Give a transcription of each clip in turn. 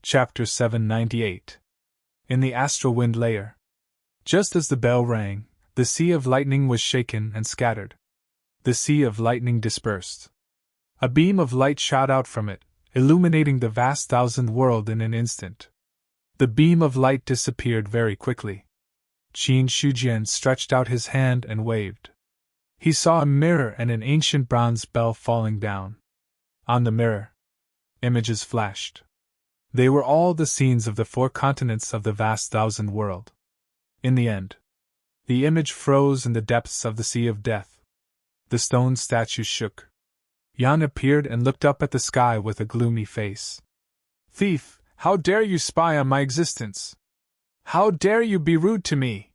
Chapter 798. In the astral wind layer. Just as the bell rang, the sea of lightning was shaken and scattered. The sea of lightning dispersed. A beam of light shot out from it, illuminating the vast thousand world in an instant. The beam of light disappeared very quickly. Qin Shujian stretched out his hand and waved. He saw a mirror and an ancient bronze bell falling down. On the mirror, images flashed. They were all the scenes of the four continents of the vast thousand world. In the end, the image froze in the depths of the sea of death. The stone statue shook. Yan appeared and looked up at the sky with a gloomy face. "Thief, how dare you spy on my existence? How dare you be rude to me?"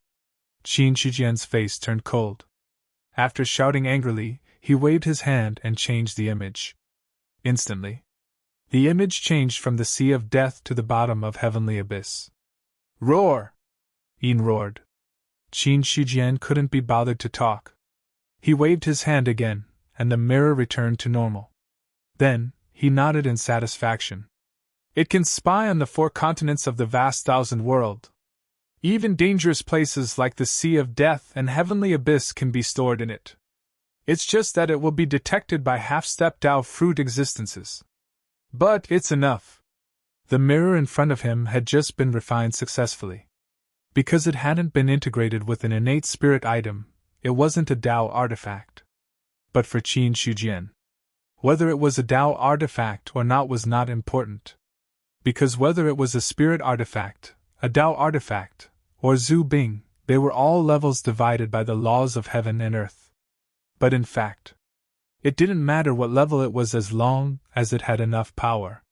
Qin Shujian's face turned cold. After shouting angrily, he waved his hand and changed the image. Instantly, the image changed from the sea of death to the bottom of heavenly abyss. "Roar!" Yin roared. Qin Shujian couldn't be bothered to talk. He waved his hand again, and the mirror returned to normal. Then, he nodded in satisfaction. "It can spy on the four continents of the vast thousand world. Even dangerous places like the Sea of Death and Heavenly Abyss can be stored in it. It's just that it will be detected by half-step Dao fruit existences. But it's enough." The mirror in front of him had just been refined successfully. Because it hadn't been integrated with an innate spirit item, it wasn't a Dao artifact. But for Qin Shujian, whether it was a Dao artifact or not was not important. Because whether it was a spirit artifact, a Dao artifact, or Zhu Bing, they were all levels divided by the laws of heaven and earth. But in fact, it didn't matter what level it was as long as it had enough power.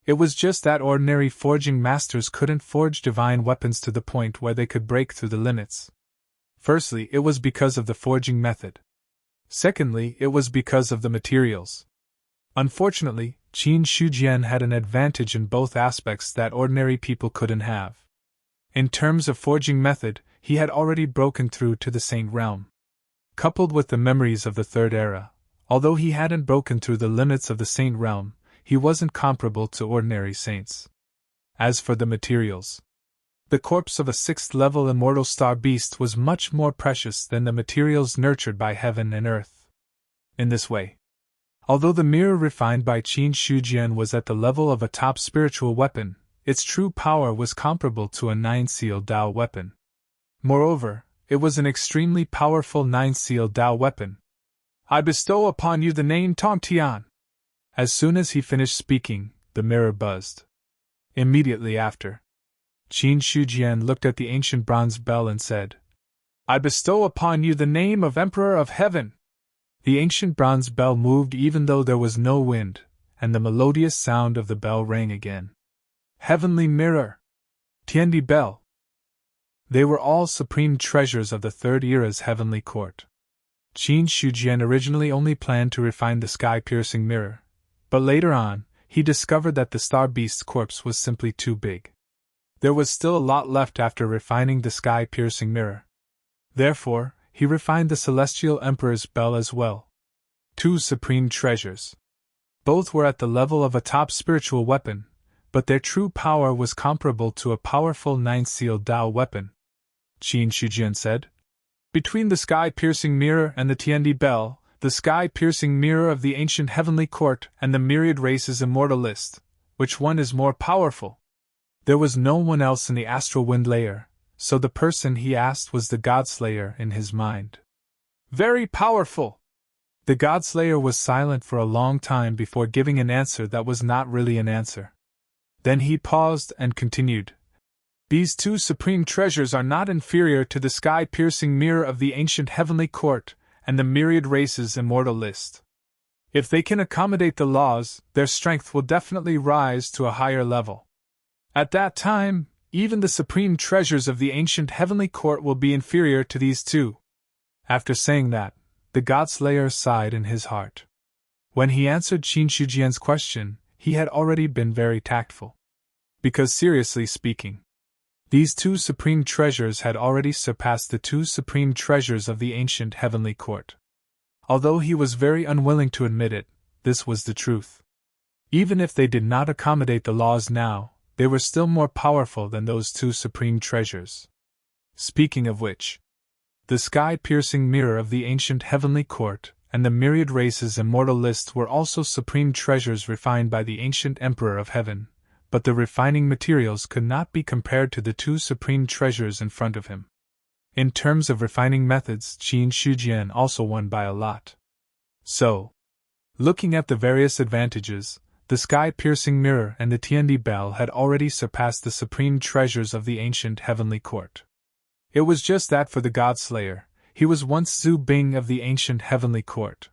It was just that ordinary forging masters couldn't forge divine weapons to the point where they could break through the limits. Firstly, it was because of the forging method. Secondly, it was because of the materials. Unfortunately, Qin Shujian had an advantage in both aspects that ordinary people couldn't have. In terms of forging method, he had already broken through to the Saint realm. Coupled with the memories of the Third Era, although he hadn't broken through the limits of the Saint realm, he wasn't comparable to ordinary saints. As for the materials, the corpse of a sixth-level immortal star beast was much more precious than the materials nurtured by heaven and earth. In this way, although the mirror refined by Qin Shujian was at the level of a top spiritual weapon, its true power was comparable to a nine-seal Dao weapon. Moreover, it was an extremely powerful nine-seal Dao weapon. "I bestow upon you the name Tong Tian." As soon as he finished speaking, the mirror buzzed. Immediately after, Qin Shujian looked at the ancient bronze bell and said, "I bestow upon you the name of Emperor of Heaven." The ancient bronze bell moved even though there was no wind, and the melodious sound of the bell rang again. Heavenly Mirror! Tiandi Bell! They were all supreme treasures of the Third Era's heavenly court. Qin Shujian originally only planned to refine the sky-piercing mirror, but later on, he discovered that the Star Beast's corpse was simply too big. There was still a lot left after refining the sky-piercing mirror. Therefore, he refined the Celestial Emperor's bell as well. Two supreme treasures. Both were at the level of a top spiritual weapon, but their true power was comparable to a powerful nine-seal Dao weapon. Qin Shujian said, "Between the sky-piercing mirror and the Tiandi bell, the sky-piercing mirror of the ancient heavenly court and the myriad races immortal list, which one is more powerful?" There was no one else in the astral wind layer, so the person he asked was the Godslayer in his mind. "Very powerful!" The Godslayer was silent for a long time before giving an answer that was not really an answer. Then he paused and continued, "These two supreme treasures are not inferior to the sky-piercing mirror of the ancient heavenly court and the myriad races immortal list. If they can accommodate the laws, their strength will definitely rise to a higher level. At that time, even the supreme treasures of the ancient heavenly court will be inferior to these two." After saying that, the Godslayer sighed in his heart. When he answered Qin Shujian's question, he had already been very tactful. Because seriously speaking, these two supreme treasures had already surpassed the two supreme treasures of the ancient heavenly court. Although he was very unwilling to admit it, this was the truth. Even if they did not accommodate the laws now, they were still more powerful than those two supreme treasures. Speaking of which, the sky-piercing mirror of the ancient heavenly court and the myriad races immortal list were also supreme treasures refined by the ancient Emperor of Heaven, but the refining materials could not be compared to the two supreme treasures in front of him. In terms of refining methods, Qin Shujian also won by a lot. So, looking at the various advantages, the sky-piercing mirror and the Tiandi bell had already surpassed the supreme treasures of the ancient heavenly court. It was just that for the God-Slayer, he was once Zhu Bing of the ancient heavenly court.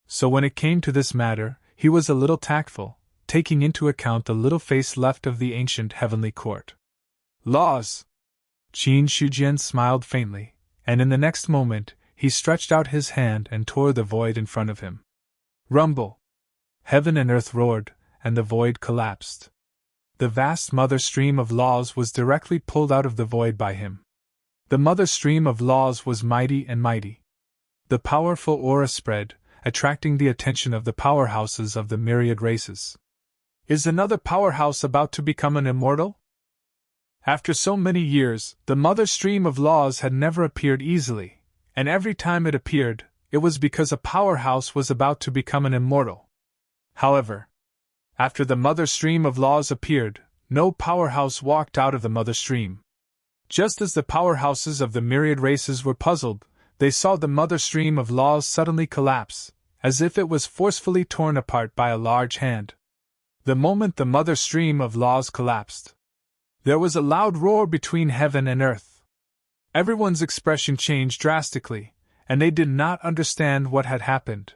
So when it came to this matter, he was a little tactful, taking into account the little face left of the ancient heavenly court. Laws! Qin Shujian smiled faintly, and in the next moment, he stretched out his hand and tore the void in front of him. Rumble! Heaven and earth roared, and the void collapsed. The vast mother stream of laws was directly pulled out of the void by him. The mother stream of laws was mighty and mighty. The powerful aura spread, attracting the attention of the powerhouses of the myriad races. Is another powerhouse about to become an immortal? After so many years, the mother stream of laws had never appeared easily, and every time it appeared, it was because a powerhouse was about to become an immortal. However, after the mother stream of laws appeared, no powerhouse walked out of the mother stream. Just as the powerhouses of the myriad races were puzzled, they saw the mother stream of laws suddenly collapse, as if it was forcefully torn apart by a large hand. The moment the mother stream of laws collapsed, there was a loud roar between heaven and earth. Everyone's expression changed drastically, and they did not understand what had happened.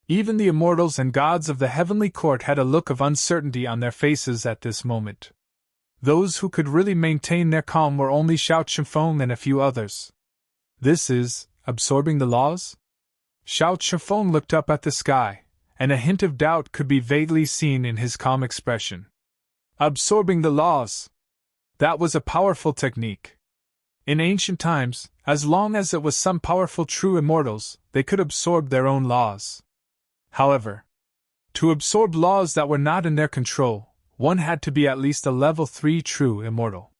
Even the immortals and gods of the heavenly court had a look of uncertainty on their faces at this moment. Those who could really maintain their calm were only Xiao Chifeng and a few others. This is, absorbing the laws? Xiao Chifeng looked up at the sky, and a hint of doubt could be vaguely seen in his calm expression. Absorbing the laws! That was a powerful technique. In ancient times, as long as it was some powerful true immortals, they could absorb their own laws. However, to absorb laws that were not in their control, one had to be at least a level 3 true immortal.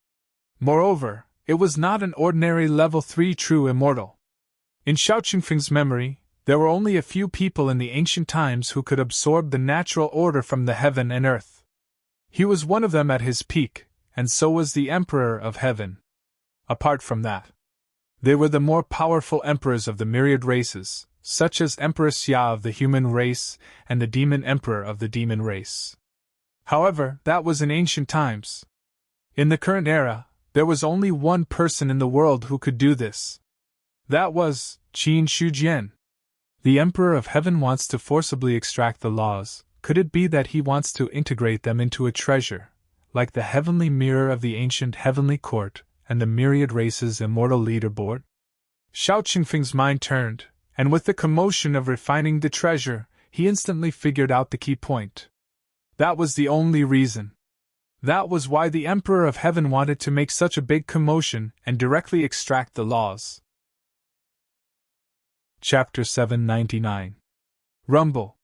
Moreover, it was not an ordinary level 3 true immortal. In Xiao Qingfeng's memory, there were only a few people in the ancient times who could absorb the natural order from the heaven and earth. He was one of them at his peak, and so was the Emperor of Heaven. Apart from that, they were the more powerful emperors of the myriad races, such as Empress Xia of the human race and the Demon Emperor of the demon race. However, that was in ancient times. In the current era, there was only one person in the world who could do this. That was Qin Shujian. The Emperor of Heaven wants to forcibly extract the laws. Could it be that he wants to integrate them into a treasure, like the heavenly mirror of the ancient heavenly court and the myriad races immortal leaderboard? Xiao Qingfeng's mind turned, and with the commotion of refining the treasure, he instantly figured out the key point. That was the only reason. That was why the Emperor of Heaven wanted to make such a big commotion and directly extract the laws. Chapter 799. Rumble.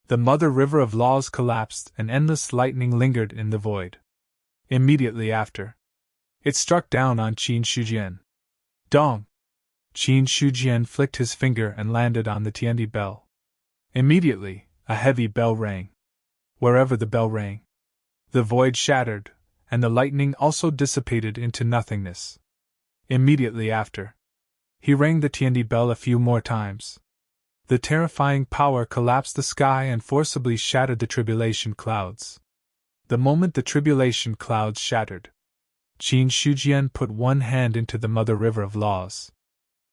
The mother river of laws collapsed and endless lightning lingered in the void. Immediately after, it struck down on Qin Shujian. Dong! Qin Shujian flicked his finger and landed on the Tiandi bell. Immediately, a heavy bell rang. Wherever the bell rang, the void shattered, and the lightning also dissipated into nothingness. Immediately after, he rang the Tiandi bell a few more times. The terrifying power collapsed the sky and forcibly shattered the tribulation clouds. The moment the tribulation clouds shattered, Qin Shujian put one hand into the mother river of laws.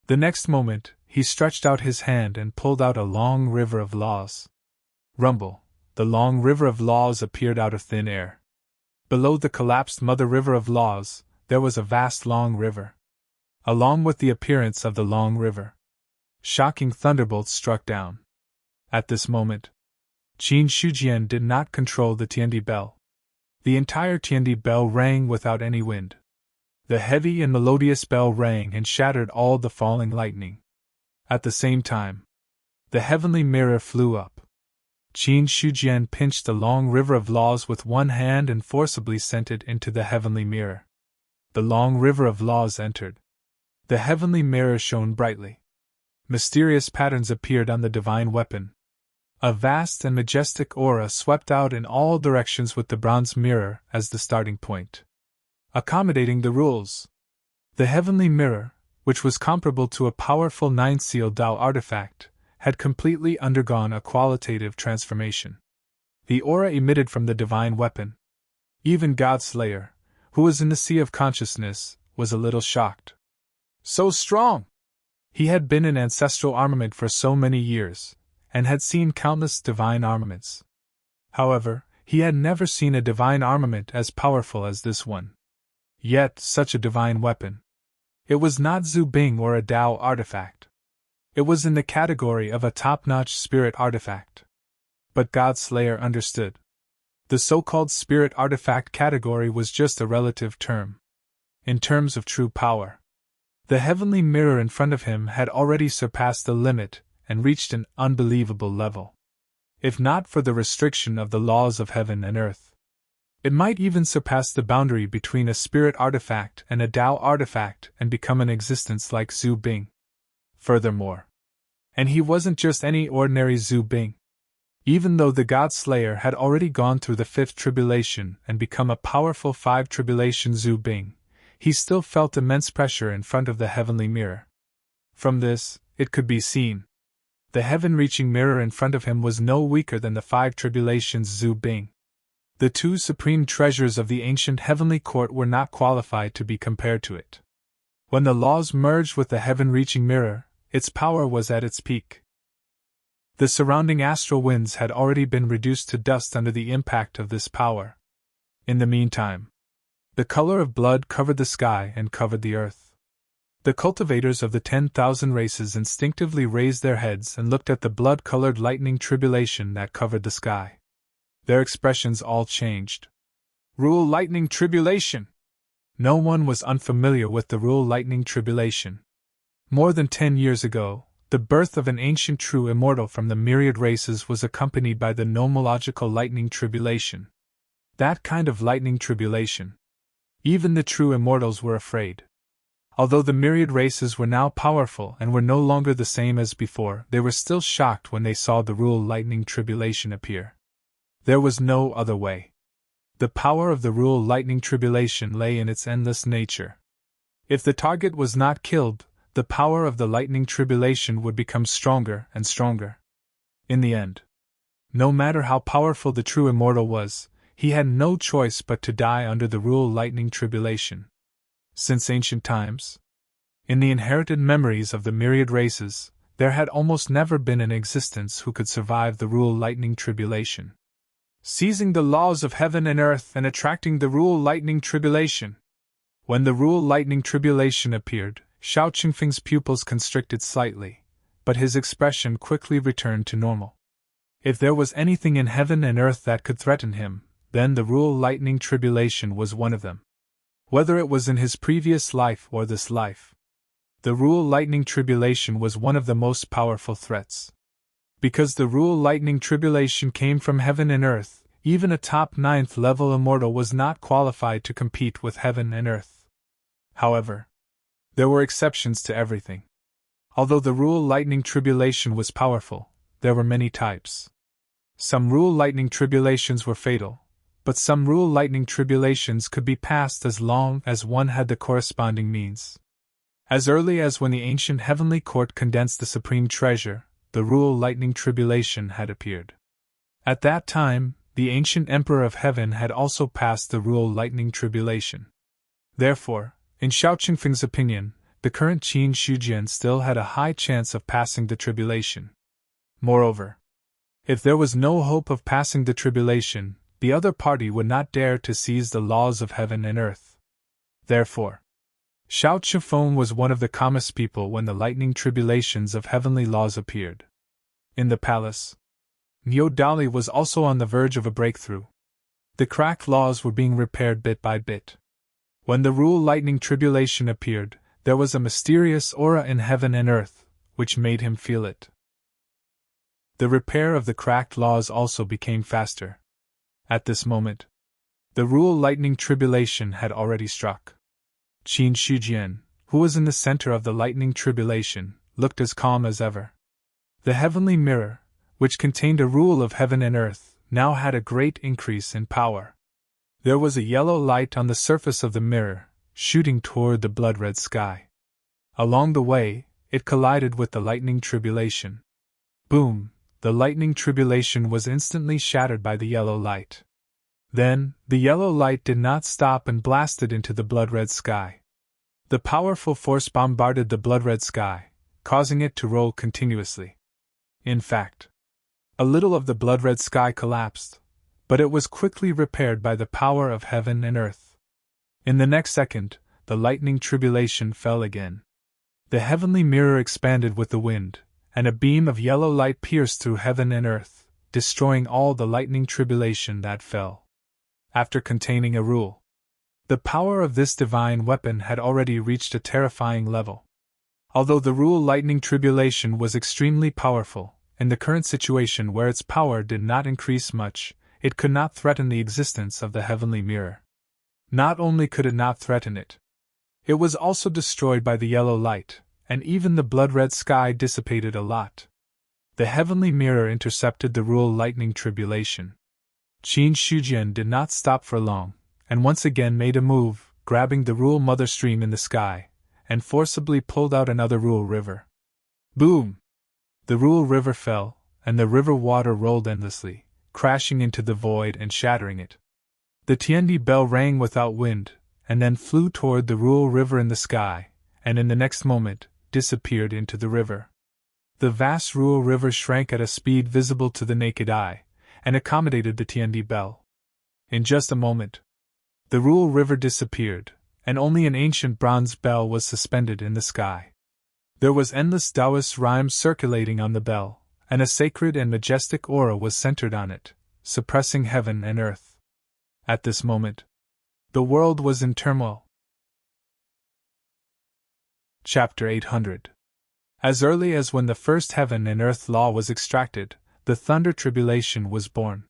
The next moment, he stretched out his hand and pulled out a long river of laws. Rumble. The long river of laws appeared out of thin air. Below the collapsed mother river of laws, there was a vast long river. Along with the appearance of the long river, shocking thunderbolts struck down. At this moment, Qin Shujian did not control the Tiandi bell. The entire Tiandi bell rang without any wind. The heavy and melodious bell rang and shattered all the falling lightning. At the same time, the heavenly mirror flew up. Qin Shujian pinched the long river of laws with one hand and forcibly sent it into the heavenly mirror. The long river of laws entered. The heavenly mirror shone brightly. Mysterious patterns appeared on the divine weapon. A vast and majestic aura swept out in all directions with the bronze mirror as the starting point, accommodating the rules. The heavenly mirror, which was comparable to a powerful nine-seal Tao artifact, had completely undergone a qualitative transformation. The aura emitted from the divine weapon. Even God-Slayer, who was in the sea of consciousness, was a little shocked. So strong! He had been in ancestral armament for so many years, and had seen countless divine armaments. However, he had never seen a divine armament as powerful as this one. Yet, such a divine weapon. It was not Zhu Bing or a Tao artifact. It was in the category of a top-notch spirit artifact. But God-Slayer understood. The so-called spirit artifact category was just a relative term. In terms of true power, the heavenly mirror in front of him had already surpassed the limit and reached an unbelievable level. If not for the restriction of the laws of heaven and earth, it might even surpass the boundary between a spirit artifact and a Tao artifact and become an existence like Zhu Bing. Furthermore, and he wasn't just any ordinary Zhu Bing. Even though the God-Slayer had already gone through the fifth tribulation and become a powerful five tribulation Zhu Bing, he still felt immense pressure in front of the heavenly mirror. From this, it could be seen. The heaven-reaching mirror in front of him was no weaker than the five tribulations Zhu Bing. The two supreme treasures of the ancient heavenly court were not qualified to be compared to it. When the laws merged with the heaven-reaching mirror, its power was at its peak. The surrounding astral winds had already been reduced to dust under the impact of this power. In the meantime, the color of blood covered the sky and covered the earth. The cultivators of the 10,000 races instinctively raised their heads and looked at the blood-colored lightning tribulation that covered the sky. Their expressions all changed. Rule lightning tribulation! No one was unfamiliar with the rule lightning tribulation. More than 10 years ago, the birth of an ancient true immortal from the myriad races was accompanied by the nomological lightning tribulation. That kind of lightning tribulation. Even the true immortals were afraid. Although the myriad races were now powerful and were no longer the same as before, they were still shocked when they saw the rule lightning tribulation appear. There was no other way. The power of the rule lightning tribulation lay in its endless nature. If the target was not killed, the power of the lightning tribulation would become stronger and stronger. In the end, no matter how powerful the true immortal was, he had no choice but to die under the rule lightning tribulation. Since ancient times, in the inherited memories of the myriad races, there had almost never been an existence who could survive the rule lightning tribulation. Seizing the laws of heaven and earth and attracting the rule lightning tribulation. When the rule lightning tribulation appeared, Xiao Qingfeng's pupils constricted slightly, but his expression quickly returned to normal. If there was anything in heaven and earth that could threaten him, then the rule lightning tribulation was one of them. Whether it was in his previous life or this life, the rule lightning tribulation was one of the most powerful threats. Because the rule lightning tribulation came from heaven and earth, even a top 9th level immortal was not qualified to compete with heaven and earth. However, there were exceptions to everything. Although the rule lightning tribulation was powerful, there were many types. Some rule lightning tribulations were fatal, but some rule lightning tribulations could be passed as long as one had the corresponding means. As early as when the ancient heavenly court condensed the supreme treasure, the rule lightning tribulation had appeared. At that time, the ancient emperor of heaven had also passed the rule lightning tribulation. Therefore, in Xiao Qingfeng's opinion, the current Qin Shujian still had a high chance of passing the tribulation. Moreover, if there was no hope of passing the tribulation, the other party would not dare to seize the laws of heaven and earth. Therefore, Xiao Qingfeng was one of the calmest people when the lightning tribulations of heavenly laws appeared. In the palace, Niu Dali was also on the verge of a breakthrough. The cracked laws were being repaired bit by bit. When the rule lightning tribulation appeared, there was a mysterious aura in heaven and earth, which made him feel it. The repair of the cracked laws also became faster. At this moment, the rule lightning tribulation had already struck. Qin Shujian, who was in the center of the lightning tribulation, looked as calm as ever. The heavenly mirror, which contained a rule of heaven and earth, now had a great increase in power. There was a yellow light on the surface of the mirror, shooting toward the blood-red sky. Along the way, it collided with the lightning tribulation. Boom! The lightning tribulation was instantly shattered by the yellow light. Then, the yellow light did not stop and blasted into the blood-red sky. The powerful force bombarded the blood-red sky, causing it to roll continuously. In fact, a little of the blood-red sky collapsed, but it was quickly repaired by the power of heaven and earth. In the next second, the lightning tribulation fell again. The heavenly mirror expanded with the wind, and a beam of yellow light pierced through heaven and earth, destroying all the lightning tribulation that fell. After containing a rule, the power of this divine weapon had already reached a terrifying level. Although the rule lightning tribulation was extremely powerful, in the current situation where its power did not increase much, it could not threaten the existence of the heavenly mirror. Not only could it not threaten it, it was also destroyed by the yellow light, and even the blood-red sky dissipated a lot. The heavenly mirror intercepted the rule lightning tribulation. Qin Shujian did not stop for long, and once again made a move, grabbing the rule mother stream in the sky, and forcibly pulled out another rule river. Boom! The rule river fell, and the river water rolled endlessly, crashing into the void and shattering it. The Tiandi bell rang without wind, and then flew toward the rule river in the sky, and in the next moment, disappeared into the river. The vast rule river shrank at a speed visible to the naked eye, and accommodated the Tiandi bell. In just a moment, the rule river disappeared, and only an ancient bronze bell was suspended in the sky. There was endless Taoist rhyme circulating on the bell, and a sacred and majestic aura was centered on it, suppressing heaven and earth. At this moment, the world was in turmoil. Chapter 800. As early as when the first heaven and earth law was extracted, the thunder tribulation was born.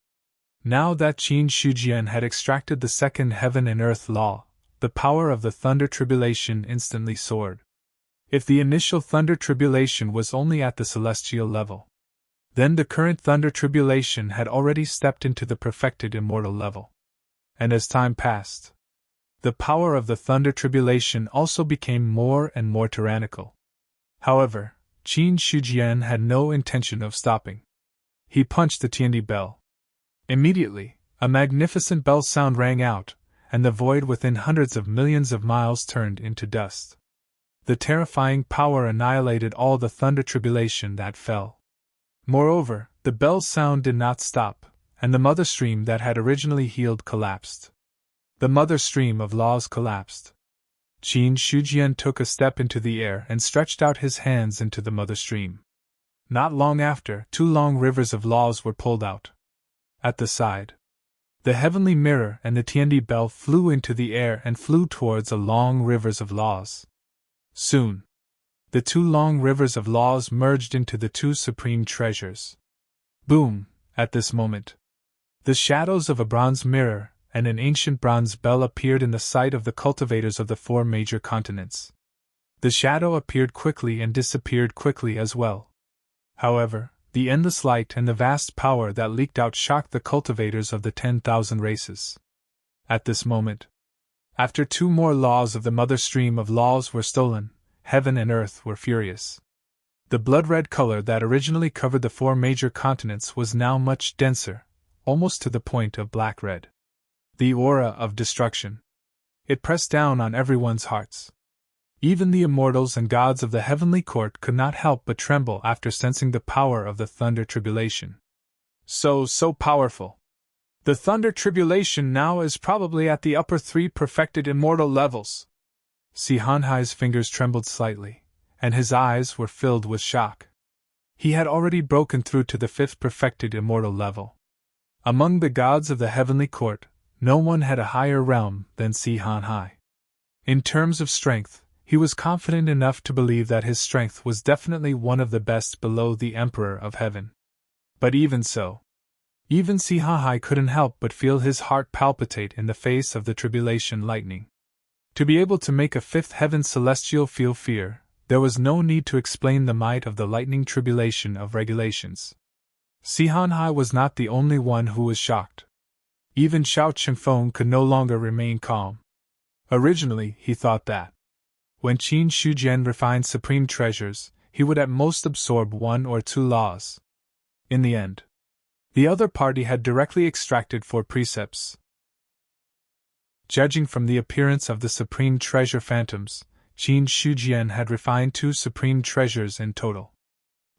Now that Qin Shujian had extracted the second heaven and earth law, the power of the thunder tribulation instantly soared. If the initial thunder tribulation was only at the celestial level, then the current thunder tribulation had already stepped into the perfected immortal level. And as time passed, the power of the thunder tribulation also became more and more tyrannical. However, Qin Shujian had no intention of stopping. He punched the Tiandi bell. Immediately, a magnificent bell sound rang out, and the void within hundreds of millions of miles turned into dust. The terrifying power annihilated all the thunder tribulation that fell. Moreover, the bell's sound did not stop, and the mother stream that had originally healed collapsed. The mother stream of laws collapsed. Qin Shujian took a step into the air and stretched out his hands into the mother stream. Not long after, 2 long rivers of laws were pulled out. At the side, the heavenly mirror and the Tiandi bell flew into the air and flew towards the long rivers of laws. Soon, the 2 long rivers of laws merged into the 2 supreme treasures. Boom! At this moment, the shadows of a bronze mirror and an ancient bronze bell appeared in the sight of the cultivators of the 4 major continents. The shadow appeared quickly and disappeared quickly as well. However, the endless light and the vast power that leaked out shocked the cultivators of the 10,000 races. At this moment, after 2 more laws of the mother stream of laws were stolen, heaven and earth were furious. The blood-red color that originally covered the 4 major continents was now much denser, almost to the point of black-red. The aura of destruction. It pressed down on everyone's hearts. Even the immortals and gods of the heavenly court could not help but tremble after sensing the power of the thunder tribulation. So powerful. The thunder tribulation now is probably at the upper 3 perfected immortal levels. Si Hanhai's fingers trembled slightly, and his eyes were filled with shock. He had already broken through to the 5th perfected immortal level. Among the gods of the heavenly court, no one had a higher realm than Si Hanhai. In terms of strength, he was confident enough to believe that his strength was definitely one of the best below the Emperor of Heaven. But even so, even Sihahai couldn't help but feel his heart palpitate in the face of the tribulation lightning. To be able to make a fifth heaven celestial feel fear, there was no need to explain the might of the lightning tribulation of regulations. Sihahai was not the only one who was shocked. Even Xiao Chengfeng could no longer remain calm. Originally, he thought that when Qin Shujian refined supreme treasures, he would at most absorb 1 or 2 laws. In the end, the other party had directly extracted 4 precepts. Judging from the appearance of the supreme treasure phantoms, Qin Shujian had refined 2 supreme treasures in total.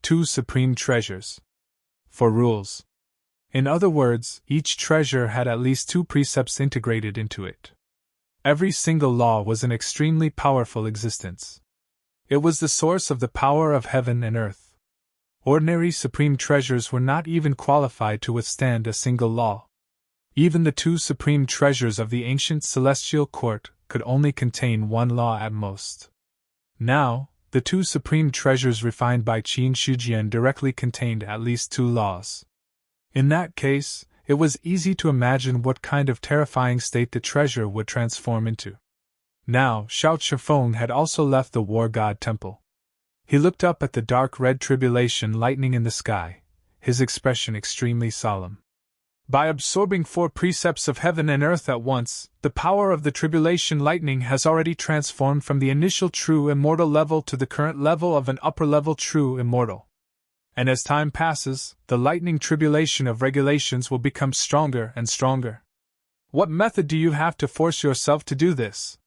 2 supreme treasures. 4 rules. In other words, each treasure had at least 2 precepts integrated into it. Every single law was an extremely powerful existence. It was the source of the power of heaven and earth. Ordinary supreme treasures were not even qualified to withstand a single law. Even the 2 supreme treasures of the ancient celestial court could only contain 1 law at most. Now, the 2 supreme treasures refined by Qin Shujian directly contained at least 2 laws. In that case, it was easy to imagine what kind of terrifying state the treasure would transform into. Now, Xiao Chengfeng had also left the War God Temple. He looked up at the dark red tribulation lightning in the sky, his expression extremely solemn. By absorbing 4 precepts of heaven and earth at once, the power of the tribulation lightning has already transformed from the initial true immortal level to the current level of an upper-level true immortal. And as time passes, the lightning tribulation of regulations will become stronger and stronger. What method do you have to force yourself to do this?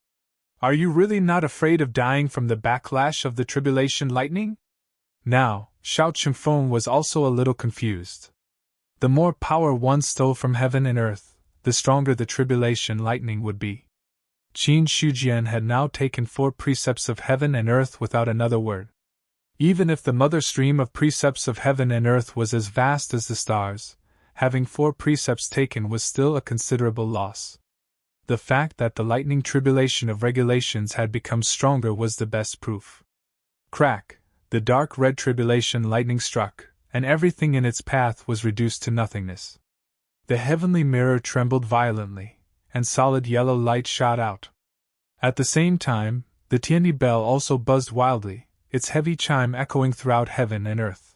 Are you really not afraid of dying from the backlash of the tribulation lightning? Now, Xiao Chengfeng was also a little confused. The more power one stole from heaven and earth, the stronger the tribulation lightning would be. Qin Shujian had now taken 4 precepts of heaven and earth without another word. Even if the mother stream of precepts of heaven and earth was as vast as the stars, having 4 precepts taken was still a considerable loss. The fact that the lightning tribulation of regulations had become stronger was the best proof. Crack, the dark red tribulation lightning struck, and everything in its path was reduced to nothingness. The heavenly mirror trembled violently, and solid yellow light shot out. At the same time, the Tianyi bell also buzzed wildly, its heavy chime echoing throughout heaven and earth.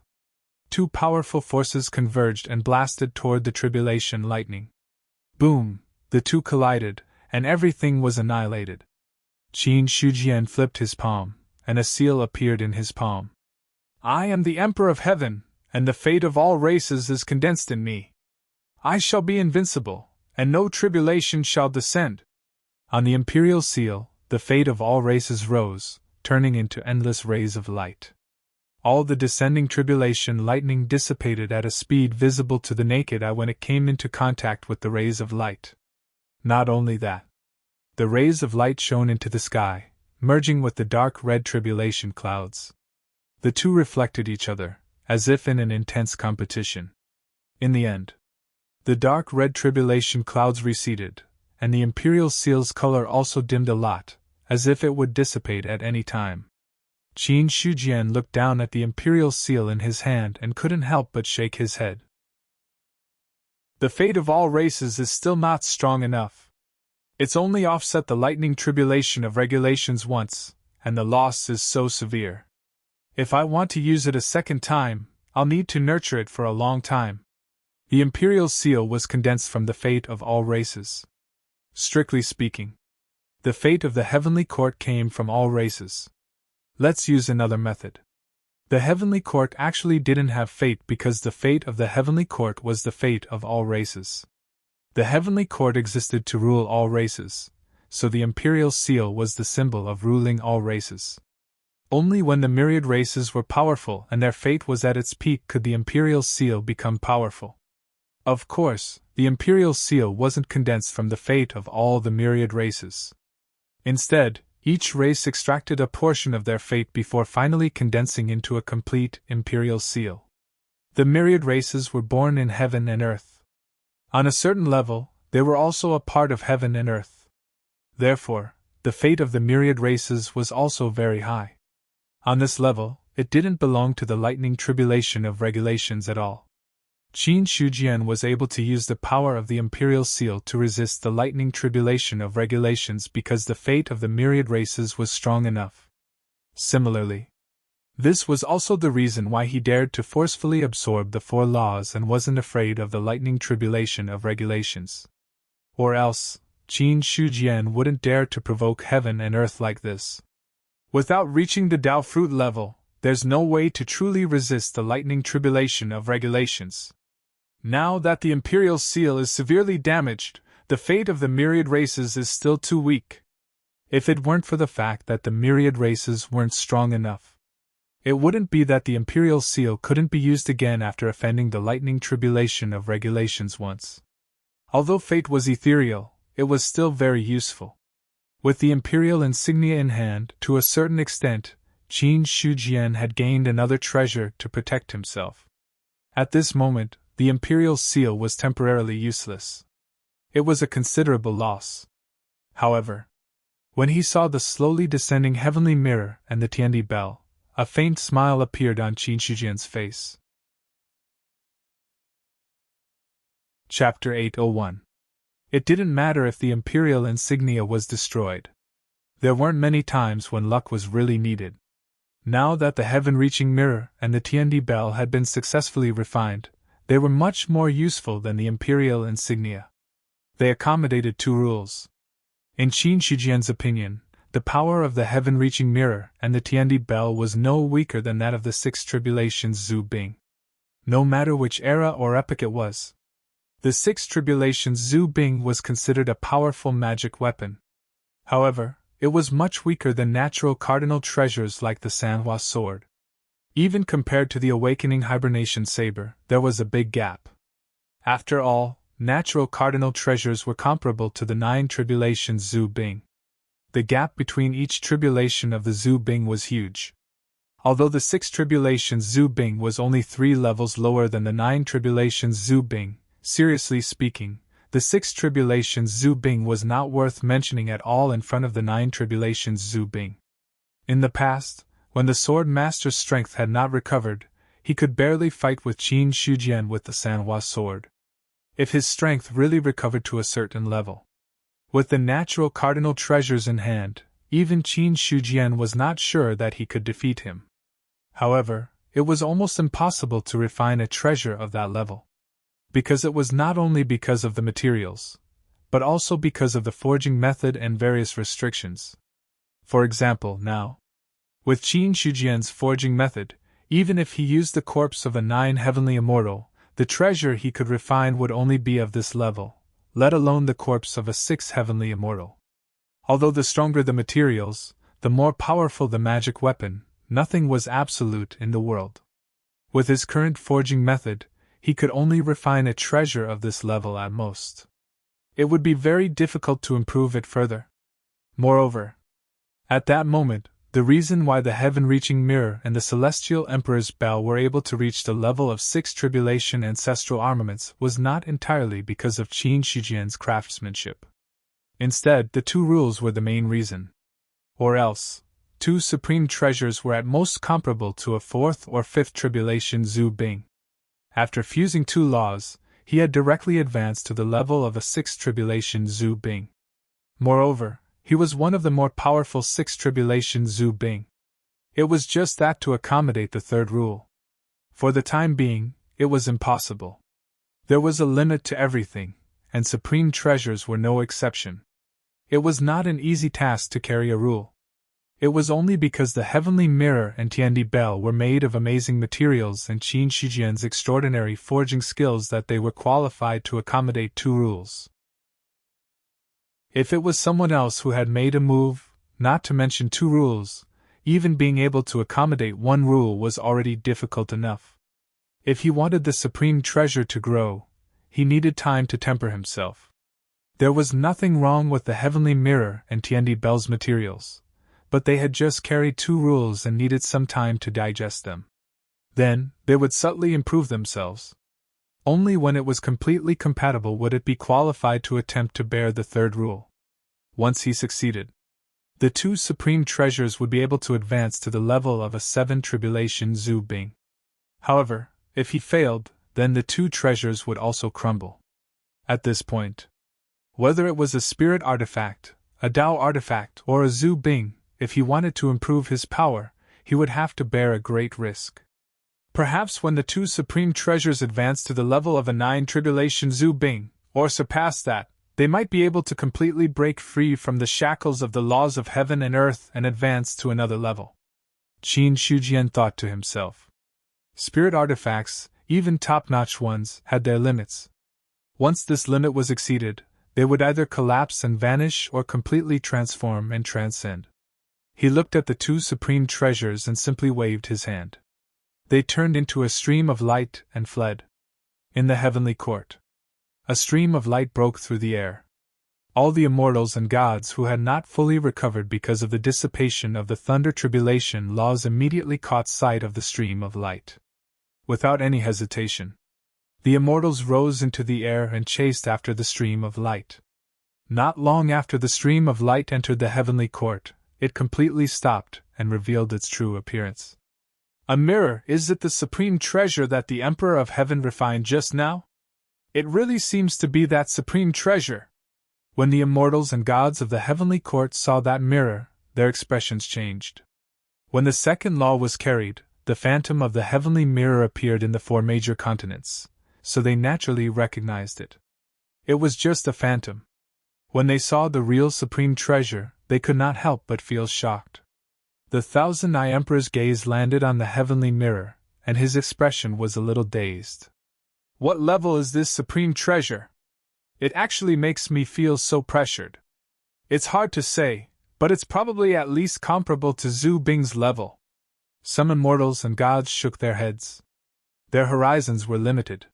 2 powerful forces converged and blasted toward the tribulation lightning. Boom! The 2 collided, and everything was annihilated. Qin Shujian flipped his palm, and a seal appeared in his palm. I am the Emperor of Heaven, and the fate of all races is condensed in me. I shall be invincible, and no tribulation shall descend. On the imperial seal, the fate of all races rose, turning into endless rays of light. All the descending tribulation lightning dissipated at a speed visible to the naked eye when it came into contact with the rays of light. Not only that, the rays of light shone into the sky, merging with the dark red tribulation clouds. The 2 reflected each other, as if in an intense competition. In the end, the dark red tribulation clouds receded, and the imperial seal's color also dimmed a lot, as if it would dissipate at any time. Qin Shujian looked down at the imperial seal in his hand and couldn't help but shake his head. The fate of all races is still not strong enough. It's only offset the lightning tribulation of regulations once, and the loss is so severe. If I want to use it a second time, I'll need to nurture it for a long time. The imperial seal was condensed from the fate of all races. Strictly speaking, the fate of the heavenly court came from all races. Let's use another method. The heavenly court actually didn't have fate because the fate of the heavenly court was the fate of all races. The heavenly court existed to rule all races, so the imperial seal was the symbol of ruling all races. Only when the myriad races were powerful and their fate was at its peak could the imperial seal become powerful. Of course, the imperial seal wasn't condensed from the fate of all the myriad races. Instead, each race extracted a portion of their fate before finally condensing into a complete imperial seal. The myriad races were born in heaven and earth. On a certain level, they were also a part of heaven and earth. Therefore, the fate of the myriad races was also very high. On this level, it didn't belong to the lightning tribulation of regulations at all. Qin Shujian was able to use the power of the Imperial Seal to resist the lightning tribulation of regulations because the fate of the myriad races was strong enough. Similarly, this was also the reason why he dared to forcefully absorb the 4 laws and wasn't afraid of the lightning tribulation of regulations. Or else, Qin Shujian wouldn't dare to provoke heaven and earth like this. Without reaching the Dao fruit level, there's no way to truly resist the lightning tribulation of regulations. Now that the Imperial Seal is severely damaged, the fate of the myriad races is still too weak. If it weren't for the fact that the myriad races weren't strong enough, it wouldn't be that the Imperial Seal couldn't be used again after offending the lightning tribulation of regulations once. Although fate was ethereal, it was still very useful. With the Imperial insignia in hand, to a certain extent, Qin Shujian had gained another treasure to protect himself. At this moment, the Imperial Seal was temporarily useless. It was a considerable loss. However, when he saw the slowly descending heavenly mirror and the Tiandi bell, a faint smile appeared on Qin Shujian's face. Chapter 801. It didn't matter if the Imperial insignia was destroyed. There weren't many times when luck was really needed. Now that the heaven-reaching mirror and the Tiandi bell had been successfully refined, they were much more useful than the Imperial insignia. They accommodated 2 rules. In Qin Shujian's opinion, the power of the heaven-reaching mirror and the Tiandi bell was no weaker than that of the 6 tribulations Zhu Bing. No matter which era or epoch it was. The 6 tribulations Zhu Bing was considered a powerful magic weapon. However, it was much weaker than natural cardinal treasures like the Sanhua sword. Even compared to the awakening hibernation saber, there was a big gap. After all, natural cardinal treasures were comparable to the 9 tribulations Zhu Bing. The gap between each tribulation of the Zhu Bing was huge. Although the 6 tribulations Zhu Bing was only 3 levels lower than the 9 tribulations Zhu Bing, seriously speaking, the 6 tribulations Zhu Bing was not worth mentioning at all in front of the 9 tribulations Zhu Bing. In the past, when the sword master's strength had not recovered, he could barely fight with Qin Shujian with the Sanhua sword. If his strength really recovered to a certain level. With the natural cardinal treasures in hand, even Qin Shujian was not sure that he could defeat him. However, it was almost impossible to refine a treasure of that level. Because it was not only because of the materials, but also because of the forging method and various restrictions. For example, now, with Qin Shujian's forging method, even if he used the corpse of a 9 heavenly immortal, the treasure he could refine would only be of this level, let alone the corpse of a 6 heavenly immortal. Although the stronger the materials, the more powerful the magic weapon, nothing was absolute in the world. With his current forging method, he could only refine a treasure of this level at most. It would be very difficult to improve it further. Moreover, at that moment, the reason why the heaven-reaching mirror and the celestial emperor's bell were able to reach the level of 6 tribulation ancestral armaments was not entirely because of Qin Shujian's craftsmanship. Instead, the 2 rules were the main reason. Or else, 2 supreme treasures were at most comparable to a 4th or 5th tribulation Zhu Bing. After fusing 2 laws, he had directly advanced to the level of a 6th tribulation Zhu Bing. Moreover, he was one of the more powerful 6 tribulation Zhu Bing. It was just that to accommodate the 3rd rule. For the time being, it was impossible. There was a limit to everything, and supreme treasures were no exception. It was not an easy task to carry a rule. It was only because the heavenly mirror and Tiandi bell were made of amazing materials and Qin Shujian's extraordinary forging skills that they were qualified to accommodate 2 rules. If it was someone else who had made a move, not to mention 2 rules, even being able to accommodate 1 rule was already difficult enough. If he wanted the supreme treasure to grow, he needed time to temper himself. There was nothing wrong with the heavenly mirror and Tiandi bell's materials, but they had just carried 2 rules and needed some time to digest them. Then, they would subtly improve themselves. Only when it was completely compatible would it be qualified to attempt to bear the 3rd rule. Once he succeeded, the 2 supreme treasures would be able to advance to the level of a 7 tribulation Zhu Bing. However, if he failed, then the two treasures would also crumble. At this point, whether it was a spirit artifact, a Tao artifact, or a Zhu Bing, if he wanted to improve his power, he would have to bear a great risk. Perhaps when the two supreme treasures advanced to the level of a 9 tribulation Zhu Bing, or surpassed that, they might be able to completely break free from the shackles of the laws of heaven and earth and advance to another level. Qin Shujian thought to himself. Spirit artifacts, even top-notch ones, had their limits. Once this limit was exceeded, they would either collapse and vanish or completely transform and transcend. He looked at the two supreme treasures and simply waved his hand. They turned into a stream of light and fled. In the heavenly court, a stream of light broke through the air. All the immortals and gods who had not fully recovered because of the dissipation of the thunder tribulation laws immediately caught sight of the stream of light. Without any hesitation, the immortals rose into the air and chased after the stream of light. Not long after the stream of light entered the heavenly court, it completely stopped and revealed its true appearance. A mirror, is it the supreme treasure that the Emperor of Heaven refined just now? It really seems to be that supreme treasure. When the immortals and gods of the heavenly court saw that mirror, their expressions changed. When the second law was carried, the phantom of the heavenly mirror appeared in the 4 major continents, so they naturally recognized it. It was just a phantom. When they saw the real supreme treasure, they could not help but feel shocked. The Thousand-Eye Emperor's gaze landed on the heavenly mirror, and his expression was a little dazed. What level is this supreme treasure? It actually makes me feel so pressured. It's hard to say, but it's probably at least comparable to Zhu Bing's level. Some immortals and gods shook their heads. Their horizons were limited.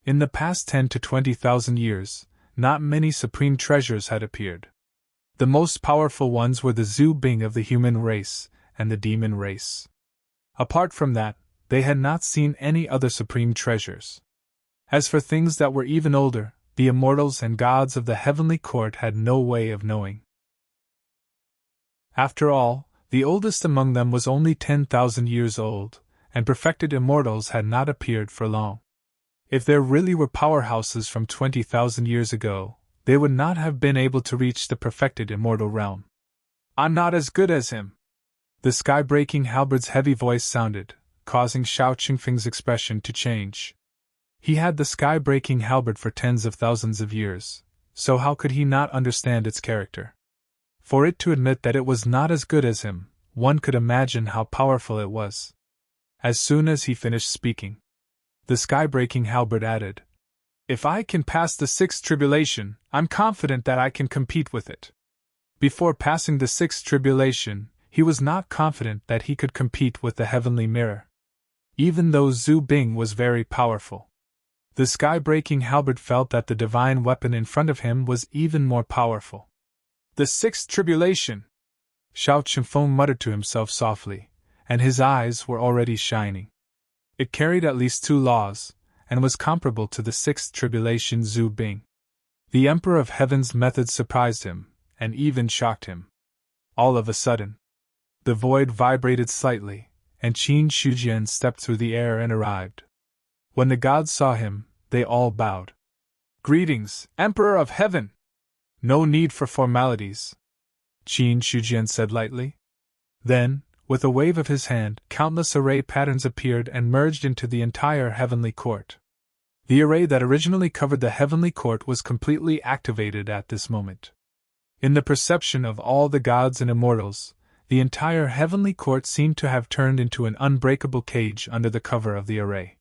In the past 10 to 20,000 years, not many supreme treasures had appeared. The most powerful ones were the Zhu Bing of the human race and the demon race. Apart from that, they had not seen any other supreme treasures. As for things that were even older, the immortals and gods of the heavenly court had no way of knowing. After all, the oldest among them was only 10,000 years old, and perfected immortals had not appeared for long. If there really were powerhouses from 20,000 years ago, they would not have been able to reach the perfected immortal realm. I'm not as good as him. The sky-breaking halberd's heavy voice sounded, causing Shao Qingfeng's expression to change. He had the sky-breaking halberd for tens of thousands of years, so how could he not understand its character? For it to admit that it was not as good as him, one could imagine how powerful it was. As soon as he finished speaking, the sky-breaking halberd added, "If I can pass the 6th tribulation, I'm confident that I can compete with it." Before passing the 6th tribulation, he was not confident that he could compete with the heavenly mirror. Even though Zhu Bing was very powerful, the sky-breaking halberd felt that the divine weapon in front of him was even more powerful. The 6th tribulation! Shao Qingfeng muttered to himself softly, and his eyes were already shining. It carried at least 2 laws, and was comparable to the 6th tribulation Zhu Bing. The Emperor of Heaven's methods surprised him, and even shocked him. All of a sudden, the void vibrated slightly, and Qin Shujian stepped through the air and arrived. When the gods saw him, they all bowed. "Greetings, Emperor of Heaven!" "No need for formalities," Qin Shujian said lightly. Then, with a wave of his hand, countless array patterns appeared and merged into the entire heavenly court. The array that originally covered the heavenly court was completely activated at this moment. In the perception of all the gods and immortals, the entire heavenly court seemed to have turned into an unbreakable cage under the cover of the array.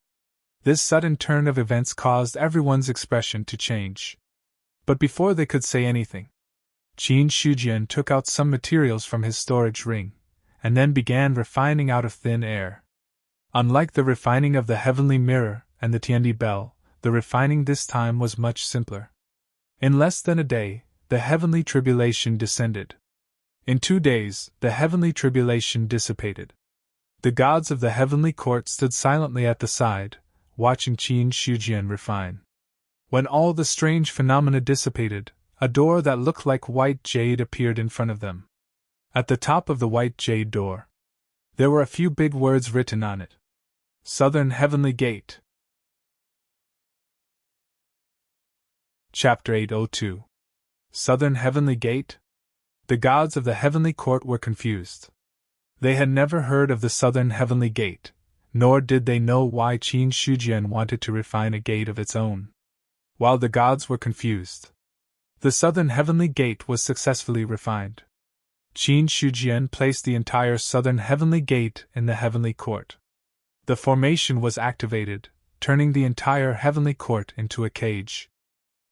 This sudden turn of events caused everyone's expression to change. But before they could say anything, Qin Shujian took out some materials from his storage ring, and then began refining out of thin air. Unlike the refining of the heavenly mirror and the Tiandi bell, the refining this time was much simpler. In less than a day, the heavenly tribulation descended. In 2 days, the heavenly tribulation dissipated. The gods of the heavenly court stood silently at the side, watching Qin Shujian refine. When all the strange phenomena dissipated, a door that looked like white jade appeared in front of them. At the top of the white jade door, there were a few big words written on it. "Southern Heavenly Gate." Chapter 802. Southern Heavenly Gate? The gods of the heavenly court were confused. They had never heard of the Southern Heavenly Gate, nor did they know why Qin Shujian wanted to refine a gate of its own. While the gods were confused, the Southern Heavenly Gate was successfully refined. Qin Shujian placed the entire Southern Heavenly Gate in the Heavenly Court. The formation was activated, turning the entire Heavenly Court into a cage.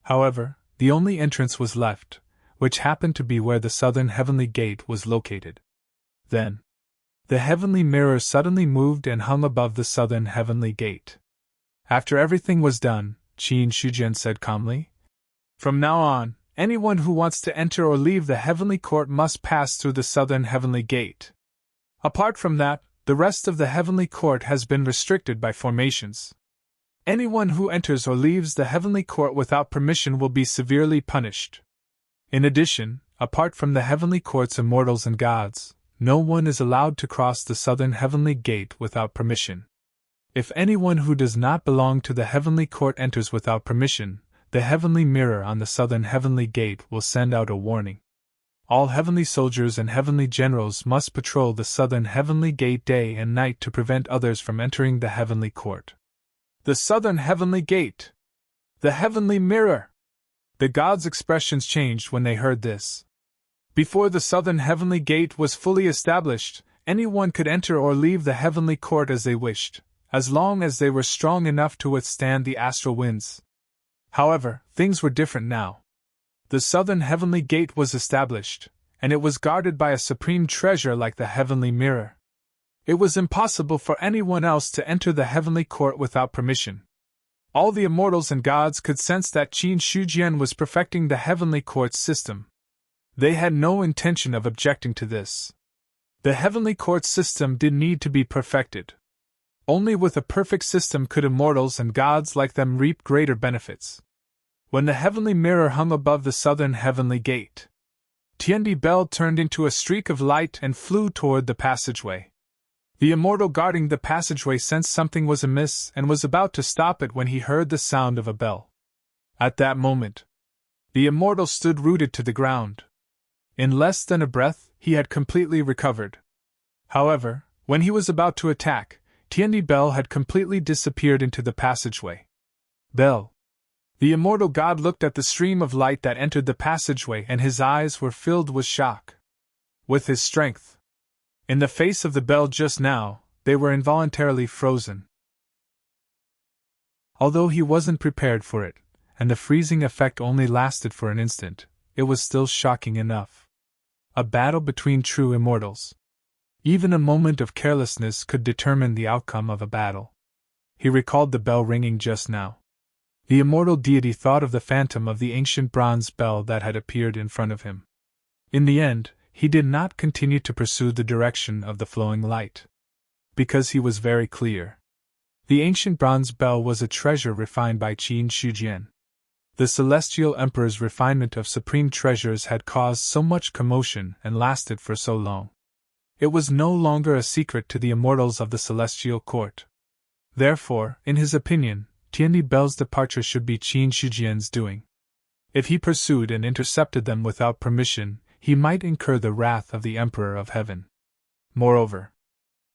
However, the only entrance was left, which happened to be where the Southern Heavenly Gate was located. Then, the Heavenly Mirror suddenly moved and hung above the Southern Heavenly Gate. After everything was done, Qin Shujian said calmly, "From now on, anyone who wants to enter or leave the Heavenly Court must pass through the Southern Heavenly Gate. Apart from that, the rest of the Heavenly Court has been restricted by formations. Anyone who enters or leaves the Heavenly Court without permission will be severely punished. In addition, apart from the Heavenly Court's immortals and gods, no one is allowed to cross the Southern Heavenly Gate without permission. If anyone who does not belong to the Heavenly Court enters without permission, the Heavenly Mirror on the Southern Heavenly Gate will send out a warning. All Heavenly Soldiers and Heavenly Generals must patrol the Southern Heavenly Gate day and night to prevent others from entering the Heavenly Court." The Southern Heavenly Gate! The Heavenly Mirror! The gods' expressions changed when they heard this. Before the Southern Heavenly Gate was fully established, anyone could enter or leave the Heavenly Court as they wished, as long as they were strong enough to withstand the astral winds. However, things were different now. The Southern Heavenly Gate was established, and it was guarded by a supreme treasure like the Heavenly Mirror. It was impossible for anyone else to enter the Heavenly Court without permission. All the immortals and gods could sense that Qin Shujian was perfecting the Heavenly Court's system. They had no intention of objecting to this. The Heavenly Court system did need to be perfected. Only with a perfect system could immortals and gods like them reap greater benefits. When the Heavenly Mirror hung above the Southern Heavenly Gate, Tiandi Bell turned into a streak of light and flew toward the passageway. The immortal guarding the passageway sensed something was amiss and was about to stop it when he heard the sound of a bell. At that moment, the immortal stood rooted to the ground. In less than a breath, he had completely recovered. However, when he was about to attack, Tiandi Bell had completely disappeared into the passageway. Bell! The immortal god looked at the stream of light that entered the passageway and his eyes were filled with shock. With his strength, in the face of the bell just now, they were involuntarily frozen. Although he wasn't prepared for it, and the freezing effect only lasted for an instant, it was still shocking enough. A battle between true immortals. Even a moment of carelessness could determine the outcome of a battle. He recalled the bell ringing just now. The immortal deity thought of the phantom of the ancient bronze bell that had appeared in front of him. In the end, he did not continue to pursue the direction of the flowing light. Because he was very clear. The ancient bronze bell was a treasure refined by Qin Shujian. The Celestial Emperor's refinement of supreme treasures had caused so much commotion and lasted for so long. It was no longer a secret to the immortals of the Celestial Court. Therefore, in his opinion, Tiandi Bell's departure should be Qin Shujian's doing. If he pursued and intercepted them without permission, he might incur the wrath of the Emperor of Heaven. Moreover,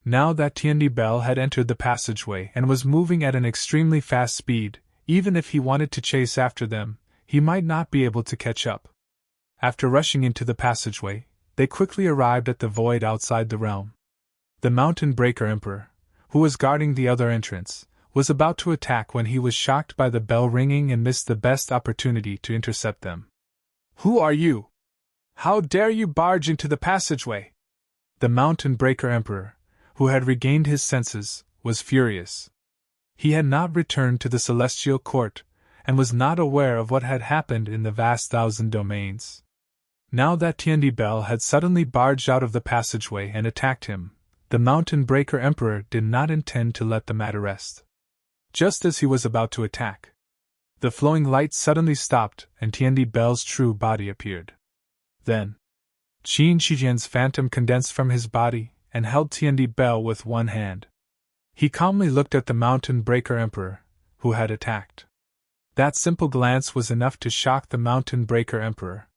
now that Tiandi Bell had entered the passageway and was moving at an extremely fast speed, even if he wanted to chase after them, he might not be able to catch up. After rushing into the passageway, they quickly arrived at the void outside the realm. The Mountain Breaker Emperor, who was guarding the other entrance, was about to attack when he was shocked by the bell ringing and missed the best opportunity to intercept them. "Who are you? How dare you barge into the passageway?" The Mountain Breaker Emperor, who had regained his senses, was furious. He had not returned to the Celestial Court, and was not aware of what had happened in the vast thousand domains. Now that Tiandi Bell had suddenly barged out of the passageway and attacked him, the Mountain Breaker Emperor did not intend to let the matter rest. Just as he was about to attack, the flowing light suddenly stopped and Tiandi Bell's true body appeared. Then, Qin Shujian's phantom condensed from his body and held Tiandi Bell with one hand. He calmly looked at the Mountain Breaker Emperor, who had attacked. That simple glance was enough to shock the Mountain Breaker Emperor.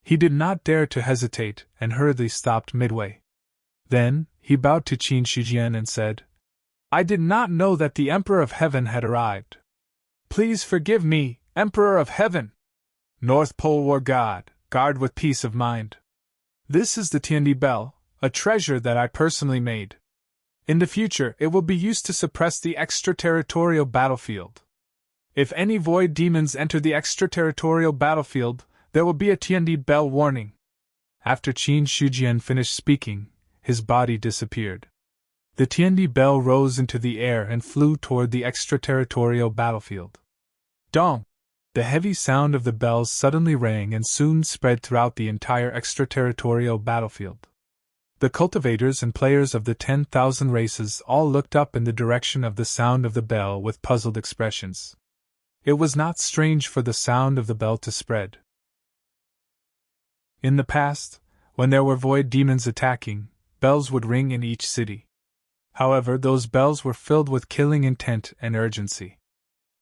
He did not dare to hesitate and hurriedly stopped midway. Then, he bowed to Qin Shijian and said, "I did not know that the Emperor of Heaven had arrived. Please forgive me, Emperor of Heaven! North Pole War God, guard with peace of mind. This is the Tiandi Bell, a treasure that I personally made. In the future, it will be used to suppress the extraterritorial battlefield. If any void demons enter the extraterritorial battlefield, there will be a Tiandi Bell warning." After Qin Shijian finished speaking, his body disappeared. The Tiandi Bell rose into the air and flew toward the extraterritorial battlefield. Dong! The heavy sound of the bells suddenly rang and soon spread throughout the entire extraterritorial battlefield. The cultivators and players of the 10,000 races all looked up in the direction of the sound of the bell with puzzled expressions. It was not strange for the sound of the bell to spread. In the past, when there were void demons attacking, bells would ring in each city. However, those bells were filled with killing intent and urgency.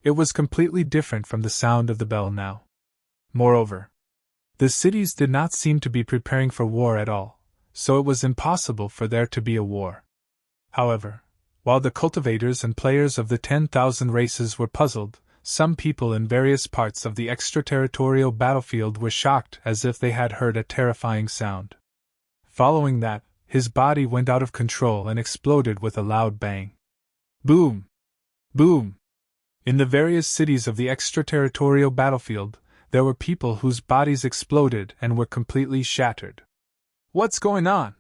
It was completely different from the sound of the bell now. Moreover, the cities did not seem to be preparing for war at all, so it was impossible for there to be a war. However, while the cultivators and players of the 10,000 races were puzzled, some people in various parts of the extraterritorial battlefield were shocked as if they had heard a terrifying sound. Following that, his body went out of control and exploded with a loud bang. Boom! Boom! In the various cities of the extraterritorial battlefield, there were people whose bodies exploded and were completely shattered. What's going on?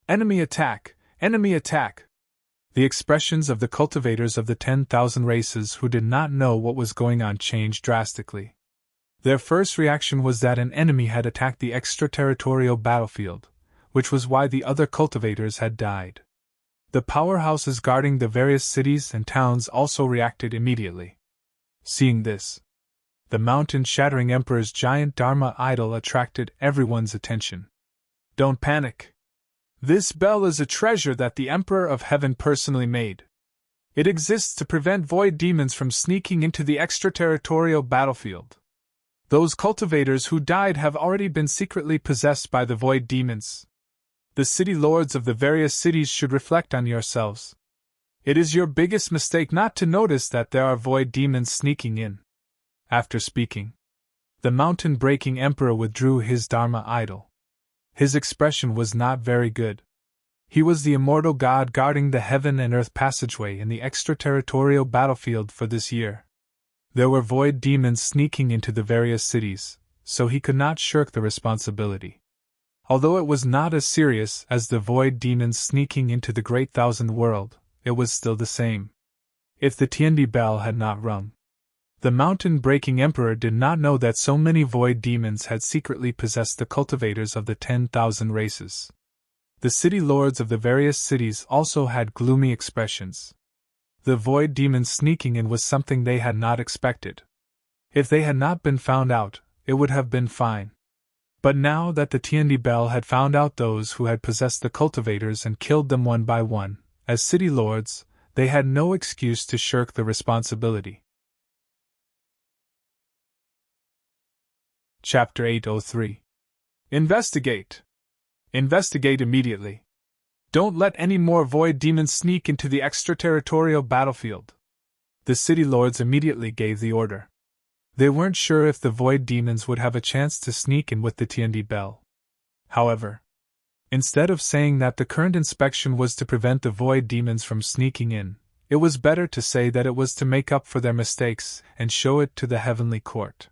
Enemy attack! Enemy attack! The expressions of the cultivators of the 10,000 races who did not know what was going on changed drastically. Their first reaction was that an enemy had attacked the extraterritorial battlefield, which was why the other cultivators had died. The powerhouses guarding the various cities and towns also reacted immediately. Seeing this, the mountain-shattering emperor's giant Dharma idol attracted everyone's attention. Don't panic. This bell is a treasure that the Emperor of Heaven personally made. It exists to prevent void demons from sneaking into the extraterritorial battlefield. Those cultivators who died have already been secretly possessed by the void demons. The city lords of the various cities should reflect on yourselves. It is your biggest mistake not to notice that there are void demons sneaking in. After speaking, the mountain-breaking emperor withdrew his Dharma idol. His expression was not very good. He was the immortal god guarding the heaven and earth passageway in the extraterritorial battlefield for this year. There were void demons sneaking into the various cities, so he could not shirk the responsibility. Although it was not as serious as the void demons sneaking into the Great Thousand World, it was still the same. If the Tiandi bell had not rung, the mountain-breaking emperor did not know that so many void demons had secretly possessed the cultivators of the 10,000 races. The city lords of the various cities also had gloomy expressions. The void demons sneaking in was something they had not expected. If they had not been found out, it would have been fine. But now that the Tiandi bell had found out those who had possessed the cultivators and killed them one by one, as city lords, they had no excuse to shirk the responsibility. Chapter 803. Investigate! Investigate immediately. Don't let any more void demons sneak into the extraterritorial battlefield. The city lords immediately gave the order. They weren't sure if the void demons would have a chance to sneak in with the Tiandi bell. However, instead of saying that the current inspection was to prevent the void demons from sneaking in, it was better to say that it was to make up for their mistakes and show it to the heavenly court.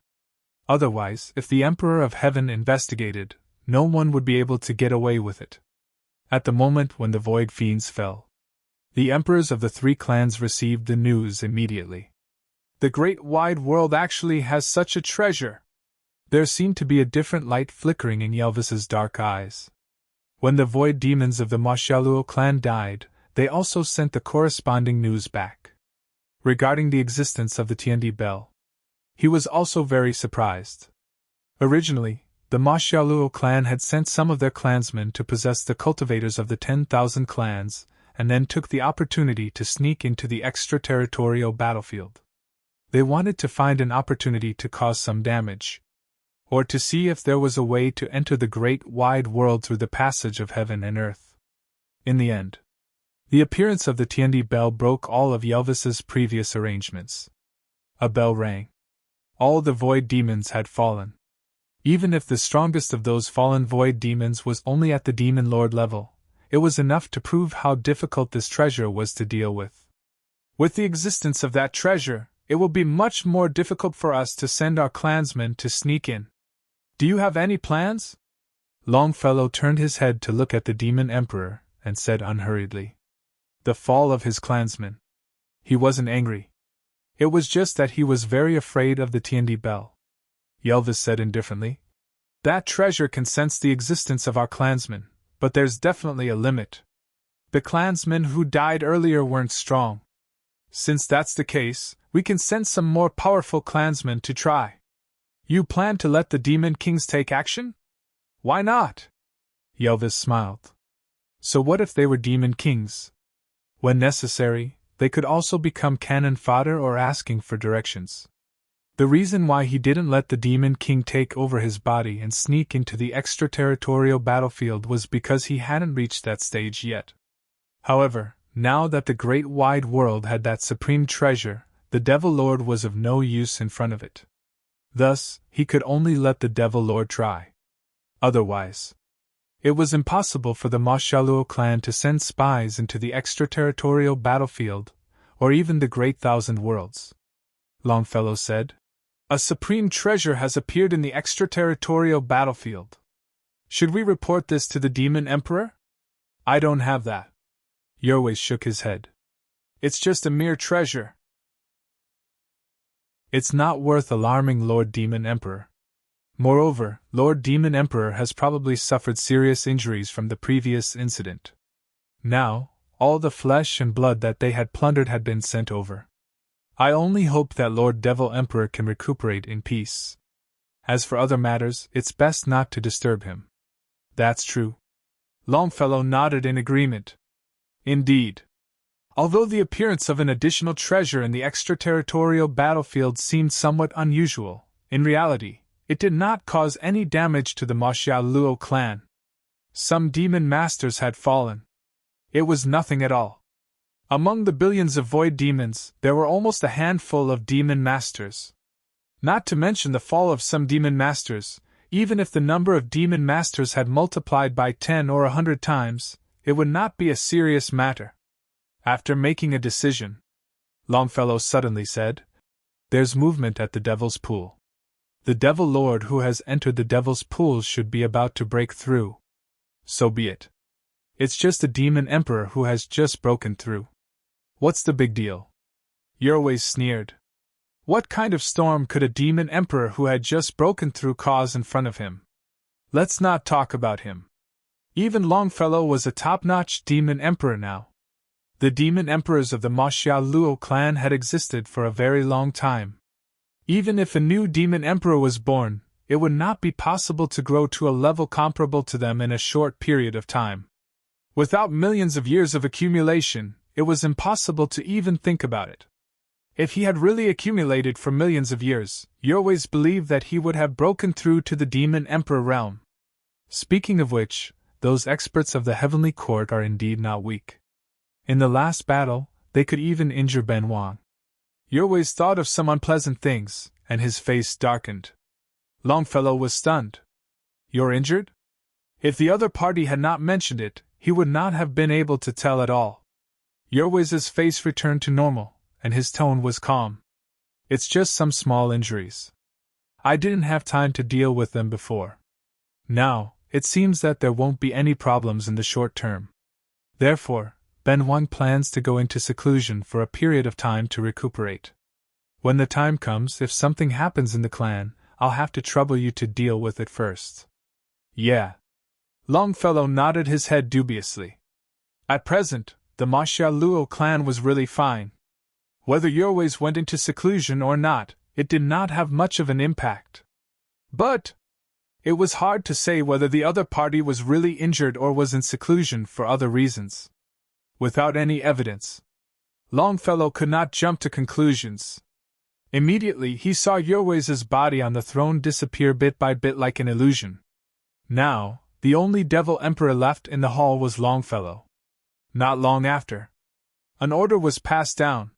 Otherwise, if the Emperor of Heaven investigated, no one would be able to get away with it. At the moment when the void fiends fell, the emperors of the three clans received the news immediately. The great wide world actually has such a treasure! There seemed to be a different light flickering in Yelvis's dark eyes. When the void demons of the Mashaluo clan died, they also sent the corresponding news back. Regarding the existence of the Tiandi bell, he was also very surprised. Originally, the Mashaluo clan had sent some of their clansmen to possess the cultivators of the 10,000 clans, and then took the opportunity to sneak into the extraterritorial battlefield. They wanted to find an opportunity to cause some damage, or to see if there was a way to enter the great wide world through the passage of heaven and earth. In the end, the appearance of the Tiandi bell broke all of Yelvis's previous arrangements. A bell rang. All the void demons had fallen. Even if the strongest of those fallen void demons was only at the demon lord level, it was enough to prove how difficult this treasure was to deal with. With the existence of that treasure, it will be much more difficult for us to send our clansmen to sneak in. Do you have any plans? Longfellow turned his head to look at the demon emperor and said unhurriedly. The fall of his clansmen. He wasn't angry. It was just that he was very afraid of the Tiandi bell. Yelvis said indifferently. That treasure can sense the existence of our clansmen, but there's definitely a limit. The clansmen who died earlier weren't strong. Since that's the case, we can send some more powerful clansmen to try. You plan to let the demon kings take action? Why not? Yelvis smiled. So what if they were demon kings? When necessary, they could also become cannon fodder or asking for directions. The reason why he didn't let the demon king take over his body and sneak into the extraterritorial battlefield was because he hadn't reached that stage yet. However, now that the great wide world had that supreme treasure, the Devil Lord was of no use in front of it. Thus, he could only let the Devil Lord try. Otherwise, it was impossible for the Mashaluo clan to send spies into the extraterritorial battlefield, or even the Great Thousand Worlds. Longfellow said, A supreme treasure has appeared in the extraterritorial battlefield. Should we report this to the Demon Emperor? I don't have that. Yerwes shook his head. It's just a mere treasure. It's not worth alarming Lord Demon Emperor. Moreover, Lord Demon Emperor has probably suffered serious injuries from the previous incident. Now, all the flesh and blood that they had plundered had been sent over. I only hope that Lord Devil Emperor can recuperate in peace. As for other matters, it's best not to disturb him. That's true. Longfellow nodded in agreement. Indeed. Although the appearance of an additional treasure in the extraterritorial battlefield seemed somewhat unusual, in reality, it did not cause any damage to the Mashaluo clan. Some demon masters had fallen. It was nothing at all. Among the billions of void demons, there were almost a handful of demon masters. Not to mention the fall of some demon masters, even if the number of demon masters had multiplied by 10 or 100 times, it would not be a serious matter. After making a decision, Longfellow suddenly said, There's movement at the Devil's Pool. The Devil Lord who has entered the Devil's Pool should be about to break through. So be it. It's just a Demon Emperor who has just broken through. What's the big deal? Yerwes sneered. What kind of storm could a Demon Emperor who had just broken through cause in front of him? Let's not talk about him. Even Longfellow was a top-notch Demon Emperor now. The Demon Emperors of the Mashaluo clan had existed for a very long time. Even if a new Demon Emperor was born, it would not be possible to grow to a level comparable to them in a short period of time. Without millions of years of accumulation, it was impossible to even think about it. If he had really accumulated for millions of years, Yerwes believed that he would have broken through to the Demon Emperor realm. Speaking of which, those experts of the Heavenly Court are indeed not weak. In the last battle, they could even injure Ben Wang. Yerwes thought of some unpleasant things, and his face darkened. Longfellow was stunned. You're injured? If the other party had not mentioned it, he would not have been able to tell at all. Yerwes's face returned to normal, and his tone was calm. It's just some small injuries. I didn't have time to deal with them before. Now, it seems that there won't be any problems in the short term. Therefore, Ben Wang plans to go into seclusion for a period of time to recuperate. When the time comes, if something happens in the clan, I'll have to trouble you to deal with it first. Yeah. Longfellow nodded his head dubiously. At present, the Mashaluo clan was really fine. Whether Yerwes went into seclusion or not, it did not have much of an impact. But it was hard to say whether the other party was really injured or was in seclusion for other reasons. Without any evidence, Longfellow could not jump to conclusions. Immediately he saw Yurwe's body on the throne disappear bit by bit like an illusion. Now, the only Devil Emperor left in the hall was Longfellow. Not long after, an order was passed down.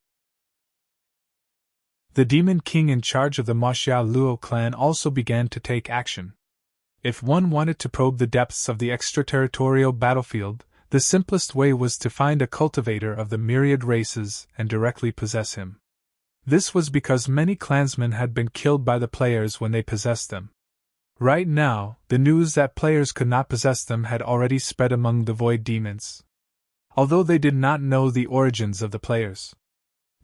The Demon King in charge of the Maxiao Luo clan also began to take action. If one wanted to probe the depths of the extraterritorial battlefield, the simplest way was to find a cultivator of the myriad races and directly possess him. This was because many clansmen had been killed by the players when they possessed them. Right now, the news that players could not possess them had already spread among the void demons. Although they did not know the origins of the players,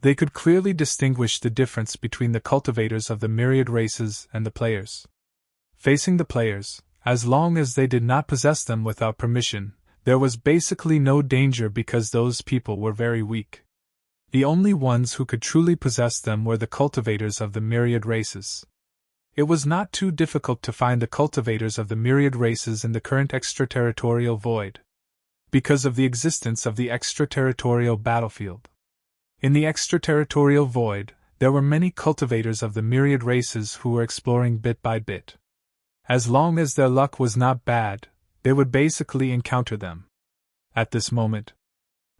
they could clearly distinguish the difference between the cultivators of the myriad races and the players. Facing the players, as long as they did not possess them without permission, there was basically no danger because those people were very weak. The only ones who could truly possess them were the cultivators of the myriad races. It was not too difficult to find the cultivators of the myriad races in the current extraterritorial void, because of the existence of the extraterritorial battlefield. In the extraterritorial void, there were many cultivators of the myriad races who were exploring bit by bit. As long as their luck was not bad, they would basically encounter them. At this moment,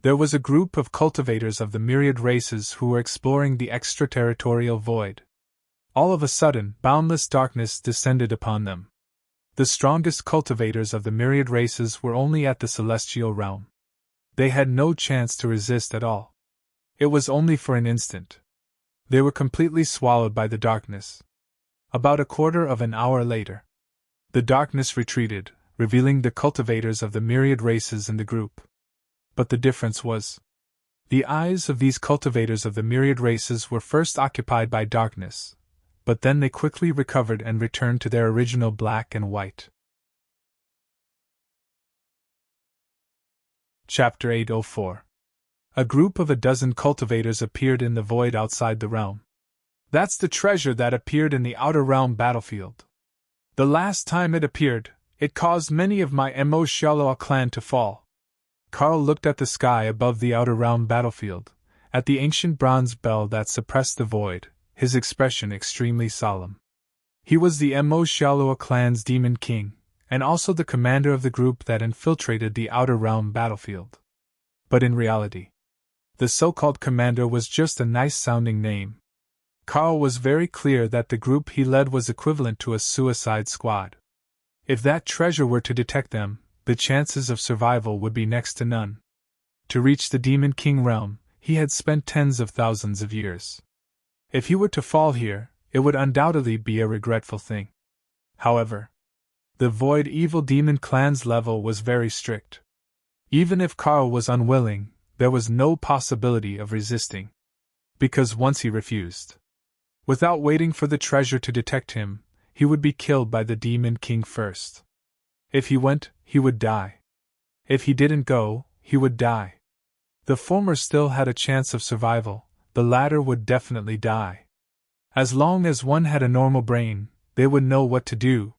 there was a group of cultivators of the myriad races who were exploring the extraterritorial void. All of a sudden, boundless darkness descended upon them. The strongest cultivators of the myriad races were only at the celestial realm. They had no chance to resist at all. It was only for an instant. They were completely swallowed by the darkness. About a quarter of an hour later, the darkness retreated, revealing the cultivators of the myriad races in the group. But the difference was, the eyes of these cultivators of the myriad races were first occupied by darkness, but then they quickly recovered and returned to their original black and white. Chapter 804. A group of a dozen cultivators appeared in the void outside the realm. That's the treasure that appeared in the outer realm battlefield. The last time it appeared, it caused many of my Mo Xiaoloa clan to fall. Carl looked at the sky above the outer realm battlefield, at the ancient bronze bell that suppressed the void, his expression extremely solemn. He was the Mo Xiaoloa clan's demon king, and also the commander of the group that infiltrated the outer realm battlefield. But in reality, the so-called commander was just a nice-sounding name. Carl was very clear that the group he led was equivalent to a suicide squad. If that treasure were to detect them, the chances of survival would be next to none. To reach the Demon King realm, he had spent tens of thousands of years. If he were to fall here, it would undoubtedly be a regretful thing. However, the Void Evil Demon clan's level was very strict. Even if Carl was unwilling, there was no possibility of resisting. Because once he refused, without waiting for the treasure to detect him, he would be killed by the Demon King first. If he went, he would die. If he didn't go, he would die. The former still had a chance of survival, the latter would definitely die. As long as one had a normal brain, they would know what to do.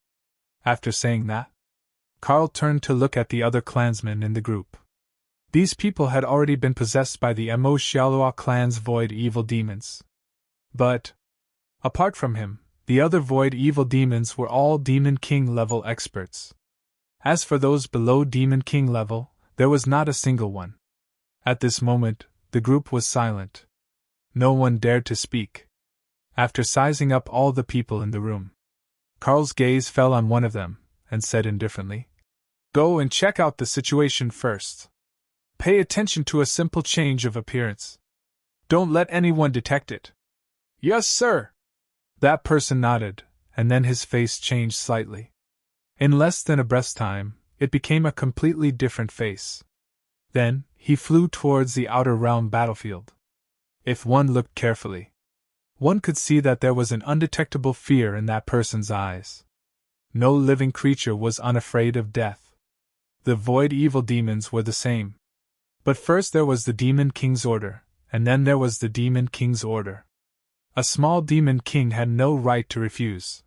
After saying that, Carl turned to look at the other clansmen in the group. These people had already been possessed by the Mo Xiaoloa clan's void evil demons. But, apart from him, the other void evil demons were all Demon King level experts. As for those below Demon King level, there was not a single one. At this moment, the group was silent. No one dared to speak. After sizing up all the people in the room, Carl's gaze fell on one of them, and said indifferently, "Go and check out the situation first. Pay attention to a simple change of appearance. Don't let anyone detect it." "Yes, sir." That person nodded, and then his face changed slightly. In less than a breath's time, it became a completely different face. Then, he flew towards the outer realm battlefield. If one looked carefully, one could see that there was an undetectable fear in that person's eyes. No living creature was unafraid of death. The void evil demons were the same. But first there was the Demon King's order, and then there was the Demon King's order. A small Demon King had no right to refuse.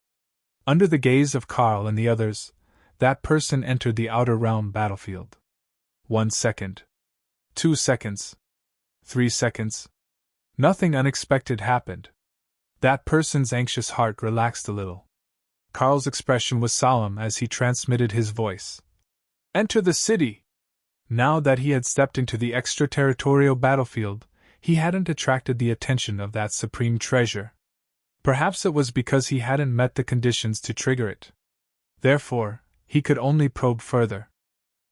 Under the gaze of Carl and the others, that person entered the outer realm battlefield. 1 second. 2 seconds. 3 seconds. Nothing unexpected happened. That person's anxious heart relaxed a little. Carl's expression was solemn as he transmitted his voice. Enter the city! Now that he had stepped into the extraterritorial battlefield, he hadn't attracted the attention of that supreme treasure. Perhaps it was because he hadn't met the conditions to trigger it. Therefore, he could only probe further.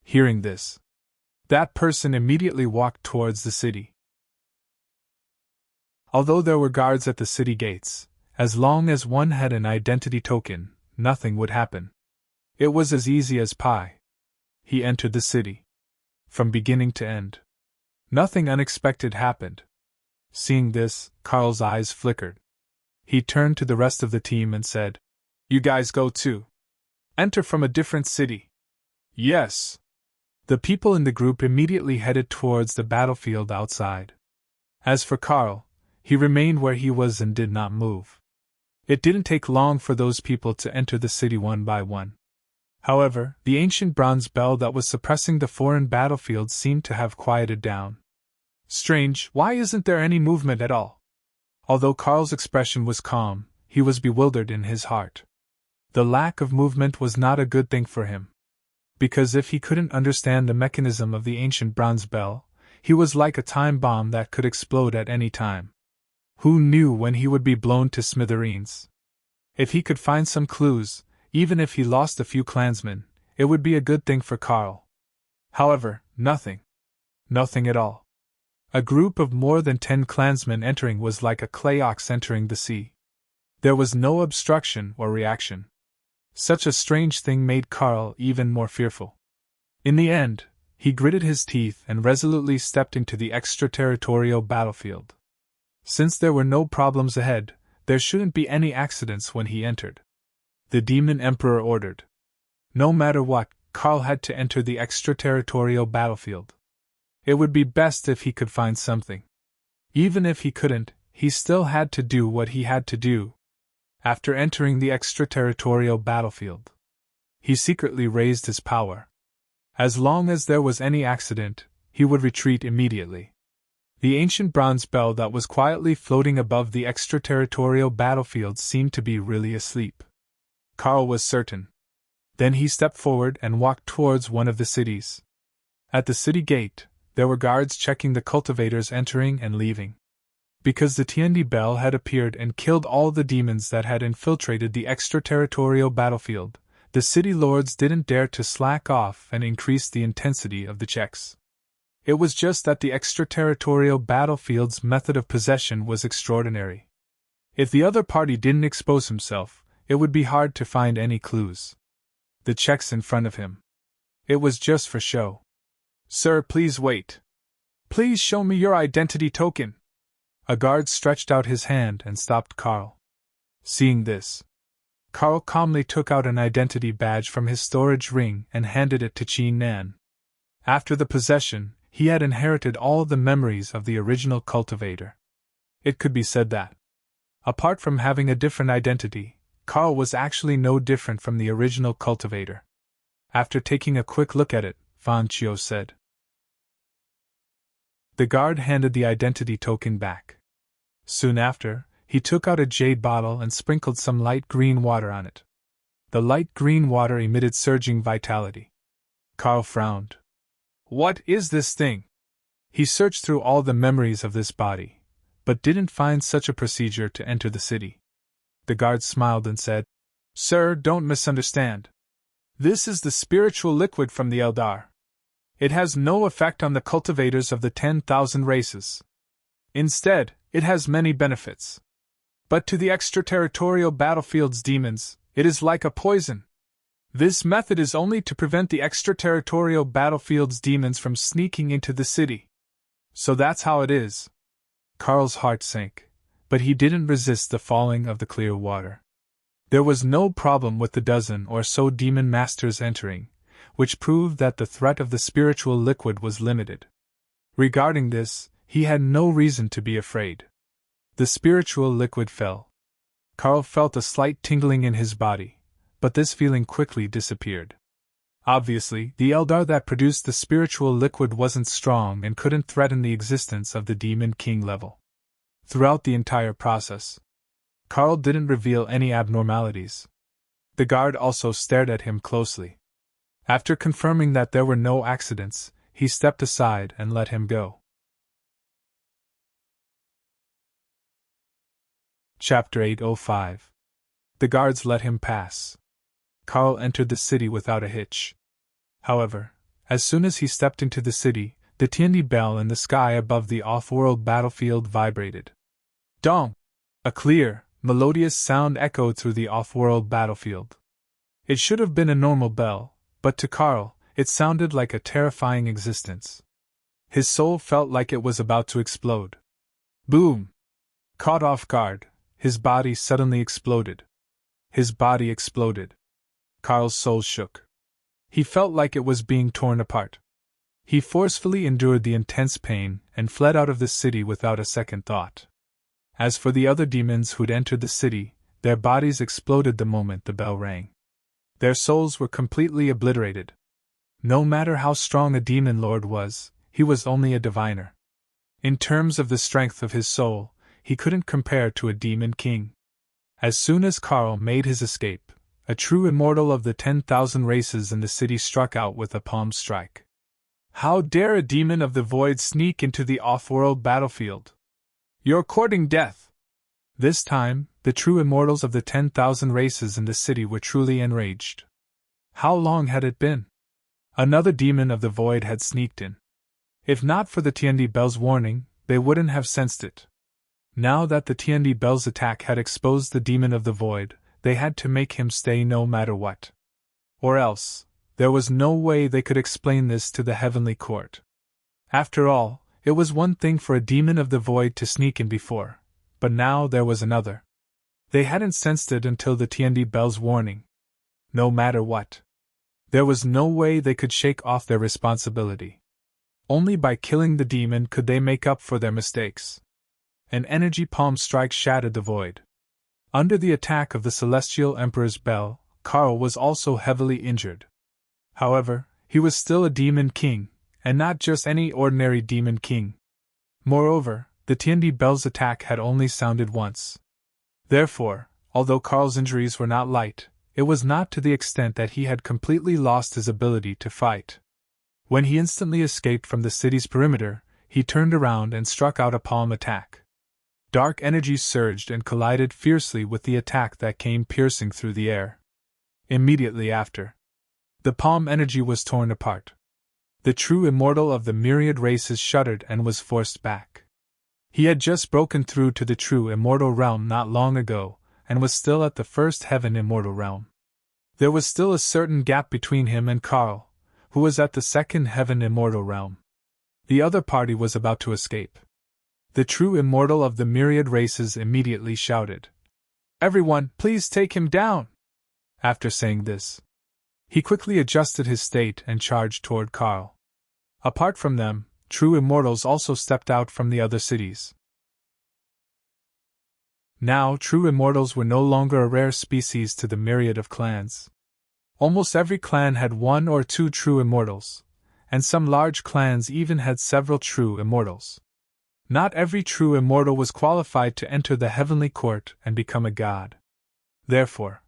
Hearing this, that person immediately walked towards the city. Although there were guards at the city gates, as long as one had an identity token, nothing would happen. It was as easy as pie. He entered the city. From beginning to end, nothing unexpected happened. Seeing this, Carl's eyes flickered. He turned to the rest of the team and said, "You guys go too. Enter from a different city." "Yes." The people in the group immediately headed towards the battlefield outside. As for Carl, he remained where he was and did not move. It didn't take long for those people to enter the city one by one. However, the ancient bronze bell that was suppressing the foreign battlefield seemed to have quieted down. Strange, why isn't there any movement at all? Although Carl's expression was calm, he was bewildered in his heart. The lack of movement was not a good thing for him. Because if he couldn't understand the mechanism of the ancient bronze bell, he was like a time bomb that could explode at any time. Who knew when he would be blown to smithereens? If he could find some clues, even if he lost a few clansmen, it would be a good thing for Carl. However, nothing. Nothing at all. A group of more than 10 clansmen entering was like a clay ox entering the sea. There was no obstruction or reaction. Such a strange thing made Carl even more fearful. In the end, he gritted his teeth and resolutely stepped into the extraterritorial battlefield. Since there were no problems ahead, there shouldn't be any accidents when he entered. The Demon Emperor ordered. No matter what, Carl had to enter the extraterritorial battlefield. It would be best if he could find something. Even if he couldn't, he still had to do what he had to do. After entering the extraterritorial battlefield, he secretly raised his power. As long as there was any accident, he would retreat immediately. The ancient bronze bell that was quietly floating above the extraterritorial battlefield seemed to be really asleep. Carl was certain. Then he stepped forward and walked towards one of the cities. At the city gate, there were guards checking the cultivators entering and leaving. Because the Tiandi bell had appeared and killed all the demons that had infiltrated the extraterritorial battlefield, the city lords didn't dare to slack off and increase the intensity of the checks. It was just that the extraterritorial battlefield's method of possession was extraordinary. If the other party didn't expose himself, it would be hard to find any clues. The checks in front of him. It was just for show. "Sir, please wait. Please show me your identity token." A guard stretched out his hand and stopped Carl. Seeing this, Carl calmly took out an identity badge from his storage ring and handed it to Qin Nan. After the possession, he had inherited all the memories of the original cultivator. It could be said that, apart from having a different identity, Carl was actually no different from the original cultivator. After taking a quick look at it, Fan Chiu said. The guard handed the identity token back. Soon after, he took out a jade bottle and sprinkled some light green water on it. The light green water emitted surging vitality. Carl frowned. "What is this thing?" He searched through all the memories of this body, but didn't find such a procedure to enter the city. The guard smiled and said, "Sir, don't misunderstand. This is the spiritual liquid from the Eldar. It has no effect on the cultivators of the 10,000 races. Instead, it has many benefits. But to the extraterritorial battlefield's demons, it is like a poison. This method is only to prevent the extraterritorial battlefield's demons from sneaking into the city. So that's how it is." Carl's heart sank, but he didn't resist the falling of the clear water. There was no problem with the dozen or so demon masters entering, which proved that the threat of the spiritual liquid was limited. Regarding this, he had no reason to be afraid. The spiritual liquid fell. Carl felt a slight tingling in his body, but this feeling quickly disappeared. Obviously, the Eldar that produced the spiritual liquid wasn't strong and couldn't threaten the existence of the Demon King level. Throughout the entire process, Carl didn't reveal any abnormalities. The guard also stared at him closely. After confirming that there were no accidents, he stepped aside and let him go. Chapter 805. The guards let him pass. Carl entered the city without a hitch. However, as soon as he stepped into the city, the Tiandi bell in the sky above the off-world battlefield vibrated. Dong! A clear, melodious sound echoed through the off-world battlefield. It should have been a normal bell, but to Carl, it sounded like a terrifying existence. His soul felt like it was about to explode. Boom! Caught off guard, his body suddenly exploded. His body exploded. Carl's soul shook. He felt like it was being torn apart. He forcefully endured the intense pain and fled out of the city without a second thought. As for the other demons who'd entered the city, their bodies exploded the moment the bell rang. Their souls were completely obliterated. No matter how strong a demon lord was, he was only a diviner. In terms of the strength of his soul, he couldn't compare to a demon king. As soon as Carl made his escape, a true immortal of the 10,000 races in the city struck out with a palm strike. How dare a demon of the void sneak into the off-world battlefield? You're courting death! This time, the true immortals of the 10,000 races in the city were truly enraged. How long had it been? Another demon of the void had sneaked in. If not for the Tiandi bell's warning, they wouldn't have sensed it. Now that the Tiandi bell's attack had exposed the demon of the void, they had to make him stay no matter what. Or else, there was no way they could explain this to the heavenly court. After all, it was one thing for a demon of the void to sneak in before, but now there was another. They hadn't sensed it until the Tiandi bell's warning. No matter what. There was no way they could shake off their responsibility. Only by killing the demon could they make up for their mistakes. An energy palm strike shattered the void. Under the attack of the Celestial Emperor's bell, Carl was also heavily injured. However, he was still a demon king, and not just any ordinary demon king. Moreover, the Tiandi bell's attack had only sounded once. Therefore, although Carl's injuries were not light, it was not to the extent that he had completely lost his ability to fight. When he instantly escaped from the city's perimeter, he turned around and struck out a palm attack. Dark energy surged and collided fiercely with the attack that came piercing through the air. Immediately after, the palm energy was torn apart. The true immortal of the myriad races shuddered and was forced back. He had just broken through to the true immortal realm not long ago, and was still at the first heaven immortal realm. There was still a certain gap between him and Carl, who was at the second heaven immortal realm. The other party was about to escape. The true immortal of the myriad races immediately shouted, "Everyone, please take him down!" After saying this, he quickly adjusted his state and charged toward Carl. Apart from them, true immortals also stepped out from the other cities. Now, true immortals were no longer a rare species to the myriad of clans. Almost every clan had one or two true immortals, and some large clans even had several true immortals. Not every true immortal was qualified to enter the heavenly court and become a god. Therefore,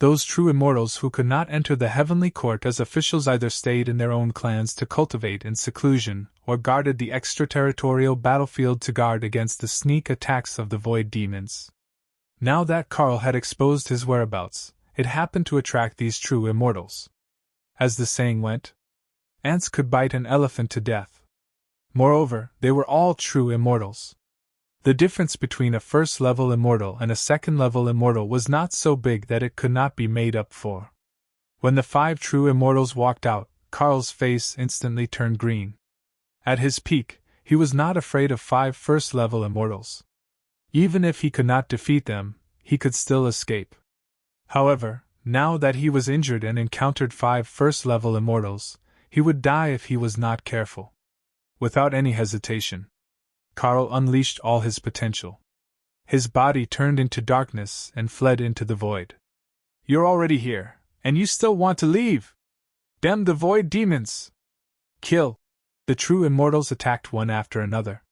those true immortals who could not enter the heavenly court as officials either stayed in their own clans to cultivate in seclusion or guarded the extraterritorial battlefield to guard against the sneak attacks of the void demons. Now that Carl had exposed his whereabouts, it happened to attract these true immortals. As the saying went, ants could bite an elephant to death. Moreover, they were all true immortals. The difference between a first-level immortal and a second-level immortal was not so big that it could not be made up for. When the 5 true immortals walked out, Carl's face instantly turned green. At his peak, he was not afraid of 5 first-level immortals. Even if he could not defeat them, he could still escape. However, now that he was injured and encountered 5 first-level immortals, he would die if he was not careful. Without any hesitation, Carl unleashed all his potential. His body turned into darkness and fled into the void. "You're already here, and you still want to leave? Damn the void demons! Kill!" The true immortals attacked one after another.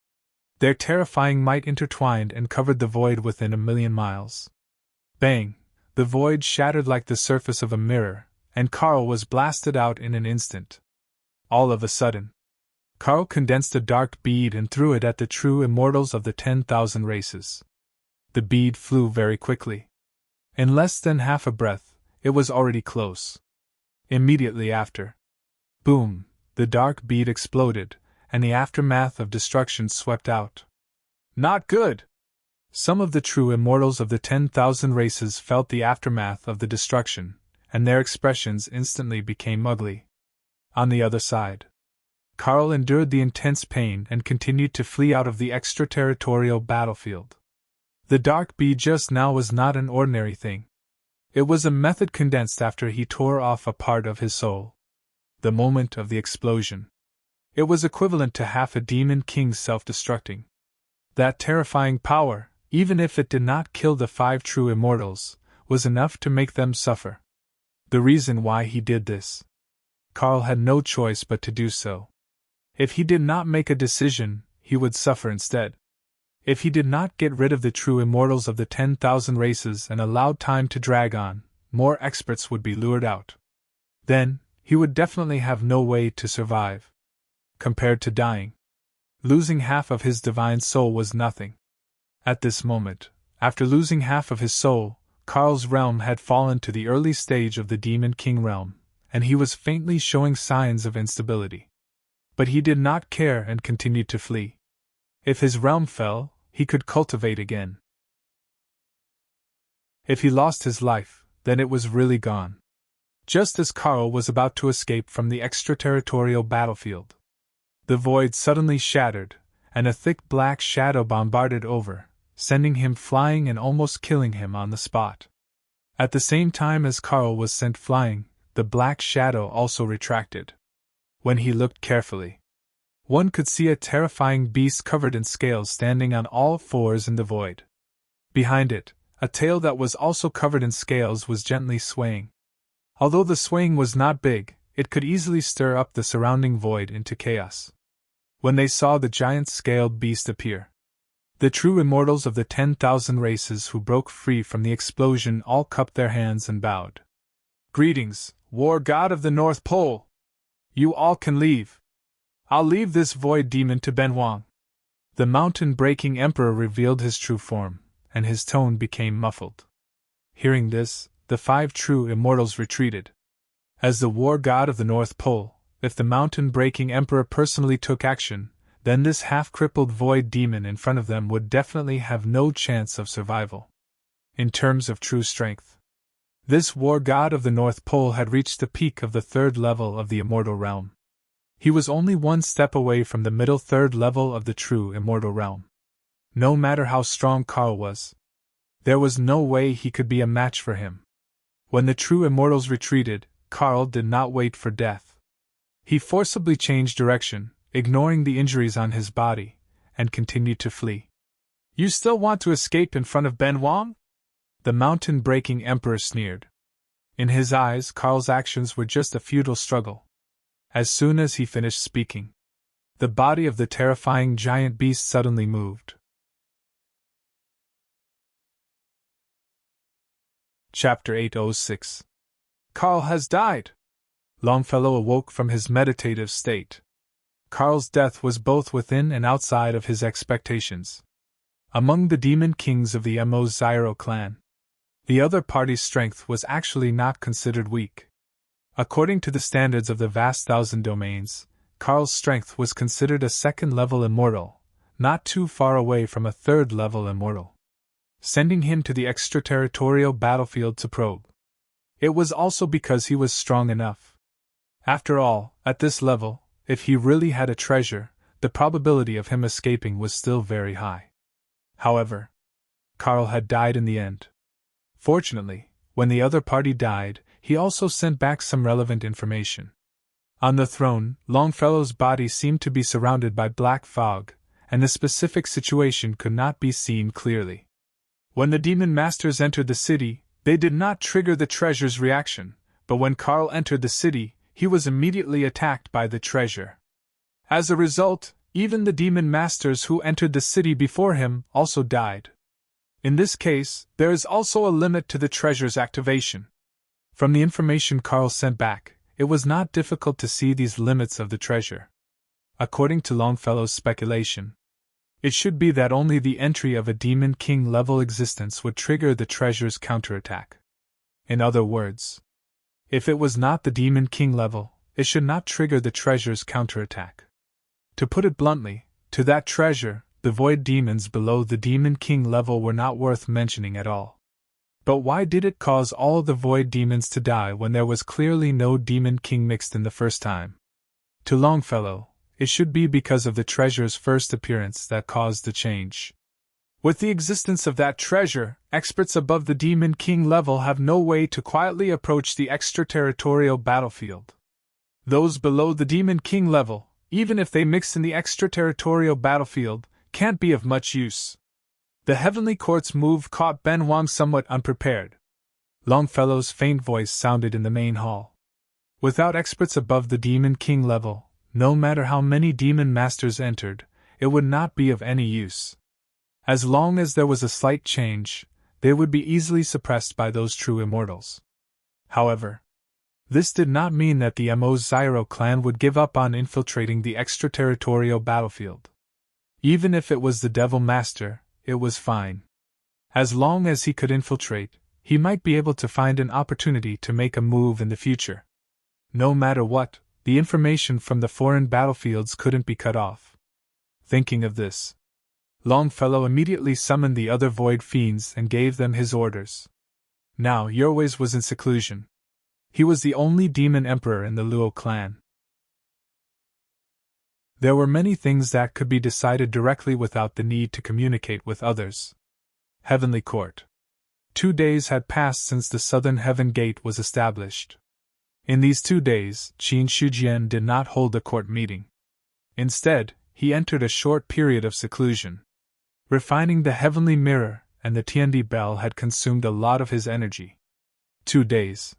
Their terrifying might intertwined and covered the void within 1,000,000 miles. Bang! The void shattered like the surface of a mirror, and Carl was blasted out in an instant. All of a sudden, Carl condensed a dark bead and threw it at the true immortals of the 10,000 races. The bead flew very quickly. In less than half a breath, it was already close. Immediately after, boom, the dark bead exploded, and the aftermath of destruction swept out. Not good! Some of the true immortals of the 10,000 races felt the aftermath of the destruction, and their expressions instantly became ugly. On the other side, Carl endured the intense pain and continued to flee out of the extraterritorial battlefield. The dark bead just now was not an ordinary thing. It was a method condensed after he tore off a part of his soul. The moment of the explosion. It was equivalent to half a demon king's self-destructing. That terrifying power, even if it did not kill the 5 true immortals, was enough to make them suffer. The reason why he did this. Carl had no choice but to do so. If he did not make a decision, he would suffer instead. If he did not get rid of the true immortals of the 10,000 races and allowed time to drag on, more experts would be lured out. Then, he would definitely have no way to survive. Compared to dying, losing half of his divine soul was nothing. At this moment, after losing half of his soul, Carl's realm had fallen to the early stage of the Demon King realm, and he was faintly showing signs of instability. But he did not care and continued to flee. If his realm fell, he could cultivate again. If he lost his life, then it was really gone. Just as Carl was about to escape from the extraterritorial battlefield, the void suddenly shattered, and a thick black shadow bombarded over, sending him flying and almost killing him on the spot. At the same time as Carl was sent flying, the black shadow also retracted. When he looked carefully, one could see a terrifying beast covered in scales standing on all fours in the void. Behind it, a tail that was also covered in scales was gently swaying. Although the swaying was not big, it could easily stir up the surrounding void into chaos. When they saw the giant scaled beast appear, the true immortals of the 10,000 races who broke free from the explosion all cupped their hands and bowed. "Greetings, war god of the North Pole! You all can leave. I'll leave this void demon to Ben Wang." The mountain-breaking emperor revealed his true form, and his tone became muffled. Hearing this, the 5 true immortals retreated. As the war god of the North Pole, if the mountain-breaking emperor personally took action, then this half-crippled void demon in front of them would definitely have no chance of survival. In terms of true strength, this war god of the North Pole had reached the peak of the 3rd level of the immortal realm. He was only one step away from the middle 3rd level of the true immortal realm. No matter how strong Carl was, there was no way he could be a match for him. When the true immortals retreated, Carl did not wait for death. He forcibly changed direction, ignoring the injuries on his body, and continued to flee. "You still want to escape in front of Ben Wang?" the mountain-breaking emperor sneered. In his eyes, Carl's actions were just a futile struggle. As soon as he finished speaking, the body of the terrifying giant beast suddenly moved. Chapter 806. Carl has died! Longfellow awoke from his meditative state. Carl's death was both within and outside of his expectations. Among the demon kings of the Mo Zyro clan, the other party's strength was actually not considered weak. According to the standards of the vast 1,000 domains, Carl's strength was considered a 2nd-level immortal, not too far away from a 3rd-level immortal, sending him to the extraterritorial battlefield to probe. It was also because he was strong enough. After all, at this level, if he really had a treasure, the probability of him escaping was still very high. However, Carl had died in the end. Fortunately, when the other party died, he also sent back some relevant information. On the throne, Longfellow's body seemed to be surrounded by black fog, and the specific situation could not be seen clearly. When the demon masters entered the city, they did not trigger the treasure's reaction, but when Carl entered the city, he was immediately attacked by the treasure. As a result, even the demon masters who entered the city before him also died. In this case, there is also a limit to the treasure's activation. From the information Carl sent back, it was not difficult to see these limits of the treasure. According to Longfellow's speculation, it should be that only the entry of a Demon King level existence would trigger the treasure's counterattack. In other words, if it was not the Demon King level, it should not trigger the treasure's counterattack. To put it bluntly, to that treasure, the void demons below the Demon King level were not worth mentioning at all. But why did it cause all the void demons to die when there was clearly no Demon King mixed in the first time? To Longfellow, it should be because of the treasure's first appearance that caused the change. With the existence of that treasure, experts above the Demon King level have no way to quietly approach the extraterritorial battlefield. Those below the Demon King level, even if they mix in the extraterritorial battlefield, can't be of much use. The Heavenly Court's move caught Ben Wang somewhat unprepared. Longfellow's faint voice sounded in the main hall. Without experts above the Demon King level, no matter how many demon masters entered, it would not be of any use. As long as there was a slight change, they would be easily suppressed by those true immortals. However, this did not mean that the Mo-Zyro clan would give up on infiltrating the extraterritorial battlefield. Even if it was the Devil Master, it was fine. As long as he could infiltrate, he might be able to find an opportunity to make a move in the future. No matter what, the information from the foreign battlefields couldn't be cut off. Thinking of this, Longfellow immediately summoned the other Void Fiends and gave them his orders. Now Yorways was in seclusion. He was the only demon emperor in the Luo clan. There were many things that could be decided directly without the need to communicate with others. Heavenly Court. 2 days had passed since the Southern Heaven Gate was established. In these 2 days, Qin Shujian did not hold a court meeting. Instead, he entered a short period of seclusion. Refining the Heavenly Mirror and the Tiandi Bell had consumed a lot of his energy. 2 days.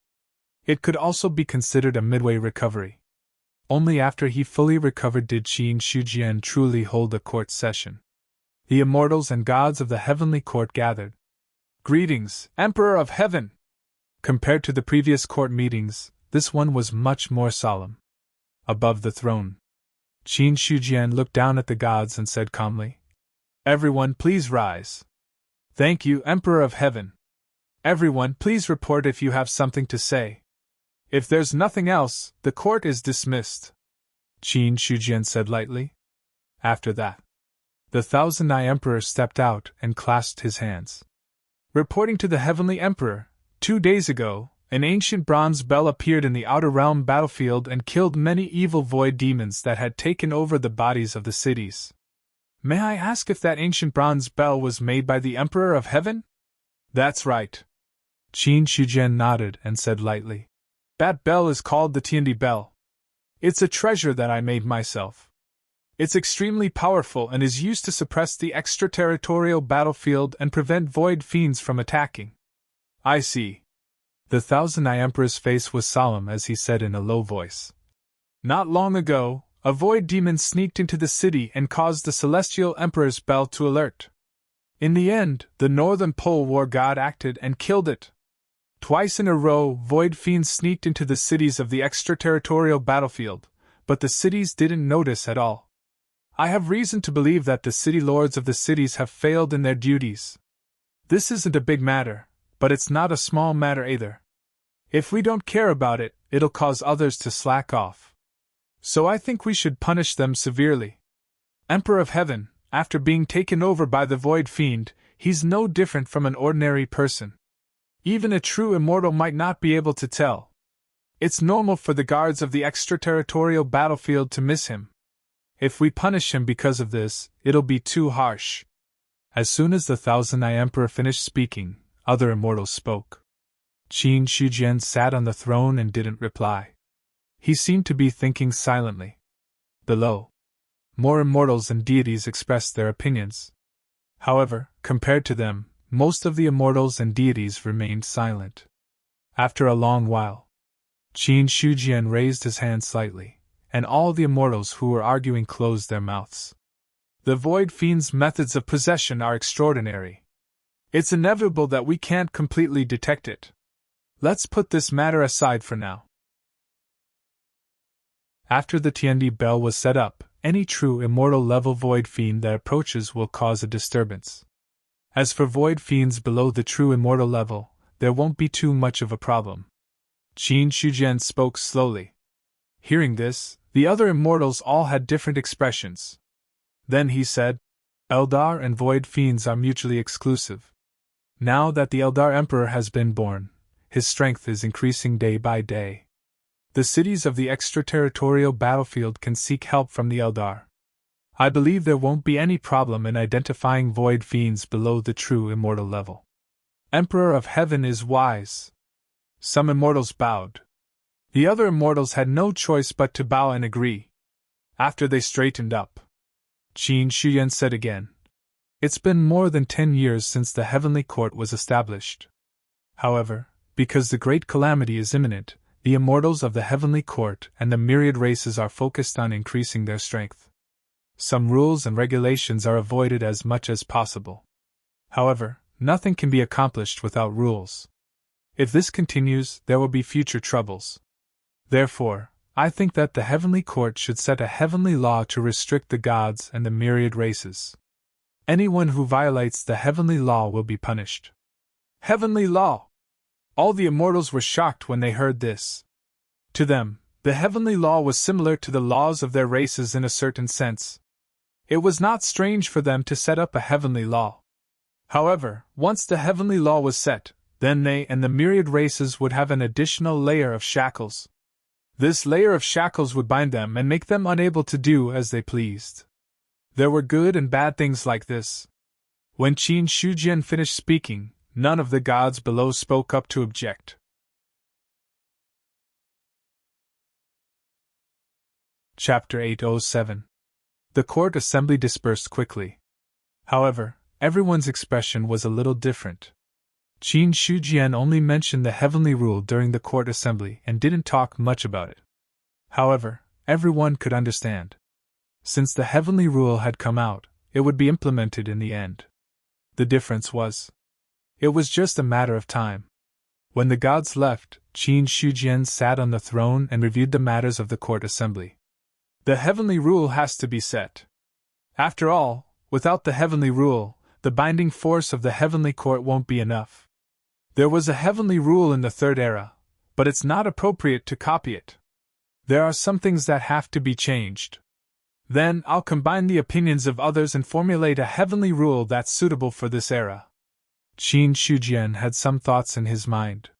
It could also be considered a midway recovery. Only after he fully recovered did Qin Shujian truly hold a court session. The immortals and gods of the Heavenly Court gathered. Greetings, Emperor of Heaven! Compared to the previous court meetings, this one was much more solemn. Above the throne, Qin Shujian looked down at the gods and said calmly, "Everyone please rise." "Thank you, Emperor of Heaven." "Everyone please report if you have something to say." "If there's nothing else, the court is dismissed," Qin Shujian said lightly. After that, the Thousand-Eye Emperor stepped out and clasped his hands. Reporting to the Heavenly Emperor, 2 days ago, an ancient bronze bell appeared in the Outer Realm battlefield and killed many evil void demons that had taken over the bodies of the cities. May I ask if that ancient bronze bell was made by the Emperor of Heaven? That's right. Qin Shujian nodded and said lightly. That bell is called the Tiandi Bell. It's a treasure that I made myself. It's extremely powerful and is used to suppress the extraterritorial battlefield and prevent void fiends from attacking. I see. The Thousand-Eye Emperor's face was solemn as he said in a low voice. Not long ago, a void demon sneaked into the city and caused the Celestial Emperor's bell to alert. In the end, the Northern Pole War God acted and killed it. Twice in a row, void fiends sneaked into the cities of the extraterritorial battlefield, but the cities didn't notice at all. I have reason to believe that the city lords of the cities have failed in their duties. This isn't a big matter, but it's not a small matter either. If we don't care about it, it'll cause others to slack off. So I think we should punish them severely. Emperor of Heaven, after being taken over by the Void Fiend, he's no different from an ordinary person. Even a true immortal might not be able to tell. It's normal for the guards of the extraterritorial battlefield to miss him. If we punish him because of this, it'll be too harsh. As soon as the Thousand-Eye Emperor finished speaking, other immortals spoke. Qin Shujian sat on the throne and didn't reply. He seemed to be thinking silently. Below, more immortals and deities expressed their opinions. However, compared to them, most of the immortals and deities remained silent. After a long while, Qin Shujian raised his hand slightly, and all the immortals who were arguing closed their mouths. The Void Fiend's methods of possession are extraordinary. It's inevitable that we can't completely detect it. Let's put this matter aside for now. After the Tiandi bell was set up, any true immortal level void fiend that approaches will cause a disturbance. As for void fiends below the true immortal level, there won't be too much of a problem. Qin Shujian spoke slowly. Hearing this, the other immortals all had different expressions. Then he said, Eldar and void fiends are mutually exclusive. Now that the Eldar Emperor has been born, his strength is increasing day by day. The cities of the extraterritorial battlefield can seek help from the Eldar. I believe there won't be any problem in identifying void fiends below the true immortal level. Emperor of Heaven is wise. Some immortals bowed. The other immortals had no choice but to bow and agree. After they straightened up, Qin Shuyan said again, It's been more than 10 years since the Heavenly Court was established. However, because the great calamity is imminent, the immortals of the Heavenly Court and the myriad races are focused on increasing their strength. Some rules and regulations are avoided as much as possible. However, nothing can be accomplished without rules. If this continues, there will be future troubles. Therefore, I think that the Heavenly Court should set a heavenly law to restrict the gods and the myriad races. Anyone who violates the heavenly law will be punished. Heavenly law! All the immortals were shocked when they heard this. To them, the heavenly law was similar to the laws of their races in a certain sense. It was not strange for them to set up a heavenly law. However, once the heavenly law was set, then they and the myriad races would have an additional layer of shackles. This layer of shackles would bind them and make them unable to do as they pleased. There were good and bad things like this. When Qin Shujian finished speaking, none of the gods below spoke up to object. Chapter 807. The court assembly dispersed quickly. However, everyone's expression was a little different. Qin Shujian only mentioned the heavenly rule during the court assembly and didn't talk much about it. However, everyone could understand. Since the heavenly rule had come out, it would be implemented in the end. The difference was, it was just a matter of time. When the gods left, Qin Shujian sat on the throne and reviewed the matters of the court assembly. The heavenly rule has to be set. After all, without the heavenly rule, the binding force of the heavenly court won't be enough. There was a heavenly rule in the third era, but it's not appropriate to copy it. There are some things that have to be changed. Then I'll combine the opinions of others and formulate a heavenly rule that's suitable for this era. Qin Shujian had some thoughts in his mind.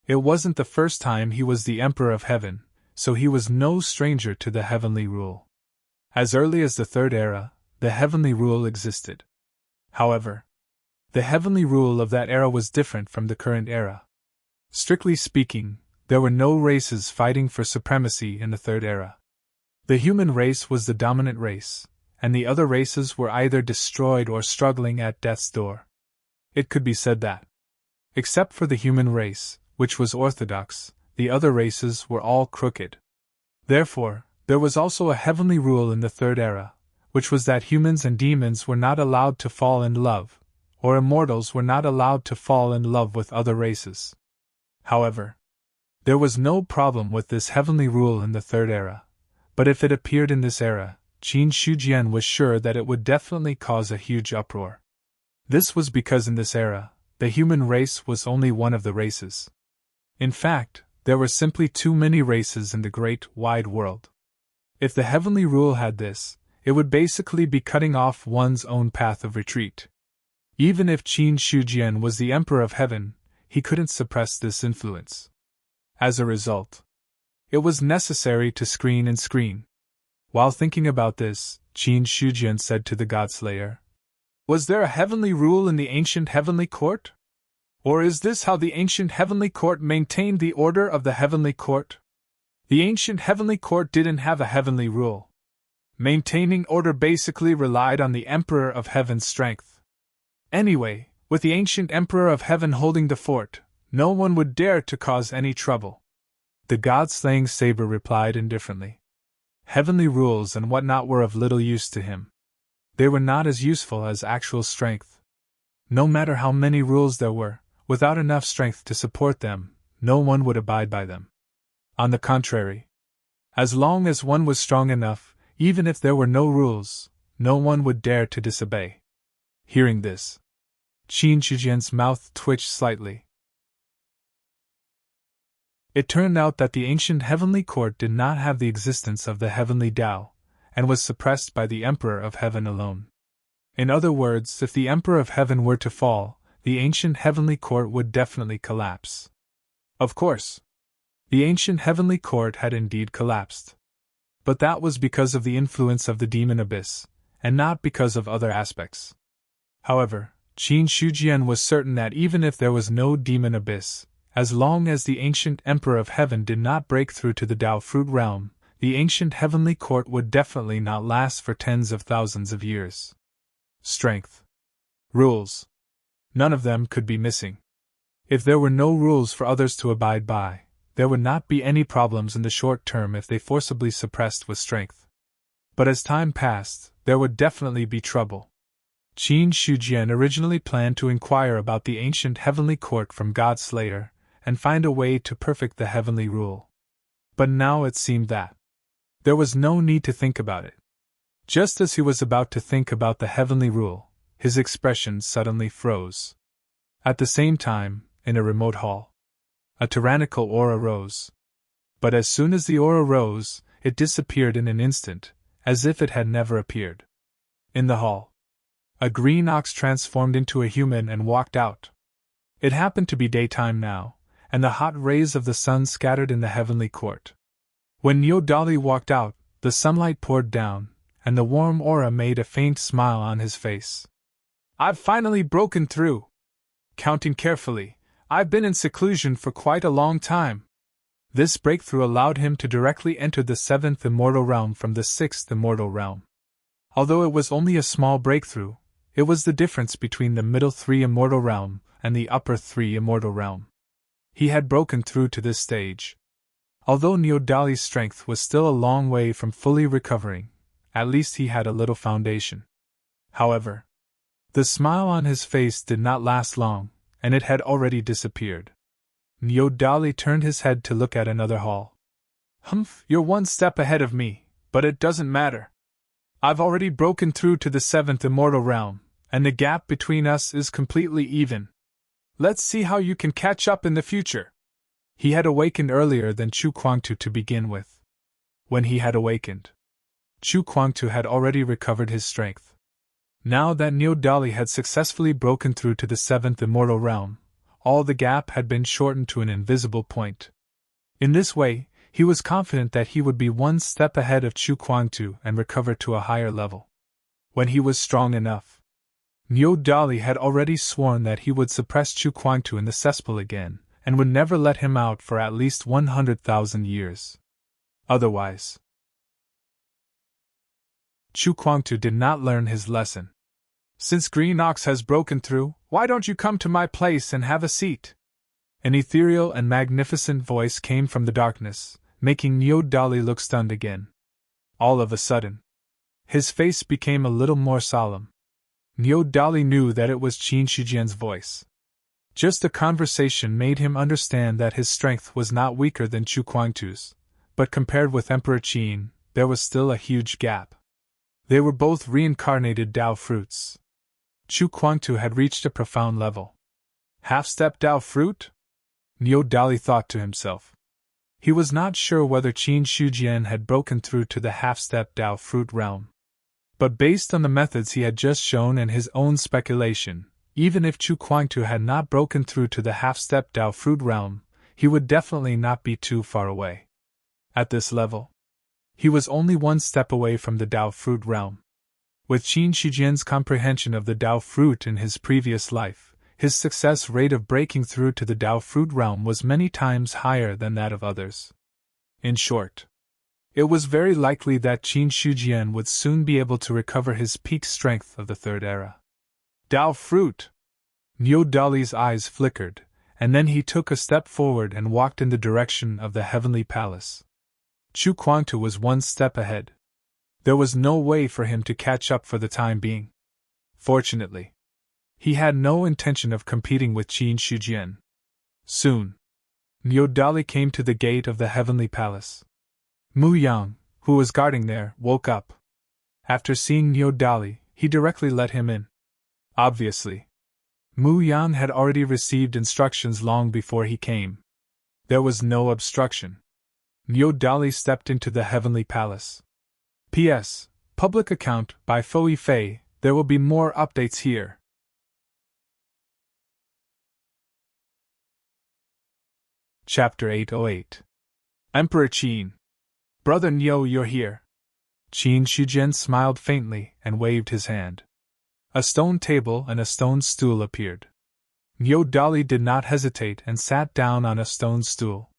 It wasn't the first time he was the Emperor of Heaven, so he was no stranger to the heavenly rule. As early as the third era, the heavenly rule existed. However, the heavenly rule of that era was different from the current era. Strictly speaking, there were no races fighting for supremacy in the third era. The human race was the dominant race, and the other races were either destroyed or struggling at death's door. It could be said that, except for the human race, which was orthodox, the other races were all crooked. Therefore, there was also a heavenly rule in the third era, which was that humans and demons were not allowed to fall in love, or immortals were not allowed to fall in love with other races. However, there was no problem with this heavenly rule in the third era, but if it appeared in this era, Qin Shujian was sure that it would definitely cause a huge uproar. This was because in this era, the human race was only one of the races. In fact, there were simply too many races in the great, wide world. If the heavenly rule had this, it would basically be cutting off one's own path of retreat. Even if Qin Shujian was the Emperor of Heaven, he couldn't suppress this influence. As a result, it was necessary to screen and screen. While thinking about this, Qin Shujian said to the Godslayer, Was there a heavenly rule in the ancient heavenly court? Or is this how the ancient heavenly court maintained the order of the heavenly court? The ancient heavenly court didn't have a heavenly rule. Maintaining order basically relied on the Emperor of Heaven's strength. Anyway, with the ancient Emperor of Heaven holding the fort, no one would dare to cause any trouble. The god-slaying saber replied indifferently. Heavenly rules and whatnot were of little use to him. They were not as useful as actual strength. No matter how many rules there were, without enough strength to support them, no one would abide by them. On the contrary, as long as one was strong enough, even if there were no rules, no one would dare to disobey. Hearing this, Qin Shijian's mouth twitched slightly. It turned out that the ancient heavenly court did not have the existence of the heavenly Tao, and was suppressed by the Emperor of Heaven alone. In other words, if the Emperor of Heaven were to fall, the ancient heavenly court would definitely collapse. Of course, the ancient heavenly court had indeed collapsed. But that was because of the influence of the demon abyss, and not because of other aspects. However, Qin Shijian was certain that even if there was no demon abyss, as long as the ancient Emperor of Heaven did not break through to the Tao Fruit realm, the ancient heavenly court would definitely not last for tens of thousands of years. Strength. Rules. None of them could be missing. If there were no rules for others to abide by, there would not be any problems in the short term if they forcibly suppressed with strength. But as time passed, there would definitely be trouble. Qin Shijian originally planned to inquire about the ancient heavenly court from God Slayer, and find a way to perfect the heavenly rule. But now it seemed that there was no need to think about it. Just as he was about to think about the heavenly rule, his expression suddenly froze. At the same time, in a remote hall, a tyrannical aura rose. But as soon as the aura rose, it disappeared in an instant, as if it had never appeared. In the hall, a green ox transformed into a human and walked out. It happened to be daytime now, and the hot rays of the sun scattered in the heavenly court. When Niodali walked out, the sunlight poured down, and the warm aura made a faint smile on his face. "I've finally broken through. Counting carefully, I've been in seclusion for quite a long time." This breakthrough allowed him to directly enter the 7th immortal realm from the 6th immortal realm. Although it was only a small breakthrough, it was the difference between the middle 3 immortal realm and the upper 3 immortal realm. He had broken through to this stage. Although Niodali's strength was still a long way from fully recovering, at least he had a little foundation. However, the smile on his face did not last long, and it had already disappeared. Niodali turned his head to look at another hall. "Humph, you're one step ahead of me, but it doesn't matter. I've already broken through to the 7th immortal realm, and the gap between us is completely even. Let's see how you can catch up in the future." He had awakened earlier than Chu Kuangtu to begin with. When he had awakened, Chu Kuangtu had already recovered his strength. Now that Niodali had successfully broken through to the 7th immortal realm, all the gap had been shortened to an invisible point. In this way, he was confident that he would be one step ahead of Chu Kuangtu and recover to a higher level. When he was strong enough, Niodali had already sworn that he would suppress Chu Kuangtu in the cesspool again, and would never let him out for at least 100,000 years. Otherwise, Chu Kuangtu did not learn his lesson. "Since Green Ox has broken through, why don't you come to my place and have a seat?" An ethereal and magnificent voice came from the darkness, making Niodali look stunned again. All of a sudden, his face became a little more solemn. Niodali knew that it was Qin Shijian's voice. Just a conversation made him understand that his strength was not weaker than Chu Kuangtu's, but compared with Emperor Qin, there was still a huge gap. They were both reincarnated Tao fruits. Chu Kuangtu had reached a profound level. Half-step Tao fruit? Niodali thought to himself. He was not sure whether Qin Shijian had broken through to the half-step Tao fruit realm. But based on the methods he had just shown and his own speculation, even if Chu Kuangtu had not broken through to the half-step Tao fruit realm, he would definitely not be too far away. At this level, he was only one step away from the Tao fruit realm. With Qin Shijian's comprehension of the Tao fruit in his previous life, his success rate of breaking through to the Tao fruit realm was many times higher than that of others. In short, it was very likely that Qin Shijian would soon be able to recover his peak strength of the third era. Tao fruit! Niodali's eyes flickered, and then he took a step forward and walked in the direction of the heavenly palace. Chu Kuangtu was one step ahead. There was no way for him to catch up for the time being. Fortunately, He had no intention of competing with Qin Shujian. Soon, Niu Dali came to the gate of the heavenly palace. Mu Yang, who was guarding there, woke up. After seeing Niu Dali, he directly let him in. Obviously, Mu Yang had already received instructions long before he came. There was no obstruction. Niu Dali stepped into the heavenly palace. P.S. Public account by Fo Yifei. There will be more updates here. Chapter 808. Emperor Qin. Brother Niu, you're here. Qin Shujian smiled faintly and waved his hand. A stone table and a stone stool appeared. Niu Dali did not hesitate and sat down on a stone stool.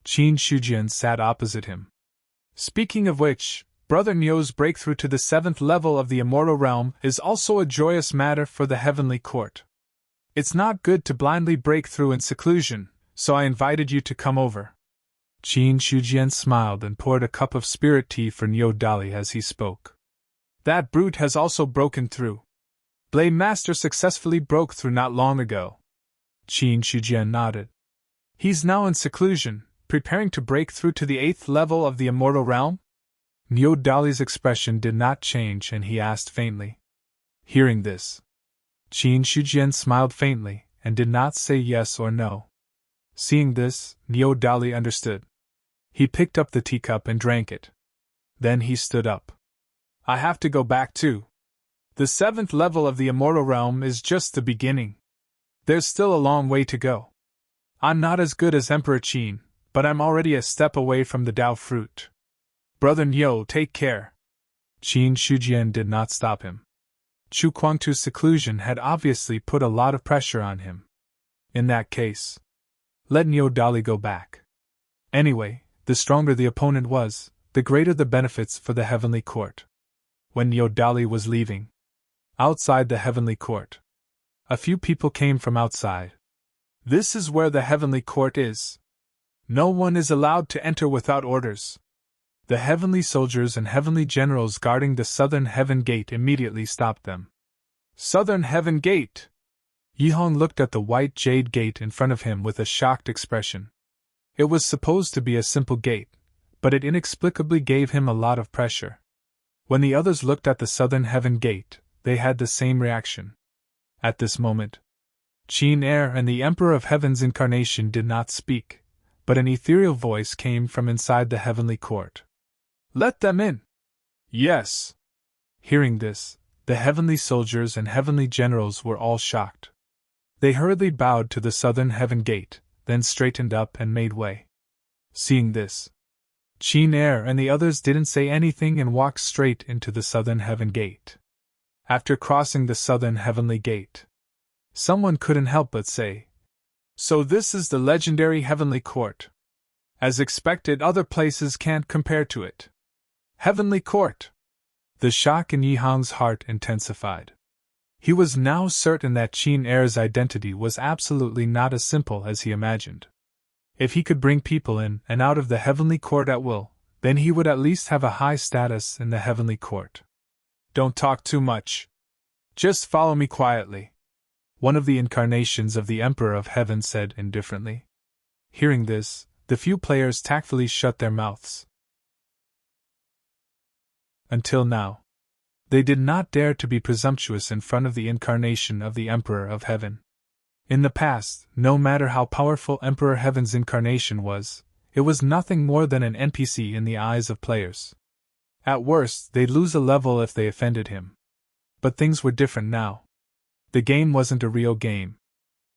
Qin Shujian sat opposite him. Speaking of which, Brother Niu's breakthrough to the 7th level of the immortal realm is also a joyous matter for the heavenly court. It's not good to blindly break through in seclusion, so I invited you to come over. Qin Shujian smiled and poured a cup of spirit tea for Niu Dali as he spoke. That brute has also broken through. Blade Master successfully broke through not long ago. Qin Shujian nodded. He's now in seclusion, preparing to break through to the 8th level of the immortal realm? Niu Dali's expression did not change and he asked faintly. Hearing this, Qin Shujian smiled faintly and did not say yes or no. Seeing this, Niu Dali understood. He picked up the teacup and drank it. Then he stood up. I have to go back too. The 7th level of the immortal realm is just the beginning. There's still a long way to go. I'm not as good as Emperor Qin, but I'm already a step away from the Dao fruit. Brother Niu, take care. Qin Shujian did not stop him. Chu Kuangtu's seclusion had obviously put a lot of pressure on him. In that case, let Niu Dali go back. Anyway, the stronger the opponent was, the greater the benefits for the heavenly court. When Niu Dali was leaving, outside the heavenly court, a few people came from outside. This is where the heavenly court is. No one is allowed to enter without orders. The heavenly soldiers and heavenly generals guarding the southern heaven gate immediately stopped them. Southern heaven gate! Yihong looked at the white jade gate in front of him with a shocked expression. It was supposed to be a simple gate, but it inexplicably gave him a lot of pressure. When the others looked at the southern heaven gate, they had the same reaction. At this moment, Qin Er and the Emperor of Heaven's incarnation did not speak, but an ethereal voice came from inside the heavenly court. Let them in! Yes! Hearing this, the heavenly soldiers and heavenly generals were all shocked. They hurriedly bowed to the southern heaven gate, then straightened up and made way. Seeing this, Qin Er and the others didn't say anything and walked straight into the southern heaven gate. After crossing the southern heavenly gate, someone couldn't help but say, So this is the legendary heavenly court. As expected, other places can't compare to it. Heavenly court! The shock in Yihang's heart intensified. He was now certain that Qin Er's identity was absolutely not as simple as he imagined. If he could bring people in and out of the heavenly court at will, then he would at least have a high status in the heavenly court. Don't talk too much. Just follow me quietly. One of the incarnations of the Emperor of Heaven said indifferently. Hearing this, the few players tactfully shut their mouths. Until now, they did not dare to be presumptuous in front of the incarnation of the Emperor of Heaven. In the past, no matter how powerful Emperor Heaven's incarnation was, it was nothing more than an NPC in the eyes of players. At worst, they'd lose a level if they offended him. But things were different now. The game wasn't a real game.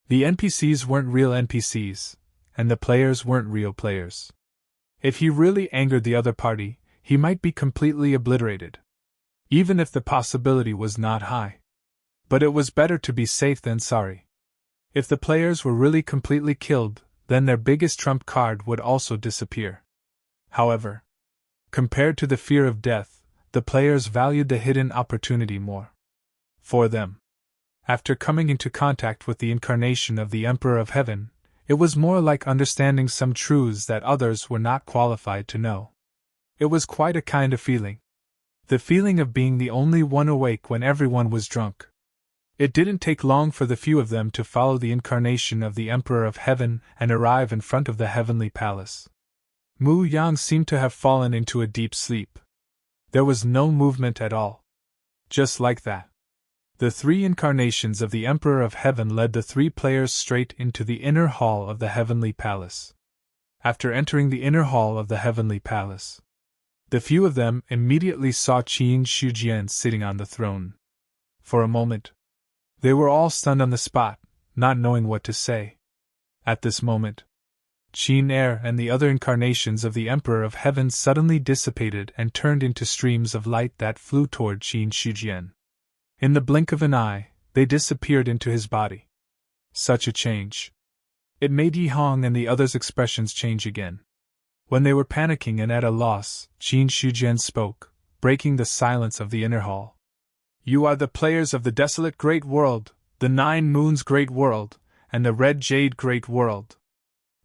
The NPCs weren't real NPCs, and the players weren't real players. If he really angered the other party, he might be completely obliterated. Even if the possibility was not high. But it was better to be safe than sorry. If the players were really completely killed, then their biggest trump card would also disappear. However, compared to the fear of death, the players valued the hidden opportunity more. For them, after coming into contact with the incarnation of the Emperor of Heaven, it was more like understanding some truths that others were not qualified to know. It was quite a kind of feeling. The feeling of being the only one awake when everyone was drunk. It didn't take long for the few of them to follow the incarnation of the Emperor of Heaven and arrive in front of the heavenly palace. Mu Yang seemed to have fallen into a deep sleep. There was no movement at all. Just like that. The three incarnations of the Emperor of Heaven led the three players straight into the inner hall of the heavenly palace. After entering the inner hall of the heavenly palace, the few of them immediately saw Qin Shujian sitting on the throne. For a moment, they were all stunned on the spot, not knowing what to say. At this moment, Qin Er and the other incarnations of the Emperor of Heaven suddenly dissipated and turned into streams of light that flew toward Qin Shujian. In the blink of an eye, they disappeared into his body. Such a change. It made Yi Hong and the others' expressions change again. When they were panicking and at a loss, Qin Shujian spoke, breaking the silence of the inner hall. You are the players of the desolate great world, the 9 moons great world, and the red jade great world.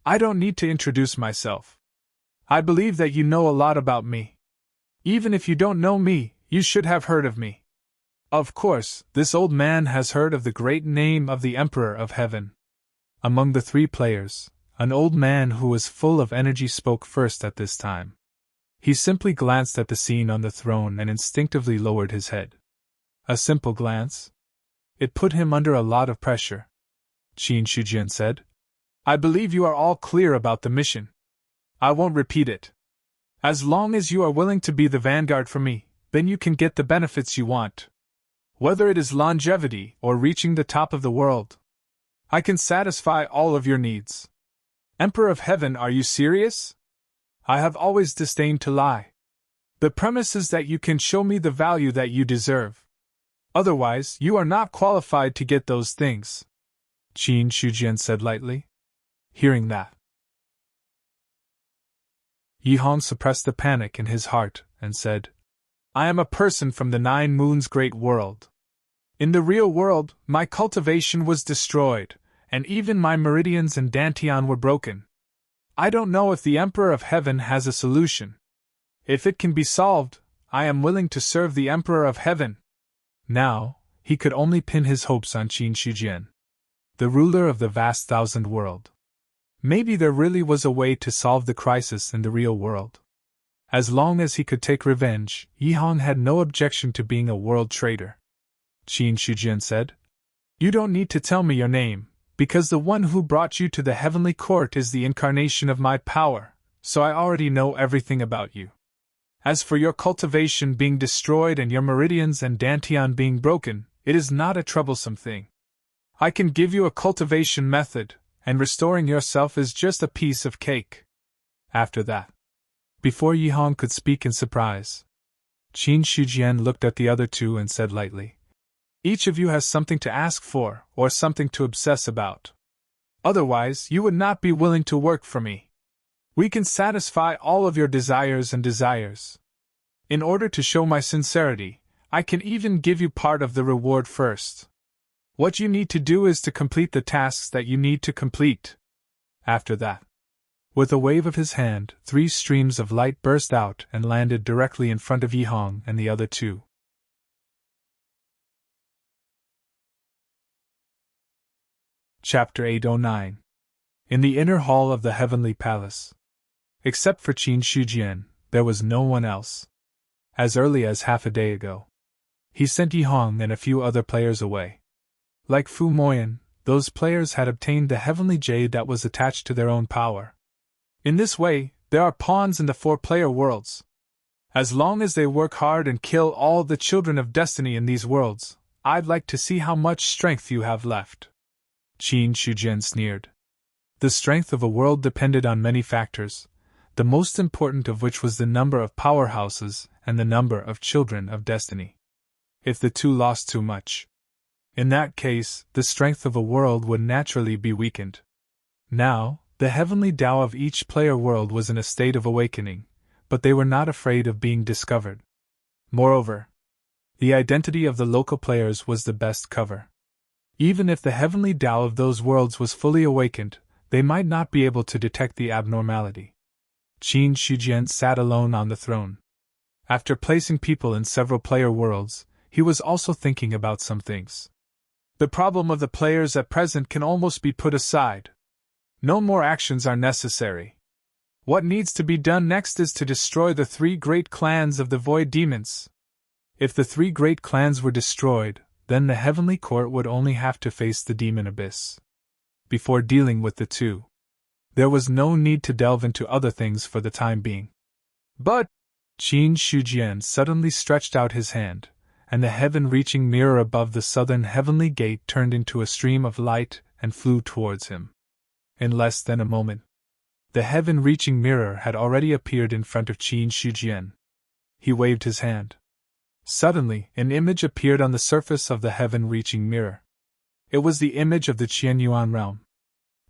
I don't need to introduce myself. I believe that you know a lot about me. Even if you don't know me, you should have heard of me. Of course, this old man has heard of the great name of the Emperor of Heaven. Among the three players, an old man who was full of energy spoke first at this time. He simply glanced at the scene on the throne and instinctively lowered his head. A simple glance? It put him under a lot of pressure. Qin Shujian said, I believe you are all clear about the mission. I won't repeat it. As long as you are willing to be the vanguard for me, then you can get the benefits you want. Whether it is longevity or reaching the top of the world, I can satisfy all of your needs. Emperor of Heaven, are you serious? I have always disdained to lie. The premise is that you can show me the value that you deserve. Otherwise, you are not qualified to get those things. Qin Shujian said lightly. Hearing that, Yi Hong suppressed the panic in his heart and said, I am a person from the 9 moons great world. In the real world, my cultivation was destroyed, and even my meridians and dantian were broken. I don't know if the Emperor of Heaven has a solution. If it can be solved, I am willing to serve the Emperor of Heaven. Now, he could only pin his hopes on Qin Shujian, the ruler of the vast thousand world. Maybe there really was a way to solve the crisis in the real world. As long as he could take revenge, Yi Hong had no objection to being a world traitor. Qin Shujian said, You don't need to tell me your name, because the one who brought you to the heavenly court is the incarnation of my power, so I already know everything about you. As for your cultivation being destroyed and your meridians and dantian being broken, it is not a troublesome thing. I can give you a cultivation method, and restoring yourself is just a piece of cake. After that, before Yi Hong could speak in surprise, Qin Shujian looked at the other two and said lightly, Each of you has something to ask for, or something to obsess about. Otherwise, you would not be willing to work for me. We can satisfy all of your desires and desires. In order to show my sincerity, I can even give you part of the reward first. What you need to do is to complete the tasks that you need to complete. After that, with a wave of his hand, 3 streams of light burst out and landed directly in front of Yi Hong and the other two. Chapter 809. In the inner hall of the heavenly palace. Except for Qin Shujian, there was no one else. As early as half a day ago, he sent Yi Hong and a few other players away. Like Fu Moyan, those players had obtained the heavenly jade that was attached to their own power. In this way, there are pawns in the 4-player worlds. As long as they work hard and kill all the children of destiny in these worlds, I'd like to see how much strength you have left. Qin Shujian sneered. The strength of a world depended on many factors, the most important of which was the number of powerhouses and the number of children of destiny. If the two lost too much, in that case, the strength of a world would naturally be weakened. Now, the heavenly Tao of each player world was in a state of awakening, but they were not afraid of being discovered. Moreover, the identity of the local players was the best cover. Even if the heavenly Tao of those worlds was fully awakened, they might not be able to detect the abnormality. Qin Shujian sat alone on the throne. After placing people in several player worlds, he was also thinking about some things. The problem of the players at present can almost be put aside. No more actions are necessary. What needs to be done next is to destroy the 3 great clans of the Void Demons. If the 3 great clans were destroyed, then the Heavenly Court would only have to face the Demon Abyss. Before dealing with the 2, there was no need to delve into other things for the time being. But Qin Shujian suddenly stretched out his hand, and the heaven-reaching mirror above the southern heavenly gate turned into a stream of light and flew towards him. In less than a moment, the heaven-reaching mirror had already appeared in front of Qin Shujian. He waved his hand. Suddenly, an image appeared on the surface of the heaven-reaching mirror. It was the image of the Qianyuan realm.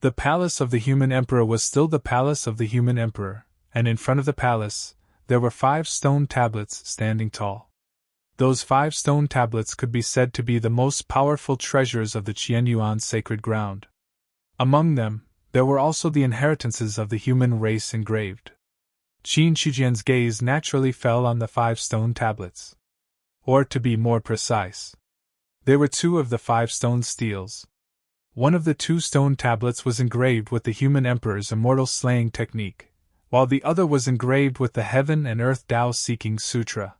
The palace of the human emperor was still the palace of the human emperor, and in front of the palace, there were 5 stone tablets standing tall. Those 5 stone tablets could be said to be the most powerful treasures of the Qianyuan sacred ground. Among them, there were also the inheritances of the human race engraved. Qin Shujian's gaze naturally fell on the 5 stone tablets. Or to be more precise, they were 2 of the 5 stone steels. One of the 2 stone tablets was engraved with the human emperor's immortal slaying technique, while the other was engraved with the Heaven and Earth Tao Seeking Sutra.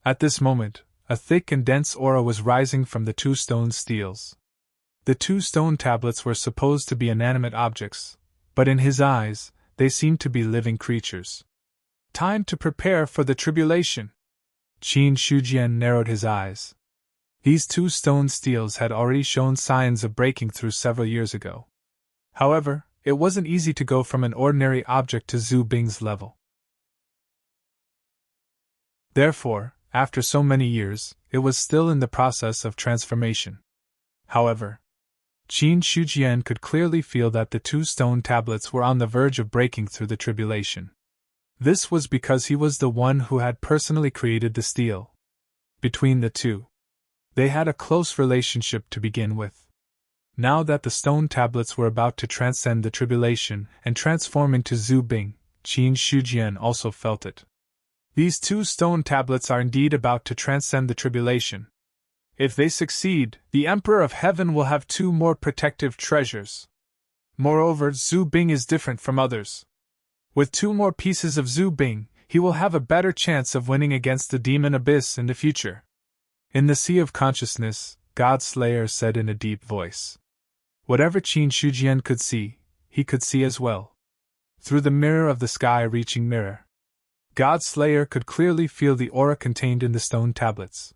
At this moment, a thick and dense aura was rising from the 2 stone steels. The 2 stone tablets were supposed to be inanimate objects, but in his eyes, they seemed to be living creatures. Time to prepare for the tribulation. Qin Shujian narrowed his eyes. These 2 stone steels had already shown signs of breaking through several years ago. However, it wasn't easy to go from an ordinary object to Zhu Bing's level. Therefore, after so many years, it was still in the process of transformation. However, Qin Shujian could clearly feel that the 2 stone tablets were on the verge of breaking through the tribulation. This was because he was the one who had personally created the steel. Between the 2, they had a close relationship to begin with. Now that the stone tablets were about to transcend the tribulation and transform into Zhu Bing, Qin Shujian also felt it. These 2 stone tablets are indeed about to transcend the tribulation. If they succeed, the Emperor of Heaven will have 2 more protective treasures. Moreover, Zhu Bing is different from others. With 2 more pieces of Zhu Bing, he will have a better chance of winning against the Demon Abyss in the future. In the Sea of Consciousness, God Slayer said in a deep voice. Whatever Qin Shujian could see, he could see as well. Through the mirror of the sky-reaching mirror, God Slayer could clearly feel the aura contained in the stone tablets.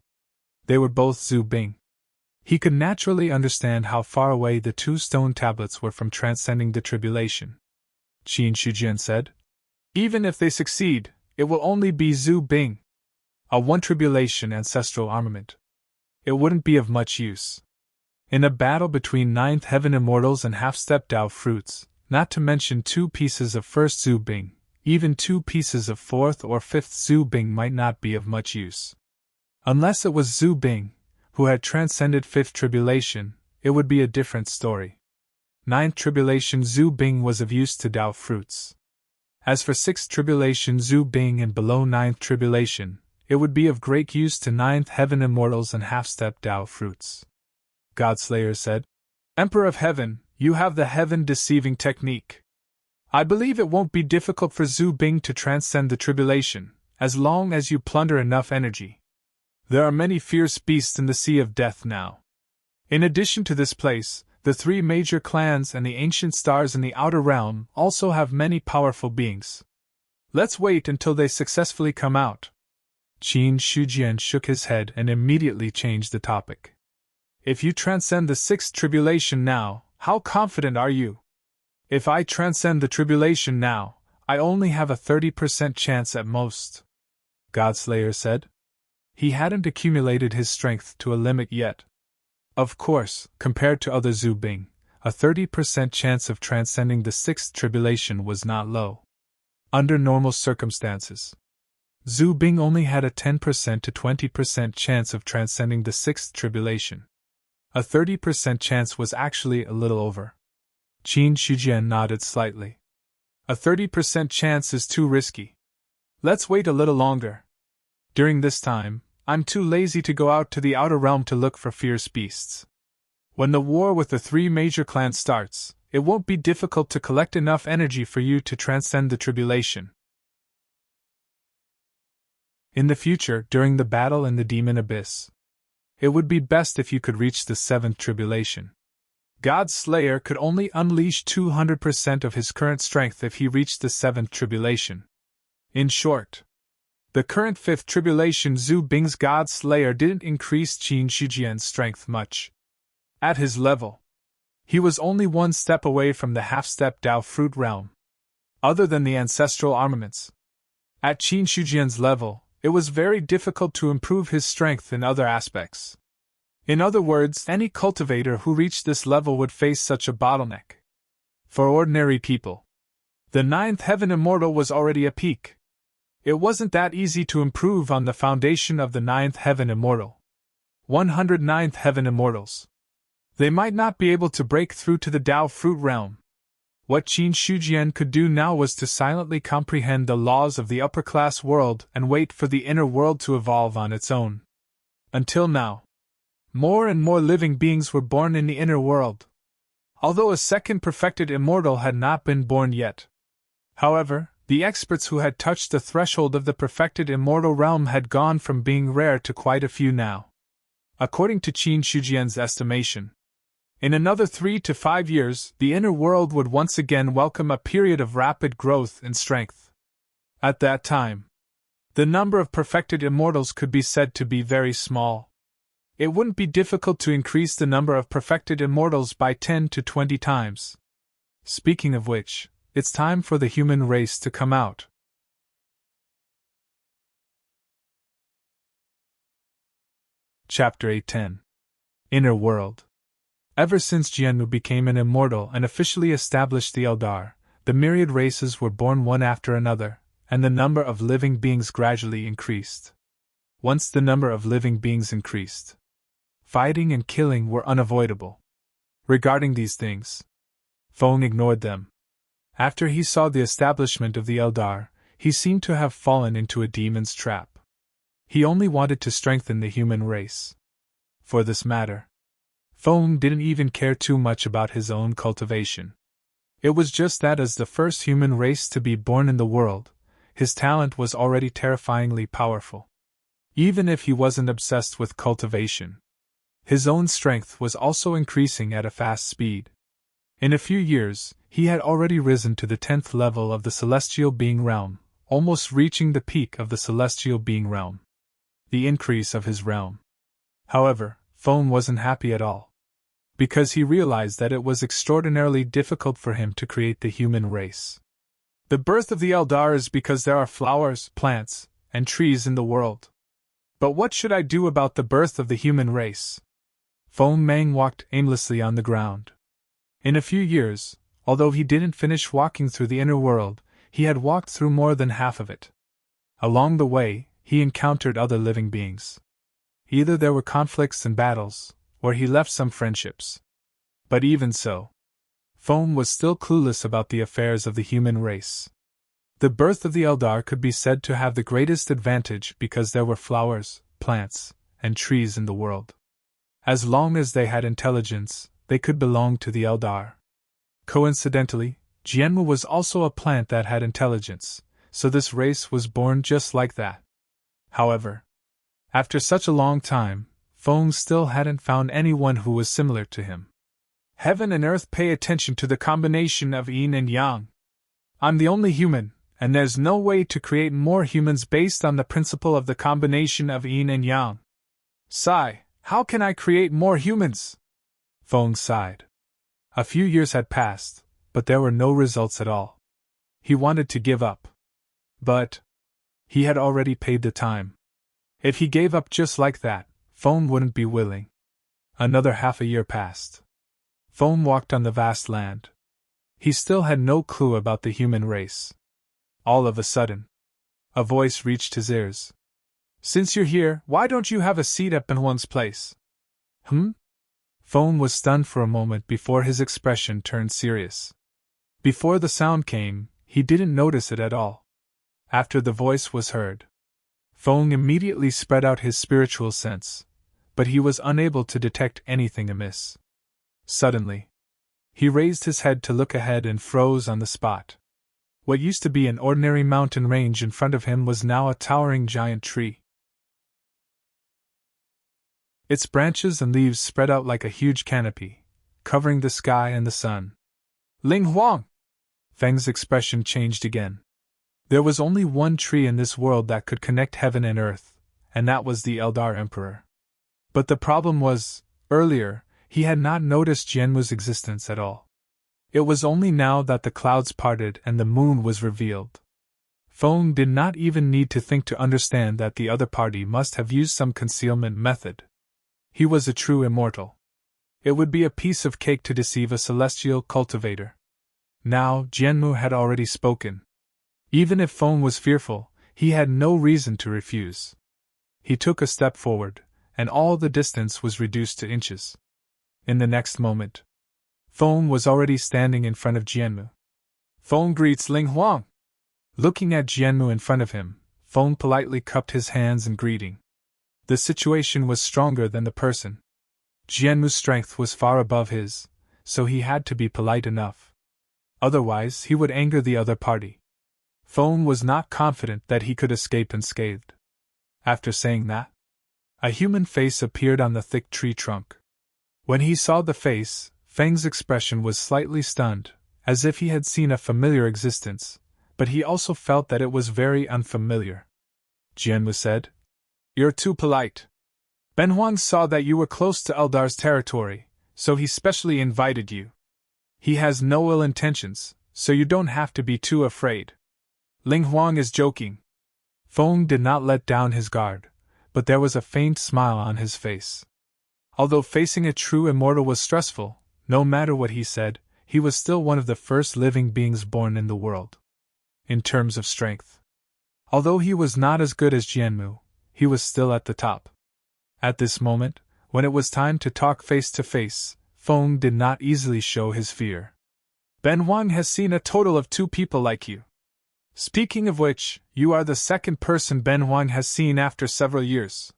They were both Zhu Bing. He could naturally understand how far away the 2 stone tablets were from transcending the tribulation. Qin Shujian said. Even if they succeed, it will only be Zhu Bing. A 1 tribulation ancestral armament. It wouldn't be of much use. In a battle between 9th Heaven Immortals and half-step Dao fruits, not to mention 2 pieces of 1st Zhu Bing, even 2 pieces of 4th or 5th Zhu Bing might not be of much use. Unless it was Zhu Bing, who had transcended 5th tribulation, it would be a different story. 9th tribulation Zhu Bing was of use to Dao fruits. As for 6th tribulation Zhu Bing and below 9th tribulation, it would be of great use to 9th Heaven Immortals and half-step Dao fruits. Godslayer said, Emperor of Heaven, you have the heaven-deceiving technique. I believe it won't be difficult for Zhu Bing to transcend the tribulation, as long as you plunder enough energy. There are many fierce beasts in the Sea of Death now. In addition to this place, the 3 major clans and the ancient stars in the outer realm also have many powerful beings. Let's wait until they successfully come out. Qin Shujian shook his head and immediately changed the topic. If you transcend the 6th tribulation now, how confident are you? If I transcend the tribulation now, I only have a 30% chance at most. Godslayer said. He hadn't accumulated his strength to a limit yet. Of course, compared to other Zhu Bing, a 30% chance of transcending the 6th tribulation was not low. Under normal circumstances, Zhu Bing only had a 10% to 20% chance of transcending the 6th tribulation. A 30% chance was actually a little over. Qin Shujian nodded slightly. A 30% chance is too risky. Let's wait a little longer. During this time, I'm too lazy to go out to the outer realm to look for fierce beasts. When the war with the three major clans starts, it won't be difficult to collect enough energy for you to transcend the tribulation. In the future, during the battle in the demon abyss, it would be best if you could reach the seventh tribulation. God's Slayer could only unleash 200% of his current strength if he reached the seventh tribulation. In short, the current fifth tribulation Zhu Bing's God's Slayer didn't increase Qin Shijian's strength much. At his level, he was only one step away from the half-step Dao Fruit realm. Other than the ancestral armaments, at Qin Shijian's level, it was very difficult to improve his strength in other aspects. In other words, any cultivator who reached this level would face such a bottleneck. For ordinary people, the ninth heaven immortal was already a peak. It wasn't that easy to improve on the foundation of the ninth heaven immortal. 109th heaven immortals. They might not be able to break through to the Dao Fruit realm. What Qin Shijian could do now was to silently comprehend the laws of the upper-class world and wait for the inner world to evolve on its own. Until now, more and more living beings were born in the inner world, although a second perfected immortal had not been born yet. However, the experts who had touched the threshold of the perfected immortal realm had gone from being rare to quite a few now. According to Qin Shijian's estimation, in another 3 to 5 years, the inner world would once again welcome a period of rapid growth in strength. At that time, the number of perfected immortals could be said to be very small. It wouldn't be difficult to increase the number of perfected immortals by 10 to 20 times. Speaking of which, it's time for the human race to come out. Chapter 810. Inner World. Ever since Jianmu became an immortal and officially established the Eldar, the myriad races were born one after another, and the number of living beings gradually increased. Once the number of living beings increased, fighting and killing were unavoidable. Regarding these things, Feng ignored them. After he saw the establishment of the Eldar, he seemed to have fallen into a demon's trap. He only wanted to strengthen the human race. For this matter, Feng didn't even care too much about his own cultivation. It was just that as the first human race to be born in the world, his talent was already terrifyingly powerful. Even if he wasn't obsessed with cultivation, his own strength was also increasing at a fast speed. In a few years, he had already risen to the 10th level of the celestial being realm, almost reaching the peak of the celestial being realm. The increase of his realm. However, Feng wasn't happy at all, because he realized that it was extraordinarily difficult for him to create the human race. The birth of the Eldar is because there are flowers, plants, and trees in the world. But what should I do about the birth of the human race? Feng Mang walked aimlessly on the ground. In a few years, although he didn't finish walking through the inner world, he had walked through more than half of it. Along the way, he encountered other living beings. Either there were conflicts and battles, or he left some friendships. But even so, Feng was still clueless about the affairs of the human race. The birth of the Eldar could be said to have the greatest advantage because there were flowers, plants, and trees in the world. As long as they had intelligence, they could belong to the Eldar. Coincidentally, Jianmu was also a plant that had intelligence, so this race was born just like that. However, after such a long time, Feng still hadn't found anyone who was similar to him. Heaven and earth pay attention to the combination of yin and yang. I'm the only human, and there's no way to create more humans based on the principle of the combination of yin and yang. Sigh, how can I create more humans? Feng sighed. A few years had passed, but there were no results at all. He wanted to give up. But he had already paid the time. If he gave up just like that, Feng wouldn't be willing. Another half a year passed. Feng walked on the vast land. He still had no clue about the human race. All of a sudden, a voice reached his ears. Since you're here, why don't you have a seat up in one's place? Feng was stunned for a moment before his expression turned serious. Before the sound came, he didn't notice it at all. After the voice was heard, Feng immediately spread out his spiritual sense, but he was unable to detect anything amiss. Suddenly, he raised his head to look ahead and froze on the spot. What used to be an ordinary mountain range in front of him was now a towering giant tree. Its branches and leaves spread out like a huge canopy, covering the sky and the sun. Ling Huang! Feng's expression changed again. There was only one tree in this world that could connect heaven and earth, and that was the Eldar Emperor. But the problem was, earlier, he had not noticed Jianmu's existence at all. It was only now that the clouds parted and the moon was revealed. Feng did not even need to think to understand that the other party must have used some concealment method. He was a true immortal. It would be a piece of cake to deceive a celestial cultivator. Now, Jianmu had already spoken. Even if Feng was fearful, he had no reason to refuse. He took a step forward, and all the distance was reduced to inches. In the next moment, Feng was already standing in front of Jianmu. Feng greets Ling Huang. Looking at Jianmu in front of him, Feng politely cupped his hands in greeting. The situation was stronger than the person. Jianmu's strength was far above his, so he had to be polite enough. Otherwise, he would anger the other party. Feng was not confident that he could escape unscathed. After saying that, a human face appeared on the thick tree trunk. When he saw the face, Feng's expression was slightly stunned, as if he had seen a familiar existence, but he also felt that it was very unfamiliar. Jianmu said, "You're too polite. Ben Huang saw that you were close to Eldar's territory, so he specially invited you. He has no ill intentions, so you don't have to be too afraid. Ling Huang is joking." Feng did not let down his guard, but there was a faint smile on his face. Although facing a true immortal was stressful, no matter what he said, he was still one of the first living beings born in the world. In terms of strength, although he was not as good as Jianmu, he was still at the top. At this moment, when it was time to talk face to face, Feng did not easily show his fear. "Ben Huang has seen a total of 2 people like you. Speaking of which, you are the second person Ben Huang has seen after several years."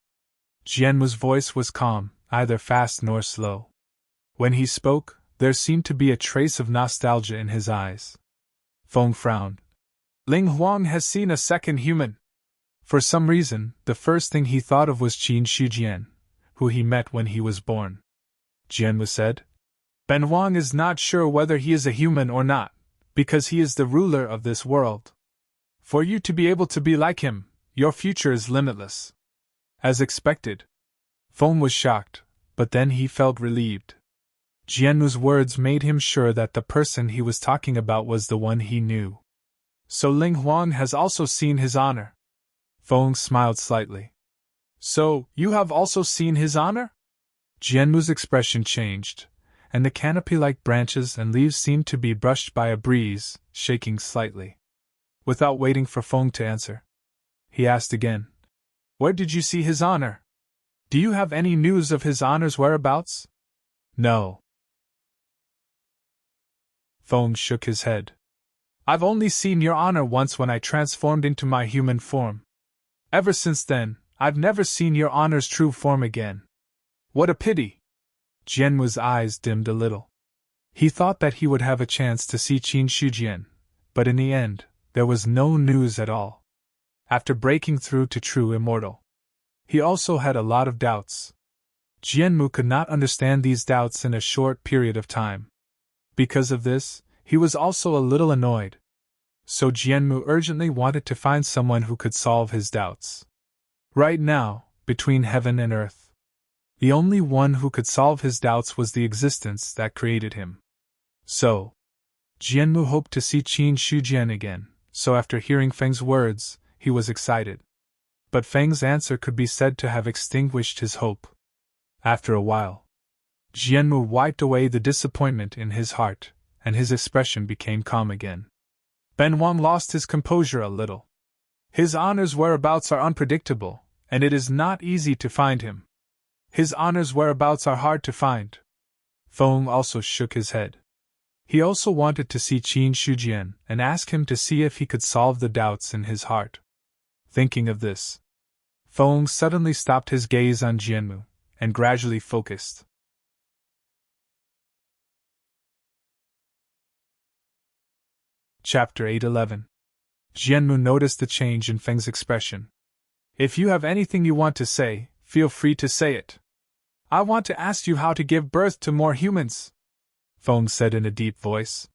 Jianmu's voice was calm, neither fast nor slow. When he spoke, there seemed to be a trace of nostalgia in his eyes. Feng frowned. "Ling Huang has seen a second human." For some reason, the first thing he thought of was Qin Shujian, who he met when he was born. Jianmu said, "Ben Huang is not sure whether he is a human or not, because he is the ruler of this world. For you to be able to be like him, your future is limitless." As expected, Feng was shocked, but then he felt relieved. Jianmu's words made him sure that the person he was talking about was the one he knew. "So Ling Huang has also seen his honor?" Feng smiled slightly. "So, you have also seen his honor?" Jianmu's expression changed, and the canopy-like branches and leaves seemed to be brushed by a breeze, shaking slightly. Without waiting for Feng to answer, he asked again, "Where did you see his honor? Do you have any news of his honor's whereabouts?" "No." Feng shook his head. "I've only seen your honor once when I transformed into my human form. Ever since then, I've never seen your honor's true form again. What a pity!" Jianmu's eyes dimmed a little. He thought that he would have a chance to see Qin Shujian, but in the end, there was no news at all. After breaking through to true immortal, he also had a lot of doubts. Jianmu could not understand these doubts in a short period of time. Because of this, he was also a little annoyed. So Jianmu urgently wanted to find someone who could solve his doubts. Right now, between heaven and earth, the only one who could solve his doubts was the existence that created him. So, Jianmu hoped to see Qin Shujian again, so after hearing Feng's words, he was excited. But Feng's answer could be said to have extinguished his hope. After a while, Jianmu wiped away the disappointment in his heart, and his expression became calm again. Ben Huang lost his composure a little. His honor's whereabouts are unpredictable, and it is not easy to find him. His honor's whereabouts are hard to find. Feng also shook his head. He also wanted to see Qin Shujian and ask him to see if he could solve the doubts in his heart. Thinking of this, Feng suddenly stopped his gaze on Jianmu and gradually focused. Chapter 8:11. Jianmu noticed the change in Feng's expression. If you have anything you want to say, feel free to say it. I want to ask you how to give birth to more humans, Feng said in a deep voice.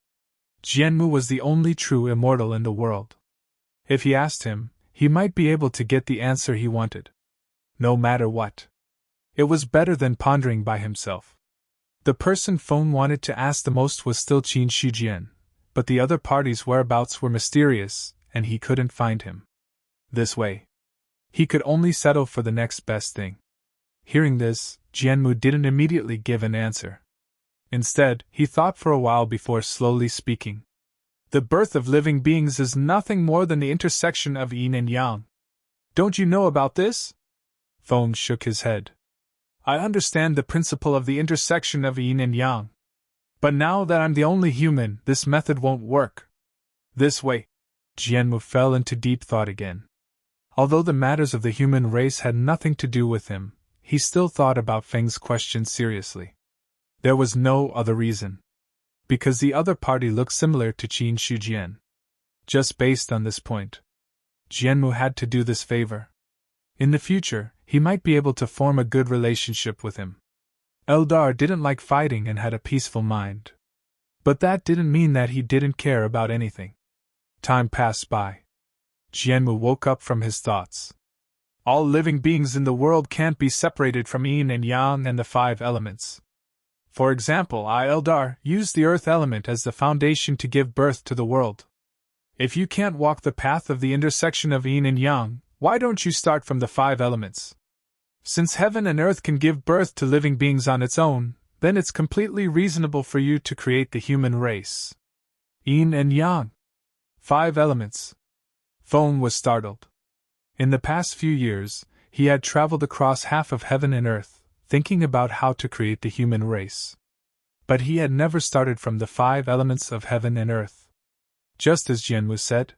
Jianmu was the only true immortal in the world. If he asked him, he might be able to get the answer he wanted. No matter what. It was better than pondering by himself. The person Feng wanted to ask the most was still Qin Shijian, but the other party's whereabouts were mysterious, and he couldn't find him. This way, he could only settle for the next best thing. Hearing this, Jianmu didn't immediately give an answer. Instead, he thought for a while before slowly speaking. The birth of living beings is nothing more than the intersection of yin and yang. Don't you know about this? Feng shook his head. I understand the principle of the intersection of yin and yang. But now that I'm the only human, this method won't work. This way. Jianmu fell into deep thought again. Although the matters of the human race had nothing to do with him, he still thought about Feng's question seriously. There was no other reason. Because the other party looked similar to Qin Shijian. Just based on this point, Jianmu had to do this favor. In the future, he might be able to form a good relationship with him. Eldar didn't like fighting and had a peaceful mind. But that didn't mean that he didn't care about anything. Time passed by. Jianmu woke up from his thoughts. All living beings in the world can't be separated from yin and yang and the 5 elements. For example, I, Eldar, use the earth element as the foundation to give birth to the world. If you can't walk the path of the intersection of yin and yang, why don't you start from the 5 elements? Since heaven and earth can give birth to living beings on its own, then it's completely reasonable for you to create the human race. Yin and yang. 5 elements. Feng was startled. In the past few years, he had traveled across half of heaven and earth, thinking about how to create the human race. But he had never started from the 5 elements of heaven and earth. Just as Jianmu said,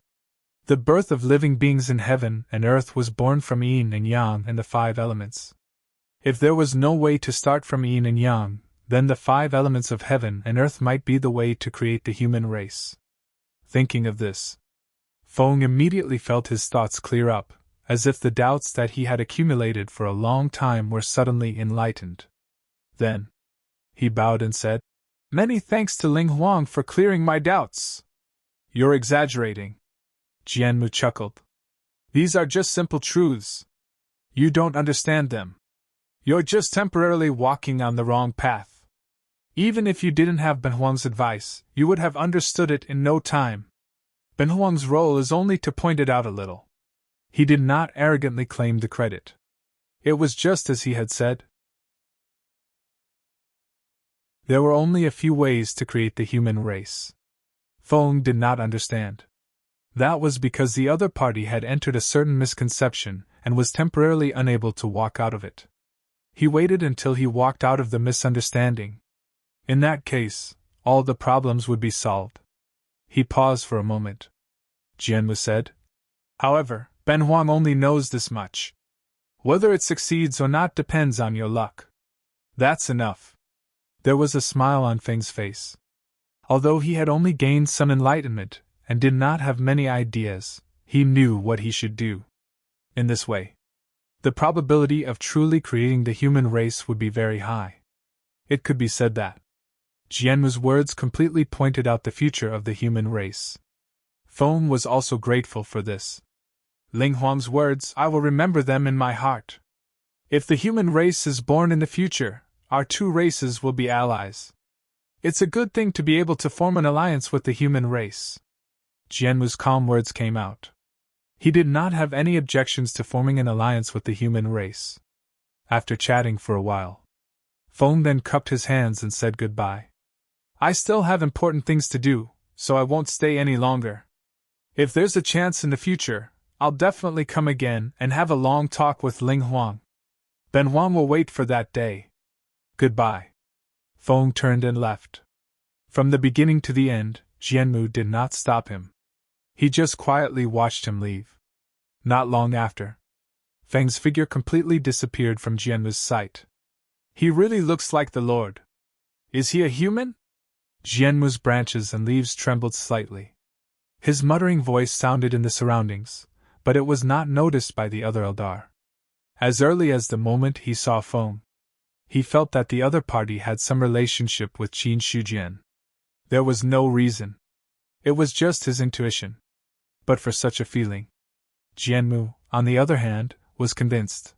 the birth of living beings in heaven and earth was born from yin and yang and the 5 elements. If there was no way to start from yin and yang, then the 5 elements of heaven and earth might be the way to create the human race. Thinking of this, Feng immediately felt his thoughts clear up, as if the doubts that he had accumulated for a long time were suddenly enlightened. Then, he bowed and said, Many thanks to Ling Huang for clearing my doubts. You're exaggerating. Jianmu chuckled. These are just simple truths. You don't understand them. You're just temporarily walking on the wrong path. Even if you didn't have Ben Huang's advice, you would have understood it in no time. Ben Huang's role is only to point it out a little. He did not arrogantly claim the credit. It was just as he had said. There were only a few ways to create the human race. Feng did not understand. That was because the other party had entered a certain misconception and was temporarily unable to walk out of it. He waited until he walked out of the misunderstanding. In that case, all the problems would be solved. He paused for a moment. Jianmu said, However, Ben Huang only knows this much. Whether it succeeds or not depends on your luck. That's enough. There was a smile on Feng's face. Although he had only gained some enlightenment and did not have many ideas, he knew what he should do. In this way, the probability of truly creating the human race would be very high. It could be said that Jianmu's words completely pointed out the future of the human race. Feng was also grateful for this. Ling Huang's words, I will remember them in my heart. If the human race is born in the future, our 2 races will be allies. It's a good thing to be able to form an alliance with the human race. Jianmu's calm words came out. He did not have any objections to forming an alliance with the human race. After chatting for a while, Feng then cupped his hands and said goodbye. I still have important things to do, so I won't stay any longer. If there's a chance in the future, I'll definitely come again and have a long talk with Ling Huang. Ben Huang will wait for that day. Goodbye. Feng turned and left. From the beginning to the end, Jianmu did not stop him. He just quietly watched him leave. Not long after, Feng's figure completely disappeared from Jianmu's sight. He really looks like the Lord. Is he a human? Jianmu's branches and leaves trembled slightly. His muttering voice sounded in the surroundings, but it was not noticed by the other Eldar. As early as the moment he saw Feng, he felt that the other party had some relationship with Qin Shujian. There was no reason. It was just his intuition. But for such a feeling, Jianmu, on the other hand, was convinced.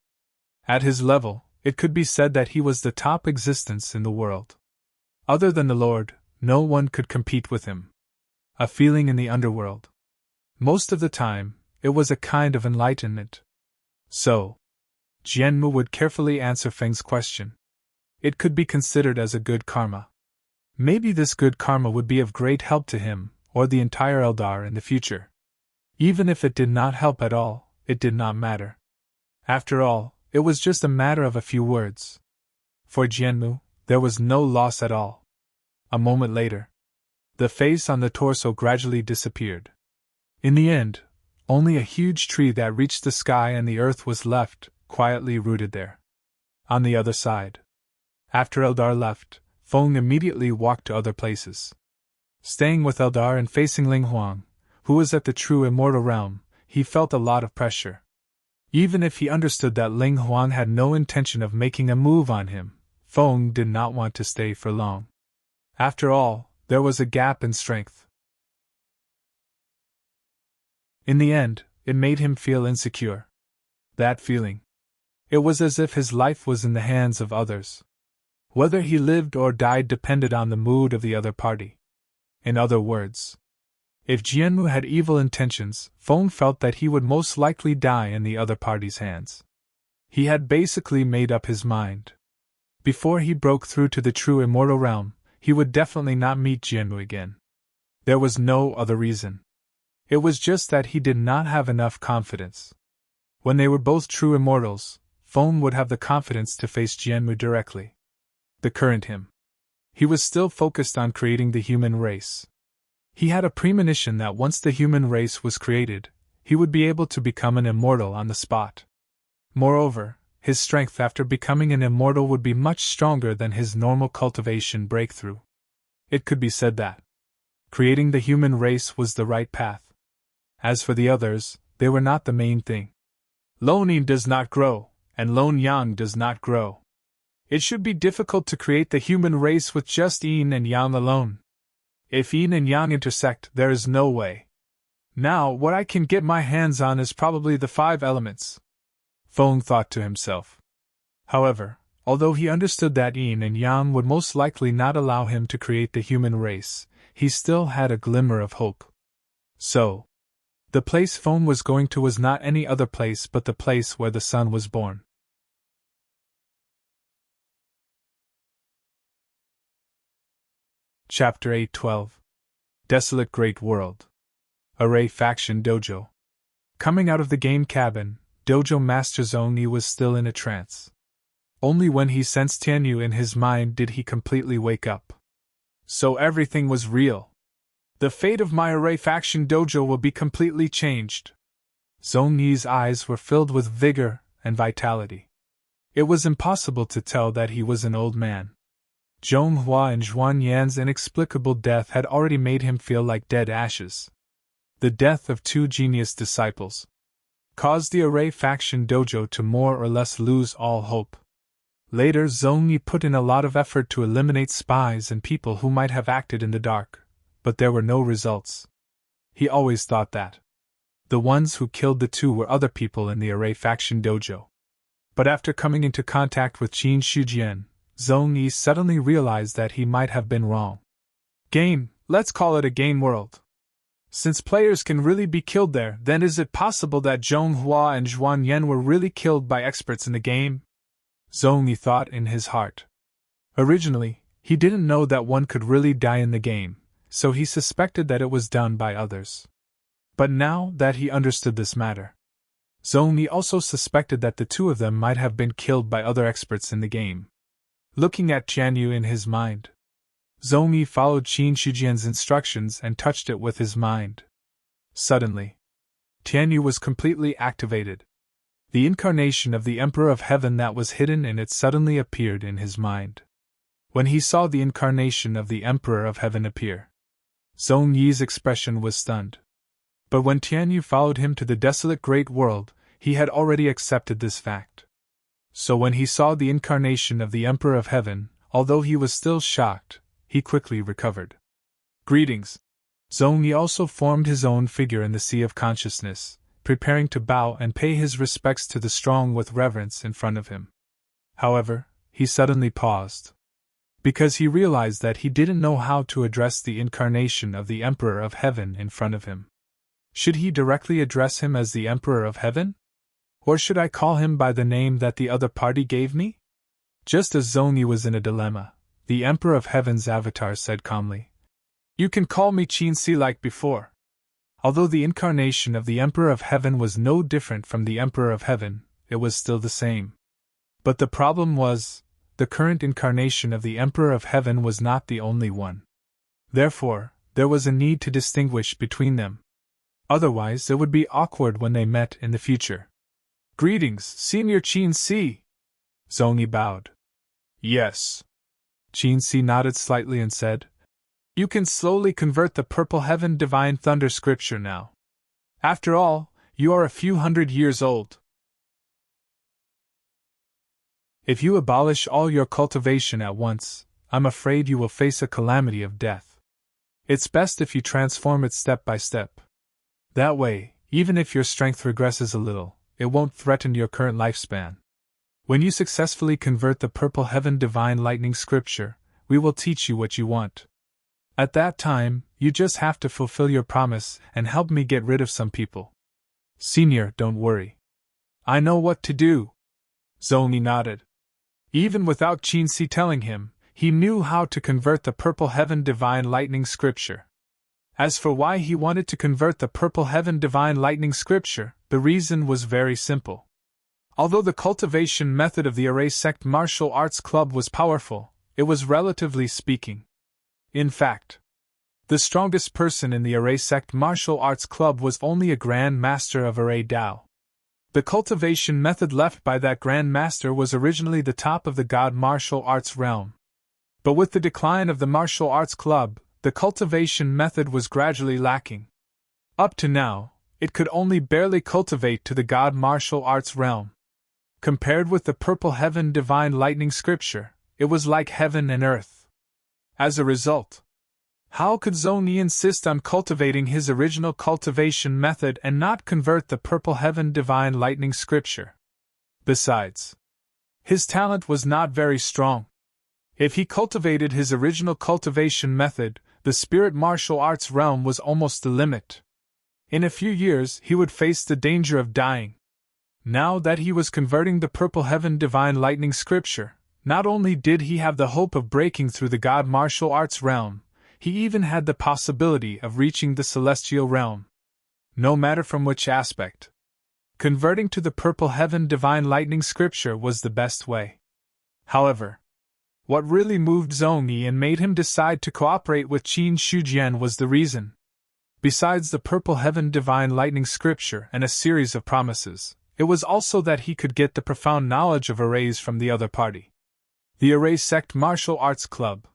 At his level, it could be said that he was the top existence in the world. Other than the Lord, no one could compete with him. A feeling in the underworld. Most of the time, it was a kind of enlightenment. So, Jianmu would carefully answer Feng's question. It could be considered as a good karma. Maybe this good karma would be of great help to him, or the entire Eldar in the future. Even if it did not help at all, it did not matter. After all, it was just a matter of a few words. For Jianmu, there was no loss at all. A moment later, the face on the torso gradually disappeared. In the end, only a huge tree that reached the sky and the earth was left, quietly rooted there. On the other side, after Eldar left, Feng immediately walked to other places. Staying with Eldar and facing Ling Huang, who was at the true immortal realm, he felt a lot of pressure. Even if he understood that Ling Huang had no intention of making a move on him, Feng did not want to stay for long. After all, there was a gap in strength. In the end, it made him feel insecure. That feeling. It was as if his life was in the hands of others. Whether he lived or died depended on the mood of the other party. In other words, if Jianmu had evil intentions, Feng felt that he would most likely die in the other party's hands. He had basically made up his mind. Before he broke through to the true immortal realm, he would definitely not meet Jianmu again. There was no other reason. It was just that he did not have enough confidence. When they were both true immortals, Feng would have the confidence to face Jianmu directly. The current him. He was still focused on creating the human race. He had a premonition that once the human race was created, he would be able to become an immortal on the spot. Moreover, his strength after becoming an immortal would be much stronger than his normal cultivation breakthrough. It could be said that creating the human race was the right path. As for the others, they were not the main thing. Lone Yin does not grow, and Lone Yang does not grow. It should be difficult to create the human race with just Yin and Yang alone. If Yin and Yang intersect, there is no way. Now, what I can get my hands on is probably the 5 elements, Feng thought to himself. However, although he understood that Yin and Yang would most likely not allow him to create the human race, he still had a glimmer of hope. So, the place Feng was going to was not any other place but the place where the sun was born. Chapter 8:12. Desolate Great World. Array Faction Dojo. Coming out of the game cabin, Dojo Master Zhongyi was still in a trance. Only when he sensed Tianyu in his mind did he completely wake up. So everything was real. The fate of my Array Faction Dojo will be completely changed. Zhongyi's eyes were filled with vigor and vitality. It was impossible to tell that he was an old man. Zhonghua and Zhuan Yan's inexplicable death had already made him feel like dead ashes. The death of 2 genius disciples caused the Array Faction Dojo to more or less lose all hope. Later, Zhongyi put in a lot of effort to eliminate spies and people who might have acted in the dark, but there were no results. He always thought that the ones who killed the 2 were other people in the Array Faction Dojo. But after coming into contact with Qin Shujian, Zhongyi suddenly realized that he might have been wrong. Game, let's call it a game world. Since players can really be killed there, then is it possible that Zhonghua and Zhuan Yan were really killed by experts in the game? Zhongyi thought in his heart. Originally, he didn't know that one could really die in the game, so he suspected that it was done by others. But now that he understood this matter, Zhongyi also suspected that the 2 of them might have been killed by other experts in the game. Looking at Tianyu in his mind, Zhongyi followed Qin Shujian's instructions and touched it with his mind. Suddenly, Tianyu was completely activated. The incarnation of the Emperor of Heaven that was hidden in it suddenly appeared in his mind. When he saw the incarnation of the Emperor of Heaven appear, Zhongyi's expression was stunned. But when Tianyu followed him to the desolate great world, he had already accepted this fact. So when he saw the incarnation of the Emperor of Heaven, although he was still shocked, he quickly recovered. Greetings. Zhongyi also formed his own figure in the sea of consciousness, preparing to bow and pay his respects to the strong with reverence in front of him. However, he suddenly paused. Because he realized that he didn't know how to address the incarnation of the Emperor of Heaven in front of him. Should he directly address him as the Emperor of Heaven? Or should I call him by the name that the other party gave me? Just as Zhongyi was in a dilemma, the Emperor of Heaven's avatar said calmly, "You can call me Qin-Si like before." Although the incarnation of the Emperor of Heaven was no different from the Emperor of Heaven, it was still the same. But the problem was, the current incarnation of the Emperor of Heaven was not the only one. Therefore, there was a need to distinguish between them. Otherwise, it would be awkward when they met in the future. "Greetings, Senior Qin-Si." Zhongyi bowed. "Yes." Qin-Si nodded slightly and said, "You can slowly convert the Purple Heaven Divine Thunder scripture now. After all, you are a few hundred years old. If you abolish all your cultivation at once, I'm afraid you will face a calamity of death. It's best if you transform it step by step. That way, even if your strength regresses a little, it won't threaten your current lifespan. When you successfully convert the Purple Heaven Divine Lightning Scripture, we will teach you what you want. At that time, you just have to fulfill your promise and help me get rid of some people." "Senior, don't worry. I know what to do." Zhongyi nodded. Even without Qin-Si telling him, he knew how to convert the Purple Heaven Divine Lightning Scripture. As for why he wanted to convert the Purple Heaven Divine Lightning Scripture, the reason was very simple. Although the cultivation method of the Array Sect Martial Arts Club was powerful, it was relatively speaking. In fact, the strongest person in the Array Sect Martial Arts Club was only a Grand Master of Array Dao. The cultivation method left by that Grand Master was originally the top of the God Martial Arts realm. But with the decline of the Martial Arts Club, the cultivation method was gradually lacking. Up to now, it could only barely cultivate to the God Martial Arts realm. Compared with the Purple Heaven Divine Lightning Scripture, it was like heaven and earth. As a result, how could Zhongyi insist on cultivating his original cultivation method and not convert the Purple Heaven Divine Lightning Scripture? Besides, his talent was not very strong. If he cultivated his original cultivation method, the Spirit Martial Arts realm was almost the limit. In a few years, he would face the danger of dying. Now that he was converting the Purple Heaven Divine Lightning Scripture, not only did he have the hope of breaking through the God Martial Arts realm, he even had the possibility of reaching the Celestial realm. No matter from which aspect, converting to the Purple Heaven Divine Lightning Scripture was the best way. However, what really moved Zhongyi and made him decide to cooperate with Qin Shujian was the reason. Besides the Purple Heaven Divine Lightning Scripture and a series of promises, it was also that he could get the profound knowledge of arrays from the other party. The Array Sect Martial Arts Club.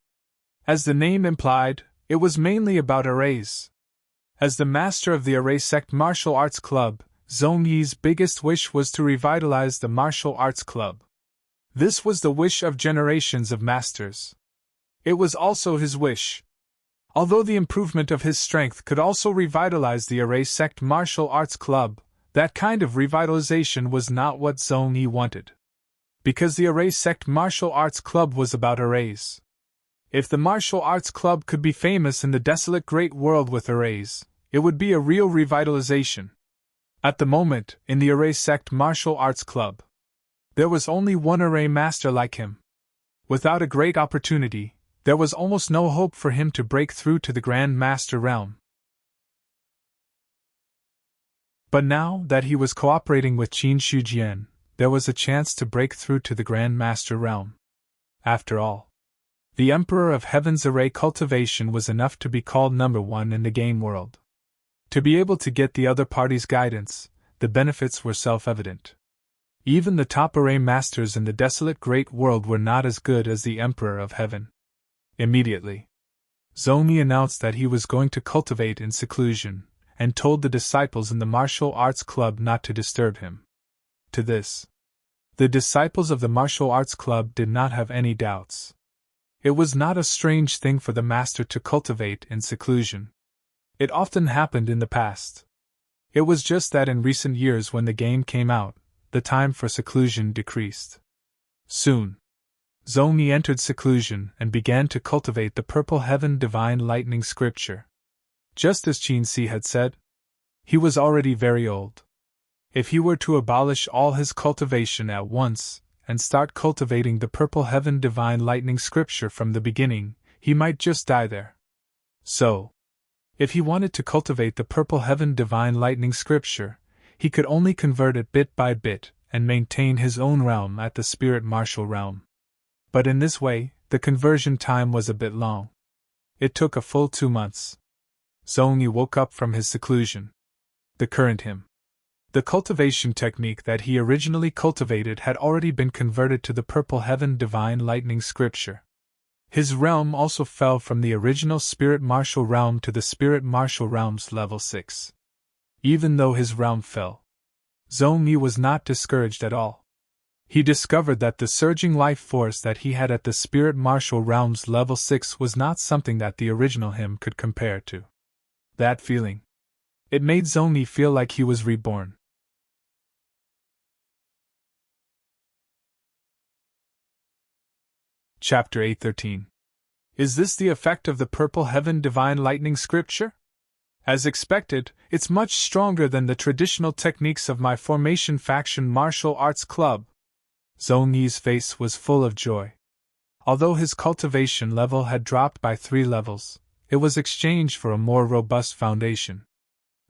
As the name implied, it was mainly about arrays. As the master of the Array Sect Martial Arts Club, Zhongyi's biggest wish was to revitalize the Martial Arts Club. This was the wish of generations of masters. It was also his wish. Although the improvement of his strength could also revitalize the Array Sect Martial Arts Club, that kind of revitalization was not what Zhongyi wanted. Because the Array Sect Martial Arts Club was about arrays. If the Martial Arts Club could be famous in the desolate great world with arrays, it would be a real revitalization. At the moment, in the Array Sect Martial Arts Club, there was only one array master like him. Without a great opportunity, there was almost no hope for him to break through to the Grand Master realm. But now that he was cooperating with Qin Shujian, there was a chance to break through to the Grand Master realm. After all, the Emperor of Heaven's array cultivation was enough to be called number one in the game world. To be able to get the other party's guidance, the benefits were self-evident. Even the top array masters in the desolate great world were not as good as the Emperor of Heaven. Immediately, Zhongyi announced that he was going to cultivate in seclusion, and told the disciples in the martial arts club not to disturb him. To this, the disciples of the martial arts club did not have any doubts. It was not a strange thing for the master to cultivate in seclusion. It often happened in the past. It was just that in recent years, when the game came out, the time for seclusion decreased. Soon, Zhongyi entered seclusion and began to cultivate the Purple Heaven Divine Lightning scripture. Just as Qin had said, he was already very old. If he were to abolish all his cultivation at once and start cultivating the Purple Heaven Divine Lightning scripture from the beginning, he might just die there. So, if he wanted to cultivate the Purple Heaven Divine Lightning scripture, he could only convert it bit by bit and maintain his own realm at the spirit martial realm. But in this way, the conversion time was a bit long. It took a full 2 months. Zhongyi woke up from his seclusion. The current him. The cultivation technique that he originally cultivated had already been converted to the Purple Heaven Divine Lightning scripture. His realm also fell from the original Spirit Martial realm to the Spirit Martial realm's level 6. Even though his realm fell, Zhongyi was not discouraged at all. He discovered that the surging life force that he had at the Spirit Martial realm's level 6 was not something that the original him could compare to. That feeling, it made Zhongyi feel like he was reborn. Chapter 8:13. Is this the effect of the Purple Heaven Divine Lightning scripture? As expected, it's much stronger than the traditional techniques of my formation faction martial arts club. Zhongyi's face was full of joy. Although his cultivation level had dropped by 3 levels, it was exchanged for a more robust foundation.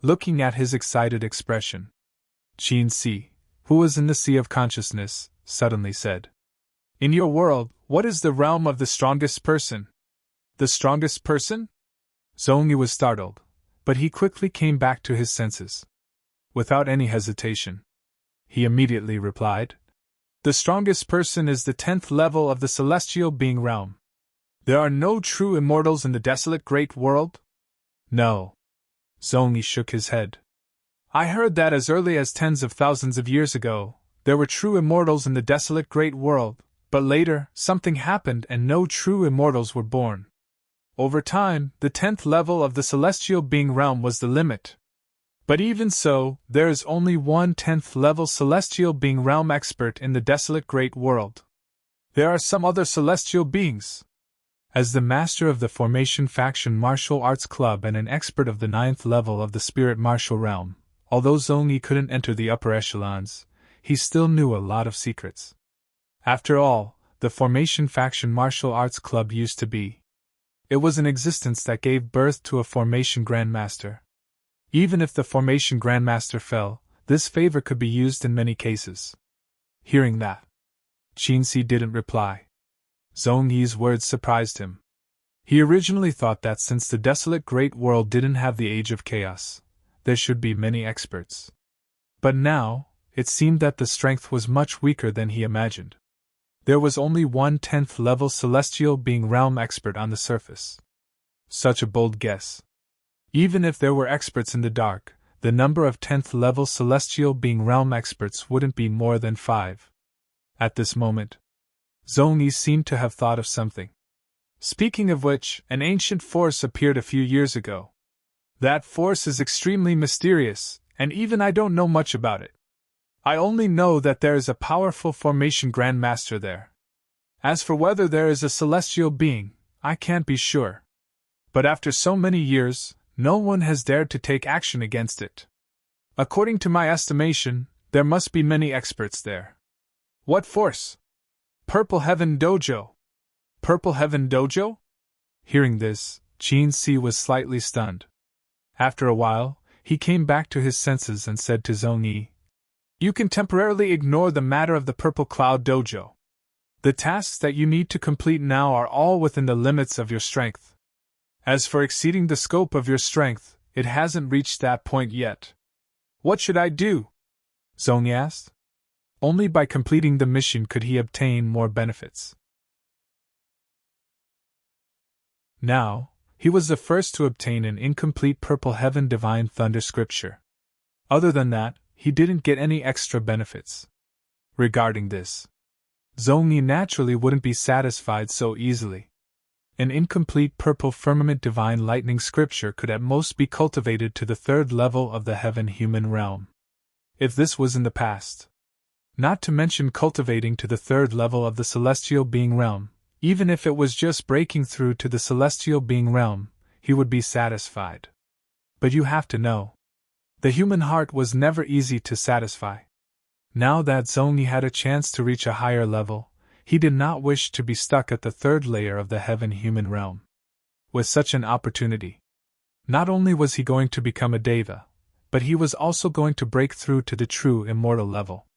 Looking at his excited expression, Qin, who was in the sea of consciousness, suddenly said, "In your world, what is the realm of the strongest person?" The strongest person? Zhongyi was startled, but he quickly came back to his senses. Without any hesitation, he immediately replied, "The strongest person is the 10th level of the celestial being realm. There are no true immortals in the desolate great world?" "No." Zhongyi shook his head. "I heard that as early as tens of thousands of years ago, there were true immortals in the desolate great world, but later, something happened and no true immortals were born. Over time, the 10th level of the celestial being realm was the limit. But even so, there is only one 10th level celestial being realm expert in the desolate great world. There are some other celestial beings." As the master of the Formation Faction Martial Arts Club and an expert of the 9th level of the Spirit Martial Realm, although Zhongyi couldn't enter the upper echelons, he still knew a lot of secrets. After all, the Formation Faction Martial Arts Club used to be. It was an existence that gave birth to a Formation Grandmaster. Even if the Formation Grandmaster fell, this favor could be used in many cases. Hearing that, Qin didn't reply. Zhongyi's words surprised him. He originally thought that since the desolate great world didn't have the Age of Chaos, there should be many experts. But now, it seemed that the strength was much weaker than he imagined. There was only one 10th level celestial being realm expert on the surface. Such a bold guess. Even if there were experts in the dark, the number of 10th level celestial being realm experts wouldn't be more than 5. At this moment, Zhongyi seemed to have thought of something. "Speaking of which, an ancient force appeared a few years ago. That force is extremely mysterious, and even I don't know much about it. I only know that there is a powerful Formation Grandmaster there. As for whether there is a celestial being, I can't be sure. But after so many years, no one has dared to take action against it. According to my estimation, there must be many experts there." "What force?" "Purple Heaven Dojo." "Purple Heaven Dojo?" Hearing this, Qin was slightly stunned. After a while, he came back to his senses and said to Zhongyi, "You can temporarily ignore the matter of the Purple Cloud Dojo. The tasks that you need to complete now are all within the limits of your strength. As for exceeding the scope of your strength, it hasn't reached that point yet." "What should I do?" Zhongyi asked. Only by completing the mission could he obtain more benefits. Now, He was the first to obtain an incomplete Purple Heaven Divine Thunder scripture. Other than that, he didn't get any extra benefits. Regarding this, Zhongyi naturally wouldn't be satisfied so easily. An incomplete Purple Firmament Divine Lightning scripture could at most be cultivated to the 3rd level of the Heaven-Human realm. If this was in the past. Not to mention cultivating to the 3rd level of the Celestial Being realm, even if it was just breaking through to the Celestial Being realm, he would be satisfied. But you have to know, the human heart was never easy to satisfy. Now that Zhongyi had a chance to reach a higher level, he did not wish to be stuck at the 3rd layer of the Heaven-Human realm. With such an opportunity, not only was he going to become a Deva, but he was also going to break through to the true immortal level.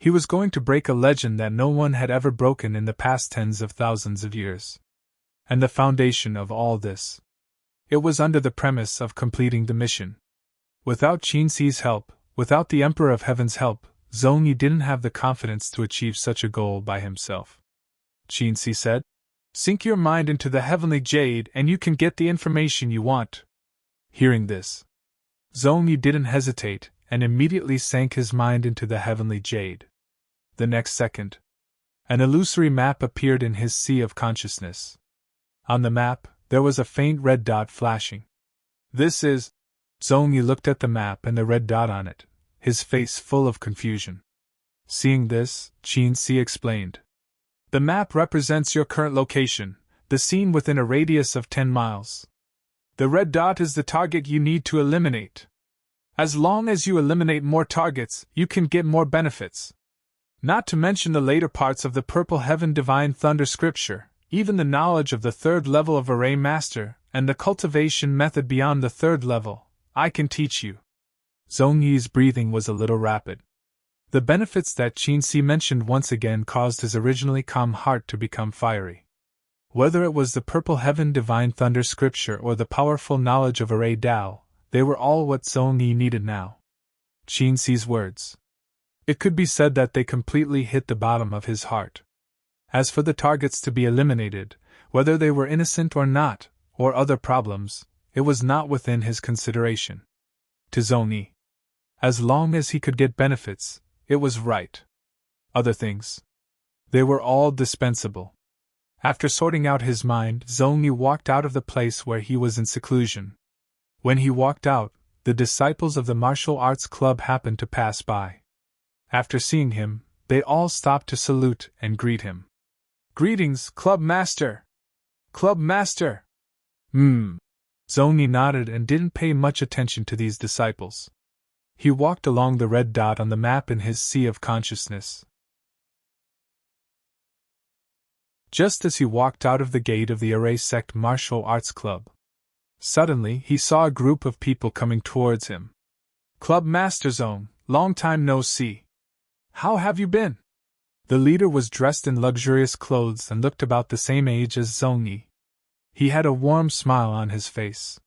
He was going to break a legend that no one had ever broken in the past tens of thousands of years. And the foundation of all this, it was under the premise of completing the mission. Without Qinxi's help, without the Emperor of Heaven's help, Zhongyi didn't have the confidence to achieve such a goal by himself. Qinxi said, "Sink your mind into the heavenly jade and you can get the information you want." Hearing this, Zhongyi didn't hesitate and immediately sank his mind into the heavenly jade. The next second, an illusory map appeared in his sea of consciousness. On the map, there was a faint red dot flashing. "This is..." Zhongyi looked at the map and the red dot on it, his face full of confusion. Seeing this, Qinxi explained. "The map represents your current location, the scene within a radius of 10 miles. The red dot is the target you need to eliminate. As long as you eliminate more targets, you can get more benefits. Not to mention the later parts of the Purple Heaven Divine Thunder scripture, even the knowledge of the 3rd level of Array Master, and the cultivation method beyond the 3rd level, I can teach you." Zhongyi's breathing was a little rapid. The benefits that Qinxi mentioned once again caused his originally calm heart to become fiery. Whether it was the Purple Heaven Divine Thunder scripture or the powerful knowledge of Array Dao, they were all what Zhongyi needed now. Qinxi's words, it could be said that they completely hit the bottom of his heart. As for the targets to be eliminated, whether they were innocent or not, or other problems, it was not within his consideration. To Zhongyi, as long as he could get benefits, it was right. Other things, they were all dispensable. After sorting out his mind, Zhongyi walked out of the place where he was in seclusion. When he walked out, the disciples of the martial arts club happened to pass by. After seeing him, they all stopped to salute and greet him. "Greetings, Club Master! Club Master!" Zhongyi nodded and didn't pay much attention to these disciples. He walked along the red dot on the map in his sea of consciousness. Just as he walked out of the gate of the Array Sect Martial Arts Club, suddenly he saw a group of people coming towards him. "Club Master Zhong, long time no see. How have you been?" The leader was dressed in luxurious clothes and looked about the same age as Zhongyi. He had a warm smile on his face.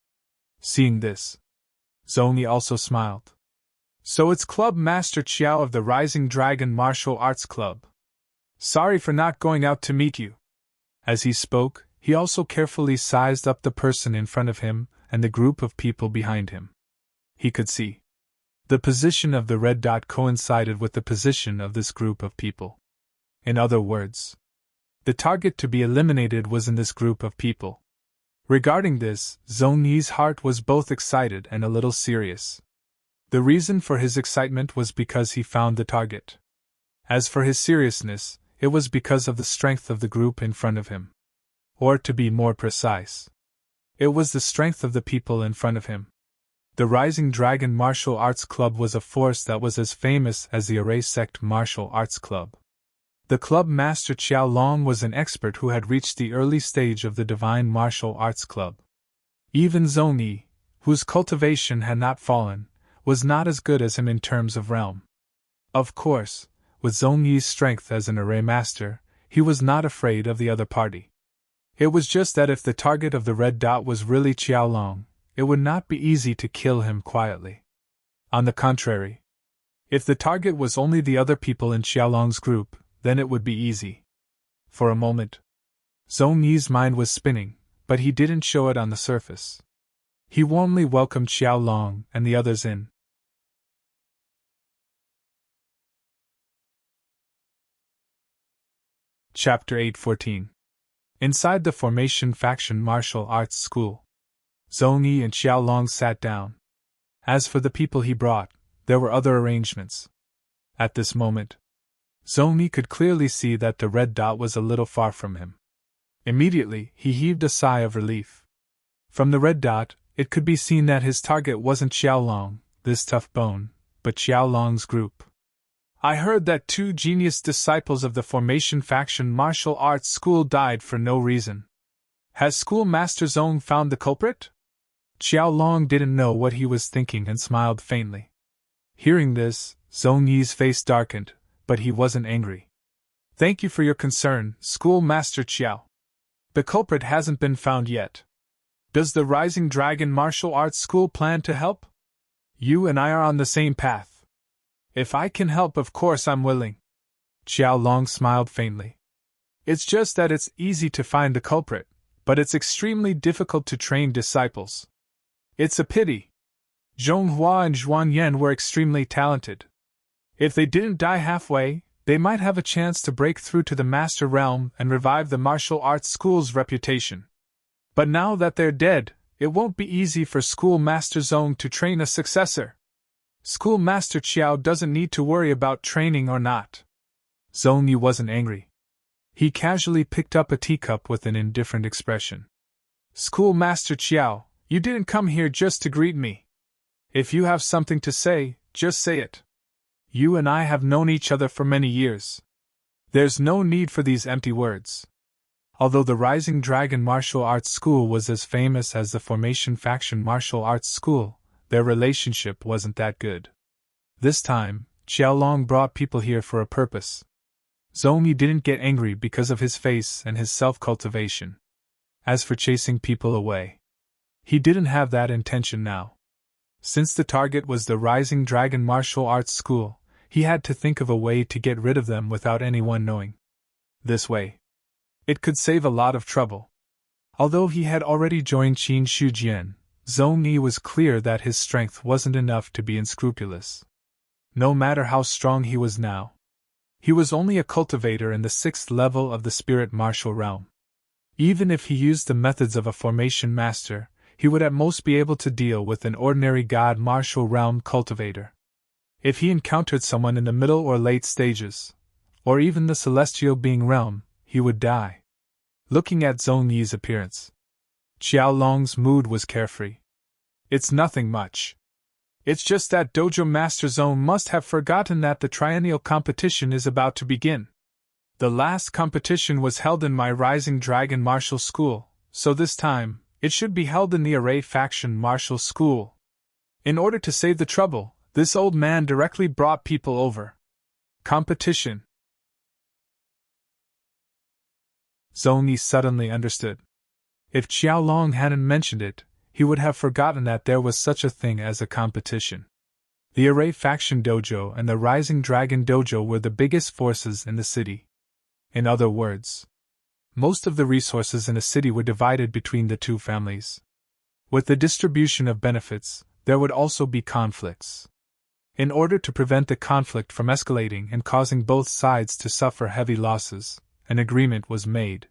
Seeing this, Zhongyi also smiled. "So it's Club Master Qiao of the Rising Dragon Martial Arts Club. Sorry for not going out to meet you." As he spoke, he also carefully sized up the person in front of him and the group of people behind him. He could see the position of the red dot coincided with the position of this group of people. In other words, the target to be eliminated was in this group of people. Regarding this, Zhongyi's heart was both excited and a little serious. The reason for his excitement was because he found the target. As for his seriousness, it was because of the strength of the group in front of him. Or to be more precise, it was the strength of the people in front of him. The Rising Dragon Martial Arts Club was a force that was as famous as the Array Sect Martial Arts Club. The club master Qiao Long was an expert who had reached the early stage of the Divine Martial Arts Club. Even Zhongyi, whose cultivation had not fallen, was not as good as him in terms of realm. Of course, with Zhongyi's strength as an array master, he was not afraid of the other party. It was just that if the target of the red dot was really Qiao Long, it would not be easy to kill him quietly. On the contrary, if the target was only the other people in Xiaolong's group, then it would be easy. For a moment, Zhongyi's mind was spinning, but he didn't show it on the surface. He warmly welcomed Xiao Long and the others in. Chapter 8:14. Inside the Formation Faction Martial Arts School, Zhong Yi and Xiao Long sat down. As for the people he brought, there were other arrangements. At this moment, Zhong Yi could clearly see that the red dot was a little far from him. Immediately, he heaved a sigh of relief. From the red dot, it could be seen that his target wasn't Xiao Long, this tough bone, but Xiao Long's group. I heard that 2 genius disciples of the Formation Faction Martial Arts School died for no reason. Has Schoolmaster Zhong found the culprit? Xiao Long didn't know what he was thinking and smiled faintly. Hearing this, Zhong Yi's face darkened, but he wasn't angry. Thank you for your concern, Schoolmaster Qiao. The culprit hasn't been found yet. Does the Rising Dragon Martial Arts School plan to help? You and I are on the same path. If I can help, of course I'm willing. Xiao Long smiled faintly. It's just that it's easy to find the culprit, but it's extremely difficult to train disciples. It's a pity. Zhong Hua and Zhuan Yan were extremely talented. If they didn't die halfway, they might have a chance to break through to the Master Realm and revive the martial arts school's reputation. But now that they're dead, it won't be easy for Schoolmaster Zhong to train a successor. Schoolmaster Qiao doesn't need to worry about training or not. Zhong Yi wasn't angry. He casually picked up a teacup with an indifferent expression. Schoolmaster Qiao, you didn't come here just to greet me. If you have something to say, just say it. You and I have known each other for many years. There's no need for these empty words. Although the Rising Dragon Martial Arts School was as famous as the Formation Faction Martial Arts School, their relationship wasn't that good. This time, Xiao Long brought people here for a purpose. Zhong Yi didn't get angry because of his face and his self-cultivation. As for chasing people away, he didn't have that intention now. Since the target was the Rising Dragon Martial Arts School, he had to think of a way to get rid of them without anyone knowing. This way, it could save a lot of trouble. Although he had already joined Qin Shujian, Zhong Yi was clear that his strength wasn't enough to be unscrupulous. No matter how strong he was now, he was only a cultivator in the 6th level of the spirit martial realm. Even if he used the methods of a formation master, he would at most be able to deal with an ordinary god martial realm cultivator. If he encountered someone in the middle or late stages, or even the celestial being realm, he would die. Looking at Zhong Yi's appearance, Xiao Long's mood was carefree. It's nothing much. It's just that Dojo Master Zhong must have forgotten that the triennial competition is about to begin. The last competition was held in my Rising Dragon Martial School, so this time, it should be held in the Array Faction Martial School. In order to save the trouble, this old man directly brought people over. Competition. Zhong Yi suddenly understood. If Xiao Long hadn't mentioned it, he would have forgotten that there was such a thing as a competition. The Array Faction Dojo and the Rising Dragon Dojo were the biggest forces in the city. In other words, most of the resources in the city were divided between the two families. With the distribution of benefits, there would also be conflicts. In order to prevent the conflict from escalating and causing both sides to suffer heavy losses, an agreement was made.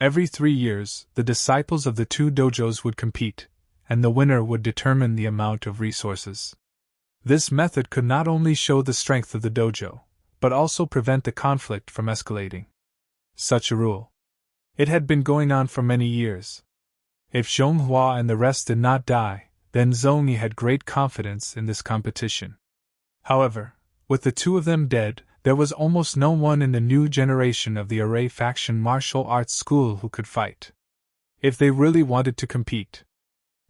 Every 3 years, the disciples of the two dojos would compete, and the winner would determine the amount of resources. This method could not only show the strength of the dojo, but also prevent the conflict from escalating. Such a rule. It had been going on for many years. If Zhong Hua and the rest did not die, then Zhong Yi had great confidence in this competition. However, with the two of them dead, there was almost no one in the new generation of the Array Faction Martial Arts School who could fight. If they really wanted to compete,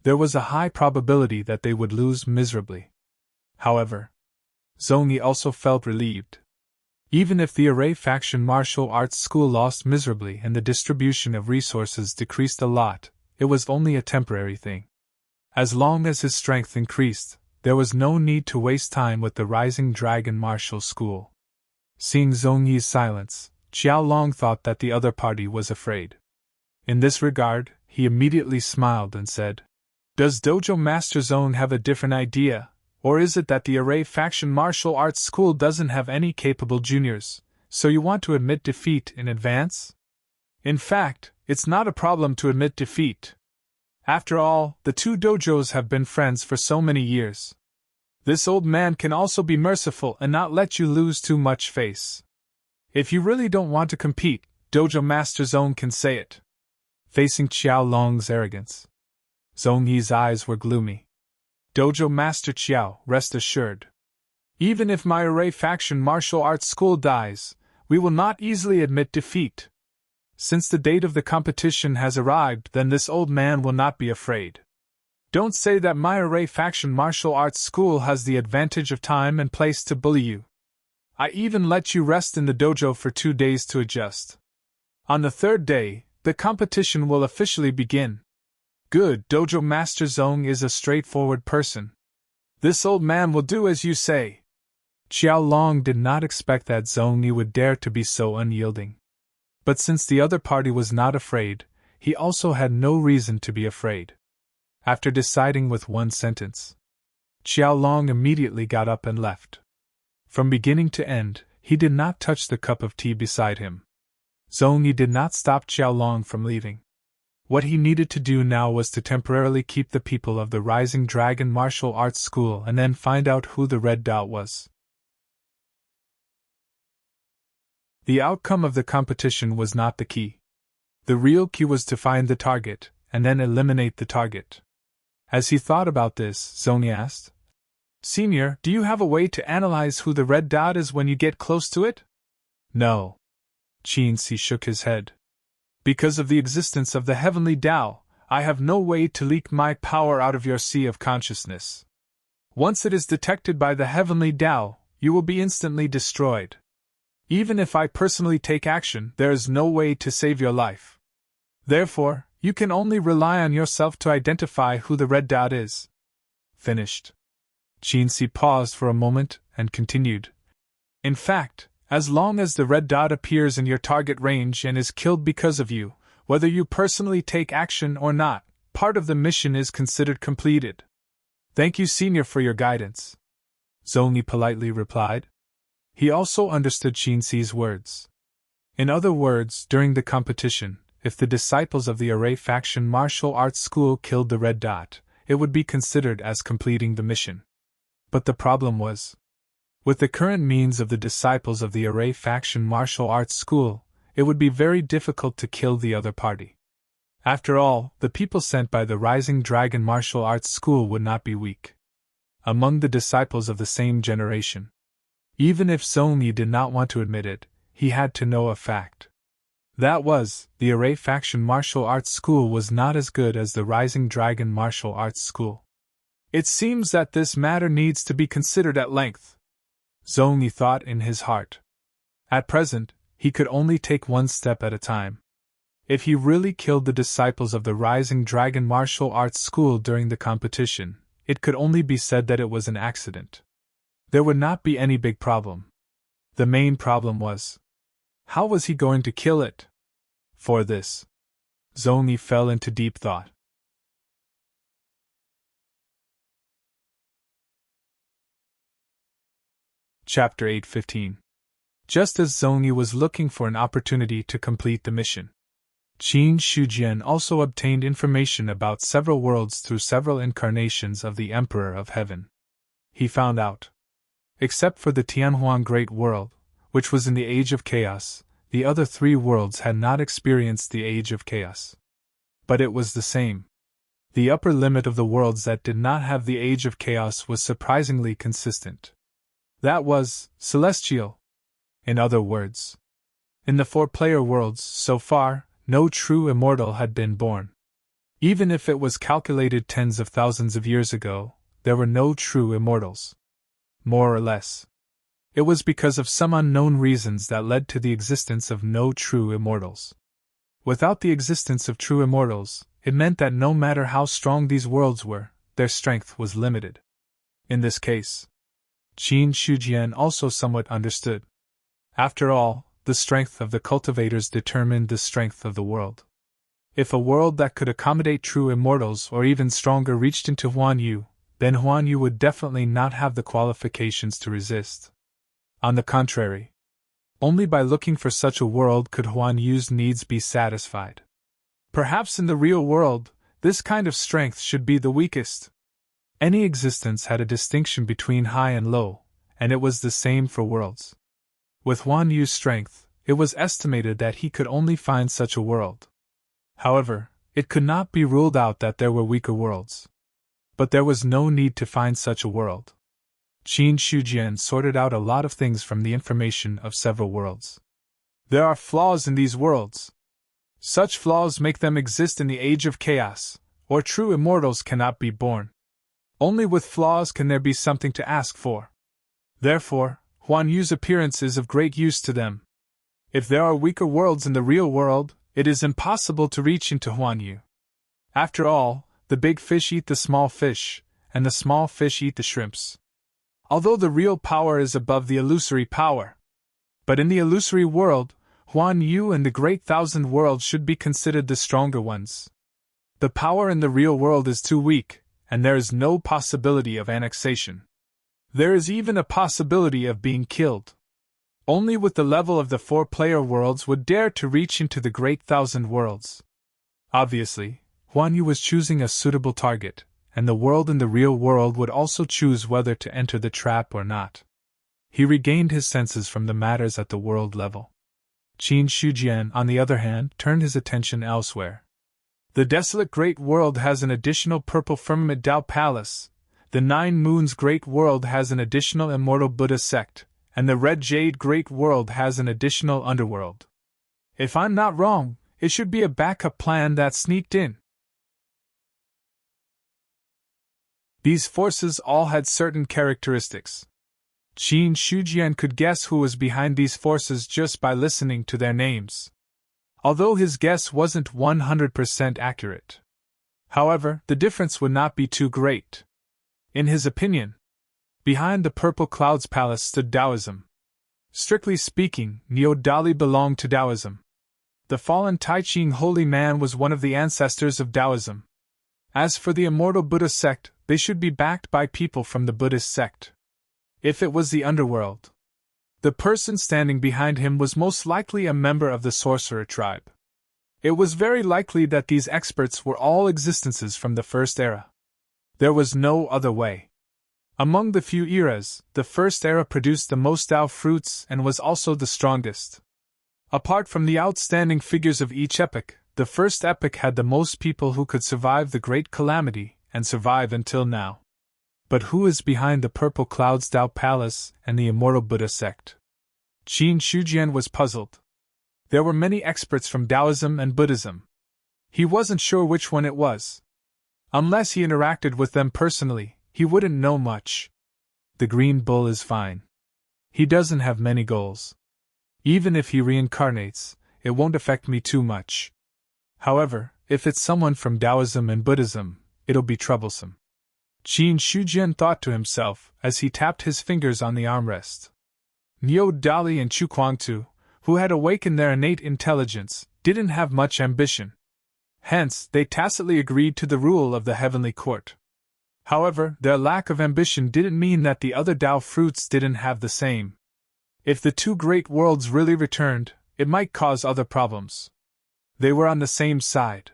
there was a high probability that they would lose miserably. However, Zhong Yi also felt relieved. Even if the Array Faction Martial Arts School lost miserably and the distribution of resources decreased a lot, it was only a temporary thing. As long as his strength increased, there was no need to waste time with the Rising Dragon Martial School. Seeing Zhong Yi's silence, Xiao Long thought that the other party was afraid. In this regard, he immediately smiled and said, "Does Dojo Master Zone have a different idea, or is it that the Array Faction Martial Arts School doesn't have any capable juniors, so you want to admit defeat in advance?" In fact, it's not a problem to admit defeat. After all, the two dojos have been friends for so many years. This old man can also be merciful and not let you lose too much face. If you really don't want to compete, Dojo Master Zone can say it. Facing Qiao Long's arrogance, Zhong Yi's eyes were gloomy. "Dojo Master Qiao, rest assured. Even if my Array Faction Martial Arts School dies, we will not easily admit defeat. Since the date of the competition has arrived, then this old man will not be afraid. Don't say that my Array Faction Martial Arts School has the advantage of time and place to bully you. I even let you rest in the dojo for 2 days to adjust. On the 3rd day, the competition will officially begin." "Good, Dojo Master Zong is a straightforward person. This old man will do as you say." Qiao Long did not expect that Zhong Yi would dare to be so unyielding. But since the other party was not afraid, he also had no reason to be afraid. After deciding with one sentence, Qiao Long immediately got up and left. From beginning to end, he did not touch the cup of tea beside him. Zhong Yi did not stop Qiao Long from leaving. What he needed to do now was to temporarily keep the people of the Rising Dragon Martial Arts School and then find out who the Red Dot was. The outcome of the competition was not the key. The real key was to find the target, and then eliminate the target. As he thought about this, Zhong Yi asked, "Senior, do you have a way to analyze who the Red Dot is when you get close to it?" "No." Qin-si shook his head. "Because of the existence of the heavenly Tao, I have no way to leak my power out of your sea of consciousness. Once it is detected by the heavenly Tao, you will be instantly destroyed. Even if I personally take action, there is no way to save your life. Therefore, you can only rely on yourself to identify who the Red Dot is." Finished. Qin-si paused for a moment and continued. "In fact, as long as the Red Dot appears in your target range and is killed because of you, whether you personally take action or not, part of the mission is considered completed." "Thank you, Senior, for your guidance," Zhong Yi politely replied. He also understood Qin-si's words. In other words, during the competition, if the disciples of the Array Faction Martial Arts School killed the Red Dot, it would be considered as completing the mission. But the problem was, with the current means of the disciples of the Array Faction Martial Arts School, it would be very difficult to kill the other party. After all, the people sent by the Rising Dragon Martial Arts School would not be weak. Among the disciples of the same generation, even if Zhong Yi did not want to admit it, he had to know a fact. That was, the Array Faction Martial Arts School was not as good as the Rising Dragon Martial Arts School. "It seems that this matter needs to be considered at length," Zhong Yi thought in his heart. At present, he could only take one step at a time. If he really killed the disciples of the Rising Dragon Martial Arts School during the competition, it could only be said that it was an accident. There would not be any big problem. The main problem was, how was he going to kill it? For this, Zhong Yi fell into deep thought. Chapter 8:15. Just as Zhong Yi was looking for an opportunity to complete the mission, Qin Shujian also obtained information about several worlds through several incarnations of the Emperor of Heaven. He found out, except for the Tianhuan Great World, which was in the Age of Chaos, the other 3 worlds had not experienced the Age of Chaos. But it was the same. The upper limit of the worlds that did not have the Age of Chaos was surprisingly consistent. That was celestial. In other words, in the 4-player worlds, so far, no true immortal had been born. Even if it was calculated tens of thousands of years ago, there were no true immortals. More or less, it was because of some unknown reasons that led to the existence of no true immortals. Without the existence of true immortals, it meant that no matter how strong these worlds were, their strength was limited. In this case, Qin Shujian also somewhat understood. After all, the strength of the cultivators determined the strength of the world. If a world that could accommodate true immortals or even stronger reached into Huan Yu, then Huan Yu would definitely not have the qualifications to resist. On the contrary, only by looking for such a world could Huan Yu's needs be satisfied. Perhaps in the real world, this kind of strength should be the weakest. Any existence had a distinction between high and low, and it was the same for worlds. With Huan Yu's strength, it was estimated that he could only find such a world. However, it could not be ruled out that there were weaker worlds. But there was no need to find such a world. Qin Shujian sorted out a lot of things from the information of several worlds. There are flaws in these worlds. Such flaws make them exist in the age of chaos, or true immortals cannot be born. Only with flaws can there be something to ask for. Therefore, Huan Yu's appearance is of great use to them. If there are weaker worlds in the real world, it is impossible to reach into Huan Yu. After all, the big fish eat the small fish, and the small fish eat the shrimps. Although the real power is above the illusory power. But in the illusory world, Huan Yu and the Great Thousand Worlds should be considered the stronger ones. The power in the real world is too weak, and there is no possibility of annexation. There is even a possibility of being killed. Only with the level of the 4-player worlds would dare to reach into the Great Thousand Worlds. Obviously, Huan Yu was choosing a suitable target, and the world in the real world would also choose whether to enter the trap or not. He regained his senses from the matters at the world level. Qin Shujian, on the other hand, turned his attention elsewhere. The desolate Great World has an additional purple firmament Dao Palace, the 9 Moons Great World has an additional immortal Buddha sect, and the Red Jade Great World has an additional underworld. If I'm not wrong, it should be a backup plan that sneaked in. These forces all had certain characteristics. Qin Shujian could guess who was behind these forces just by listening to their names. Although his guess wasn't 100% accurate. However, the difference would not be too great. In his opinion, behind the Purple Clouds Palace stood Taoism. Strictly speaking, Neo Dali belonged to Taoism. The fallen Tai Ching holy man was one of the ancestors of Taoism. As for the immortal Buddha sect, they should be backed by people from the Buddhist sect. If it was the underworld, the person standing behind him was most likely a member of the sorcerer tribe. It was very likely that these experts were all existences from the first era. There was no other way. Among the few eras, the first era produced the most Tao fruits and was also the strongest. Apart from the outstanding figures of each epoch, the first epoch had the most people who could survive the great calamity, and survive until now. But who is behind the Purple Clouds Tao Palace and the Immortal Buddha sect? Qin Shujian was puzzled. There were many experts from Taoism and Buddhism. He wasn't sure which one it was. Unless he interacted with them personally, he wouldn't know much. The Green Bull is fine. He doesn't have many goals. Even if he reincarnates, it won't affect me too much. However, if it's someone from Taoism and Buddhism, it'll be troublesome. Qin Shujian thought to himself as he tapped his fingers on the armrest. Neo Dali and Chu Kuangtu, who had awakened their innate intelligence, didn't have much ambition. Hence, they tacitly agreed to the rule of the heavenly court. However, their lack of ambition didn't mean that the other Tao fruits didn't have the same. If the 2 great worlds really returned, it might cause other problems. They were on the same side.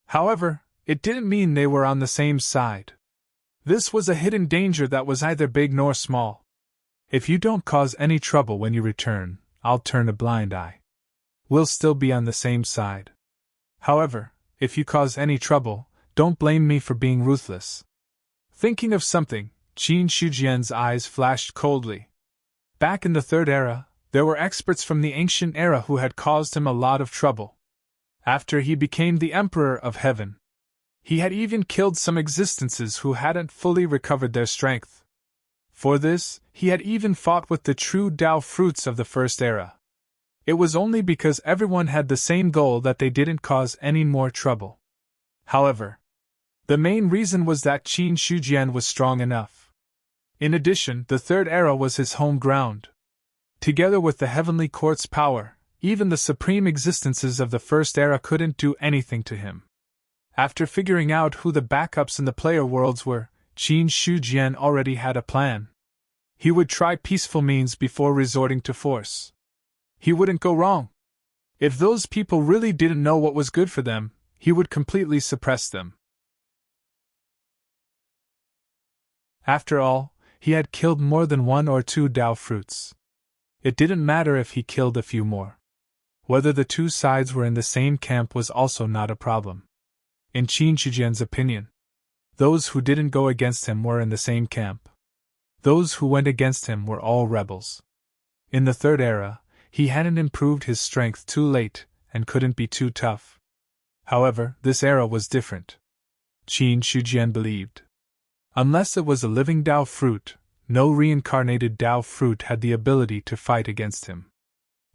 However, it didn't mean they were on the same side. This was a hidden danger that was neither big nor small. If you don't cause any trouble when you return, I'll turn a blind eye. We'll still be on the same side. However, if you cause any trouble, don't blame me for being ruthless. Thinking of something, Qin Shujian's eyes flashed coldly. Back in the 3rd era, there were experts from the ancient era who had caused him a lot of trouble. After he became the Emperor of Heaven, he had even killed some existences who hadn't fully recovered their strength. For this, he had even fought with the true Tao fruits of the first era. It was only because everyone had the same goal that they didn't cause any more trouble. However, the main reason was that Qin Shujian was strong enough. In addition, the 3rd era was his home ground. Together with the heavenly court's power, even the supreme existences of the first era couldn't do anything to him. After figuring out who the backups in the player worlds were, Qin Shujian already had a plan. He would try peaceful means before resorting to force. He wouldn't go wrong. If those people really didn't know what was good for them, he would completely suppress them. After all, he had killed more than 1 or 2 Dao fruits. It didn't matter if he killed a few more. Whether the two sides were in the same camp was also not a problem. In Qin Shujian's opinion, those who didn't go against him were in the same camp. Those who went against him were all rebels. In the third era, he hadn't improved his strength too late and couldn't be too tough. However, this era was different. Qin Shujian believed. Unless it was a living Dao fruit, no reincarnated Dao fruit had the ability to fight against him.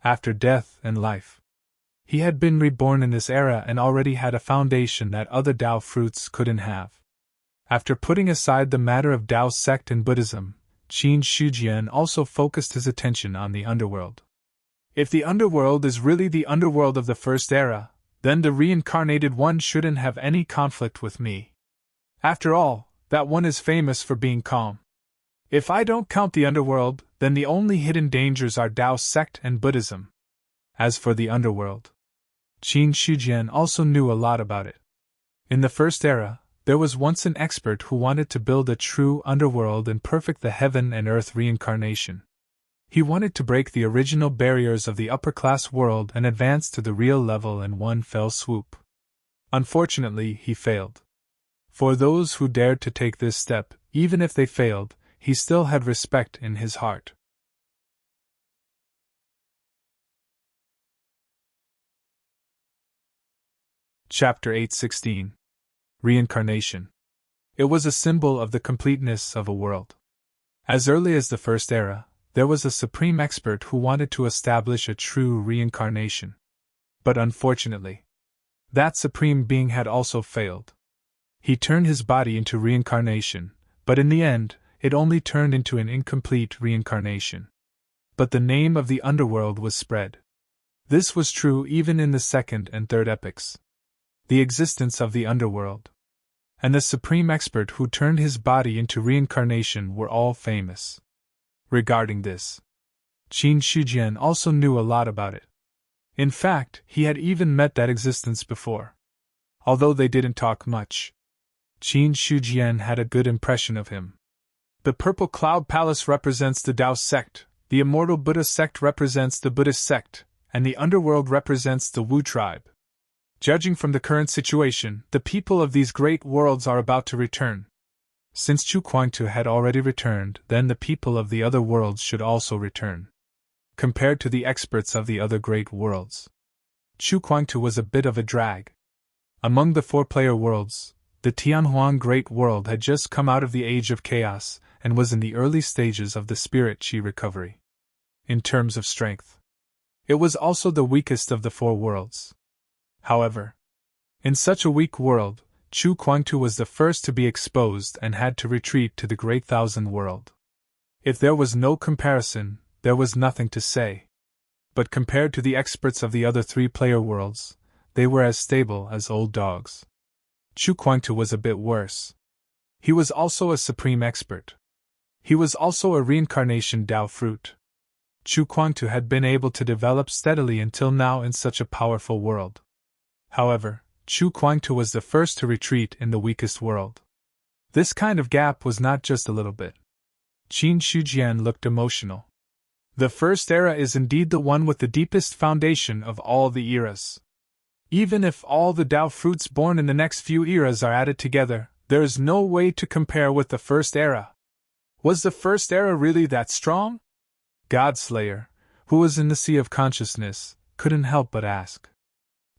After death and life, he had been reborn in this era and already had a foundation that other Dao fruits couldn't have. After putting aside the matter of Dao sect and Buddhism, Qin Shujian also focused his attention on the underworld. If the underworld is really the underworld of the first era, then the reincarnated one shouldn't have any conflict with me. After all, that one is famous for being calm. If I don't count the underworld, then the only hidden dangers are Dao sect and Buddhism. As for the underworld, Qin Shujian also knew a lot about it. In the first era, there was once an expert who wanted to build a true underworld and perfect the heaven and earth reincarnation. He wanted to break the original barriers of the upper-class world and advance to the real level in one fell swoop. Unfortunately, he failed. For those who dared to take this step, even if they failed, he still had respect in his heart. Chapter 8:16 Reincarnation. It was a symbol of the completeness of a world. As early as the first era, there was a supreme expert who wanted to establish a true reincarnation. But unfortunately, that supreme being had also failed. He turned his body into reincarnation, but in the end, it only turned into an incomplete reincarnation. But the name of the underworld was spread. This was true even in the second and third epochs. The existence of the underworld and the supreme expert who turned his body into reincarnation were all famous. Regarding this, Qin Shujian also knew a lot about it. In fact, he had even met that existence before. Although they didn't talk much, Qin Shujian had a good impression of him. The Purple Cloud Palace represents the Dao sect, the Immortal Buddha sect represents the Buddhist sect, and the underworld represents the Wu tribe. Judging from the current situation, the people of these great worlds are about to return. Since Chu Kuangtu had already returned, then the people of the other worlds should also return. Compared to the experts of the other great worlds, Chu Kuangtu was a bit of a drag. Among the 4-player worlds, the Tianhuang Great World had just come out of the Age of Chaos and was in the early stages of the Spirit Qi recovery. In terms of strength, it was also the weakest of the 4 worlds. However, in such a weak world, Chu Kuangtu was the first to be exposed and had to retreat to the Great Thousand World. If there was no comparison, there was nothing to say. But compared to the experts of the other 3-player worlds, they were as stable as old dogs. Chu Kuangtu was a bit worse. He was also a supreme expert. He was also a reincarnation Dao fruit. Chu Kuangtu had been able to develop steadily until now in such a powerful world. However, Chu Kuangtu was the first to retreat in the weakest world. This kind of gap was not just a little bit. Qin Shujian looked emotional. The first era is indeed the one with the deepest foundation of all the eras. Even if all the Dao fruits born in the next few eras are added together, there is no way to compare with the first era. Was the first era really that strong? Godslayer, who was in the sea of consciousness, couldn't help but ask.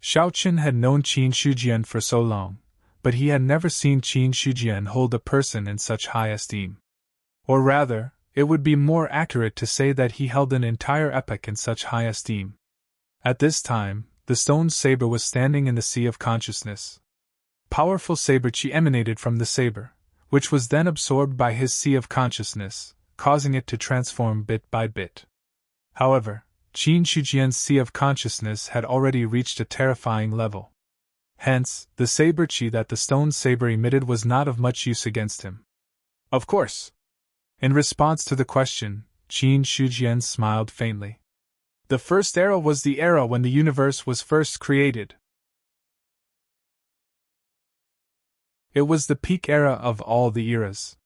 Shaoqin had known Qin Shujian for so long, but he had never seen Qin Shujian hold a person in such high esteem. Or rather, it would be more accurate to say that he held an entire epoch in such high esteem. At this time, the stone saber was standing in the sea of consciousness. Powerful saber qi emanated from the saber, which was then absorbed by his sea of consciousness, causing it to transform bit by bit. However, Qin Shujian's sea of consciousness had already reached a terrifying level. Hence, the saber chi that the stone saber emitted was not of much use against him. Of course. In response to the question, Qin Shujian smiled faintly. The first era was the era when the universe was first created. It was the peak era of all the eras.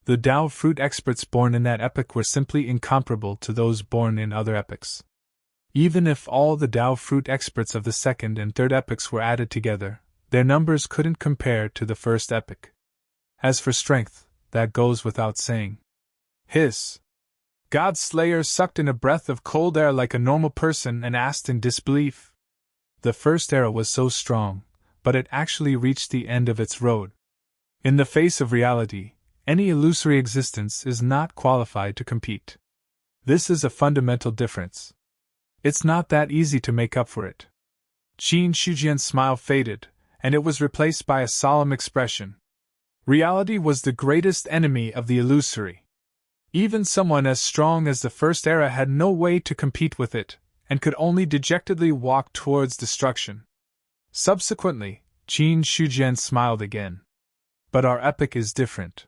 The Tao fruit experts born in that epoch were simply incomparable to those born in other epochs. Even if all the Tao fruit experts of the second and third epochs were added together, their numbers couldn't compare to the first epoch. As for strength, that goes without saying. Hiss! God Slayer sucked in a breath of cold air like a normal person and asked in disbelief. The first era was so strong, but it actually reached the end of its road. In the face of reality, any illusory existence is not qualified to compete. This is a fundamental difference. It's not that easy to make up for it. Qin Shujian's smile faded, and it was replaced by a solemn expression. Reality was the greatest enemy of the illusory. Even someone as strong as the first era had no way to compete with it, and could only dejectedly walk towards destruction. Subsequently, Qin Shujian smiled again. But our epoch is different.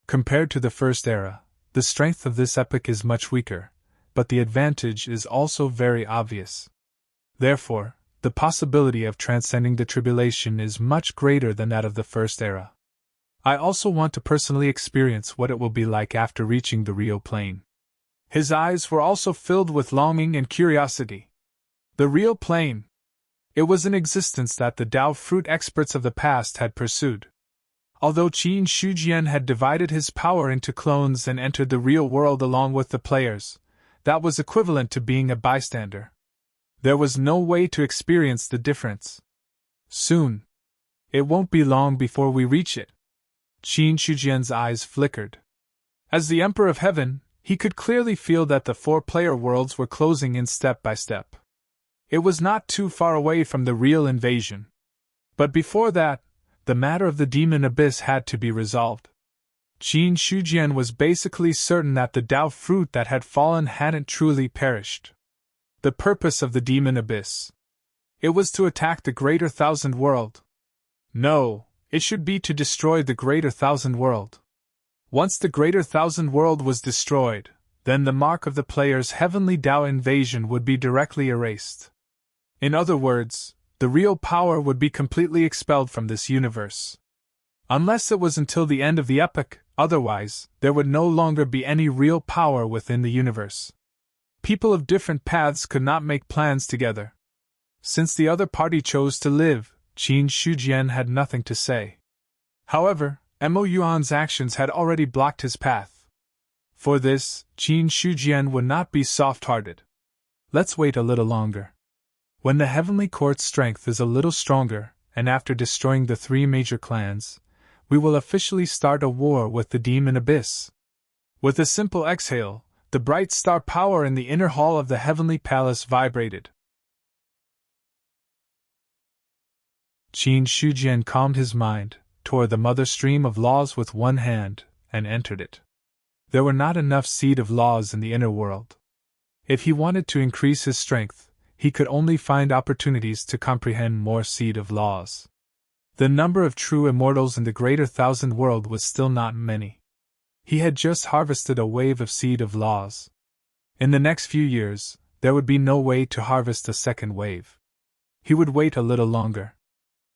Compared to the first era, the strength of this epoch is much weaker, but the advantage is also very obvious. Therefore, the possibility of transcending the tribulation is much greater than that of the first era. I also want to personally experience what it will be like after reaching the Rio Plain. His eyes were also filled with longing and curiosity. The Rio Plain. It was an existence that the Tao fruit experts of the past had pursued. Although Qin Shujian had divided his power into clones and entered the real world along with the players, that was equivalent to being a bystander. There was no way to experience the difference. Soon. It won't be long before we reach it. Qin Shujian's eyes flickered. As the Emperor of Heaven, he could clearly feel that the four-player worlds were closing in step by step. It was not too far away from the real invasion. But before that, the matter of the demon abyss had to be resolved. Qin Shujian was basically certain that the Tao fruit that had fallen hadn't truly perished. The purpose of the demon abyss. It was to attack the Greater Thousand World. No, it should be to destroy the Greater Thousand World. Once the Greater Thousand World was destroyed, then the mark of the player's heavenly Tao invasion would be directly erased. In other words, the real power would be completely expelled from this universe. Unless it was until the end of the epoch, otherwise, there would no longer be any real power within the universe. People of different paths could not make plans together. Since the other party chose to live, Qin Shujian had nothing to say. However, Mo Yuan's actions had already blocked his path. For this, Qin Shujian would not be soft-hearted. Let's wait a little longer. When the Heavenly Court's strength is a little stronger, and after destroying the three major clans, we will officially start a war with the Demon Abyss. With a simple exhale, the bright star power in the inner hall of the Heavenly Palace vibrated. Qin Shujian calmed his mind, tore the mother stream of laws with one hand, and entered it. There were not enough seed of laws in the inner world. If he wanted to increase his strength, he could only find opportunities to comprehend more seed of laws. The number of true immortals in the Greater Thousand World was still not many. He had just harvested a wave of seed of laws. In the next few years, there would be no way to harvest a second wave. He would wait a little longer.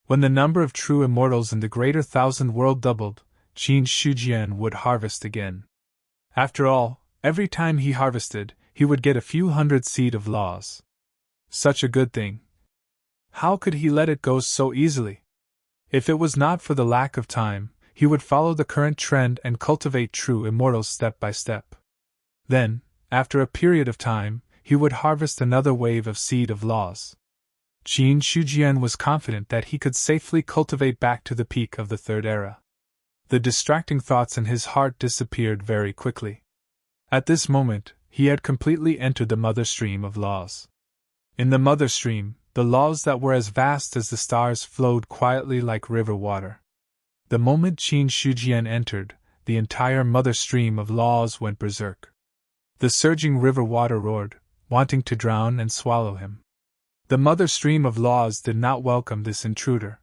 When the number of true immortals in the Greater Thousand World doubled, Qin Shujian would harvest again. After all, every time he harvested, he would get a few hundred seed of laws. Such a good thing. How could he let it go so easily? If it was not for the lack of time, he would follow the current trend and cultivate true immortals step by step. Then, after a period of time, he would harvest another wave of seed of laws. Qin Shujian was confident that he could safely cultivate back to the peak of the third era. The distracting thoughts in his heart disappeared very quickly. At this moment, he had completely entered the mother stream of laws. In the mother stream, the laws that were as vast as the stars flowed quietly like river water. The moment Qin Shujian entered, the entire mother stream of laws went berserk. The surging river water roared, wanting to drown and swallow him. The mother stream of laws did not welcome this intruder.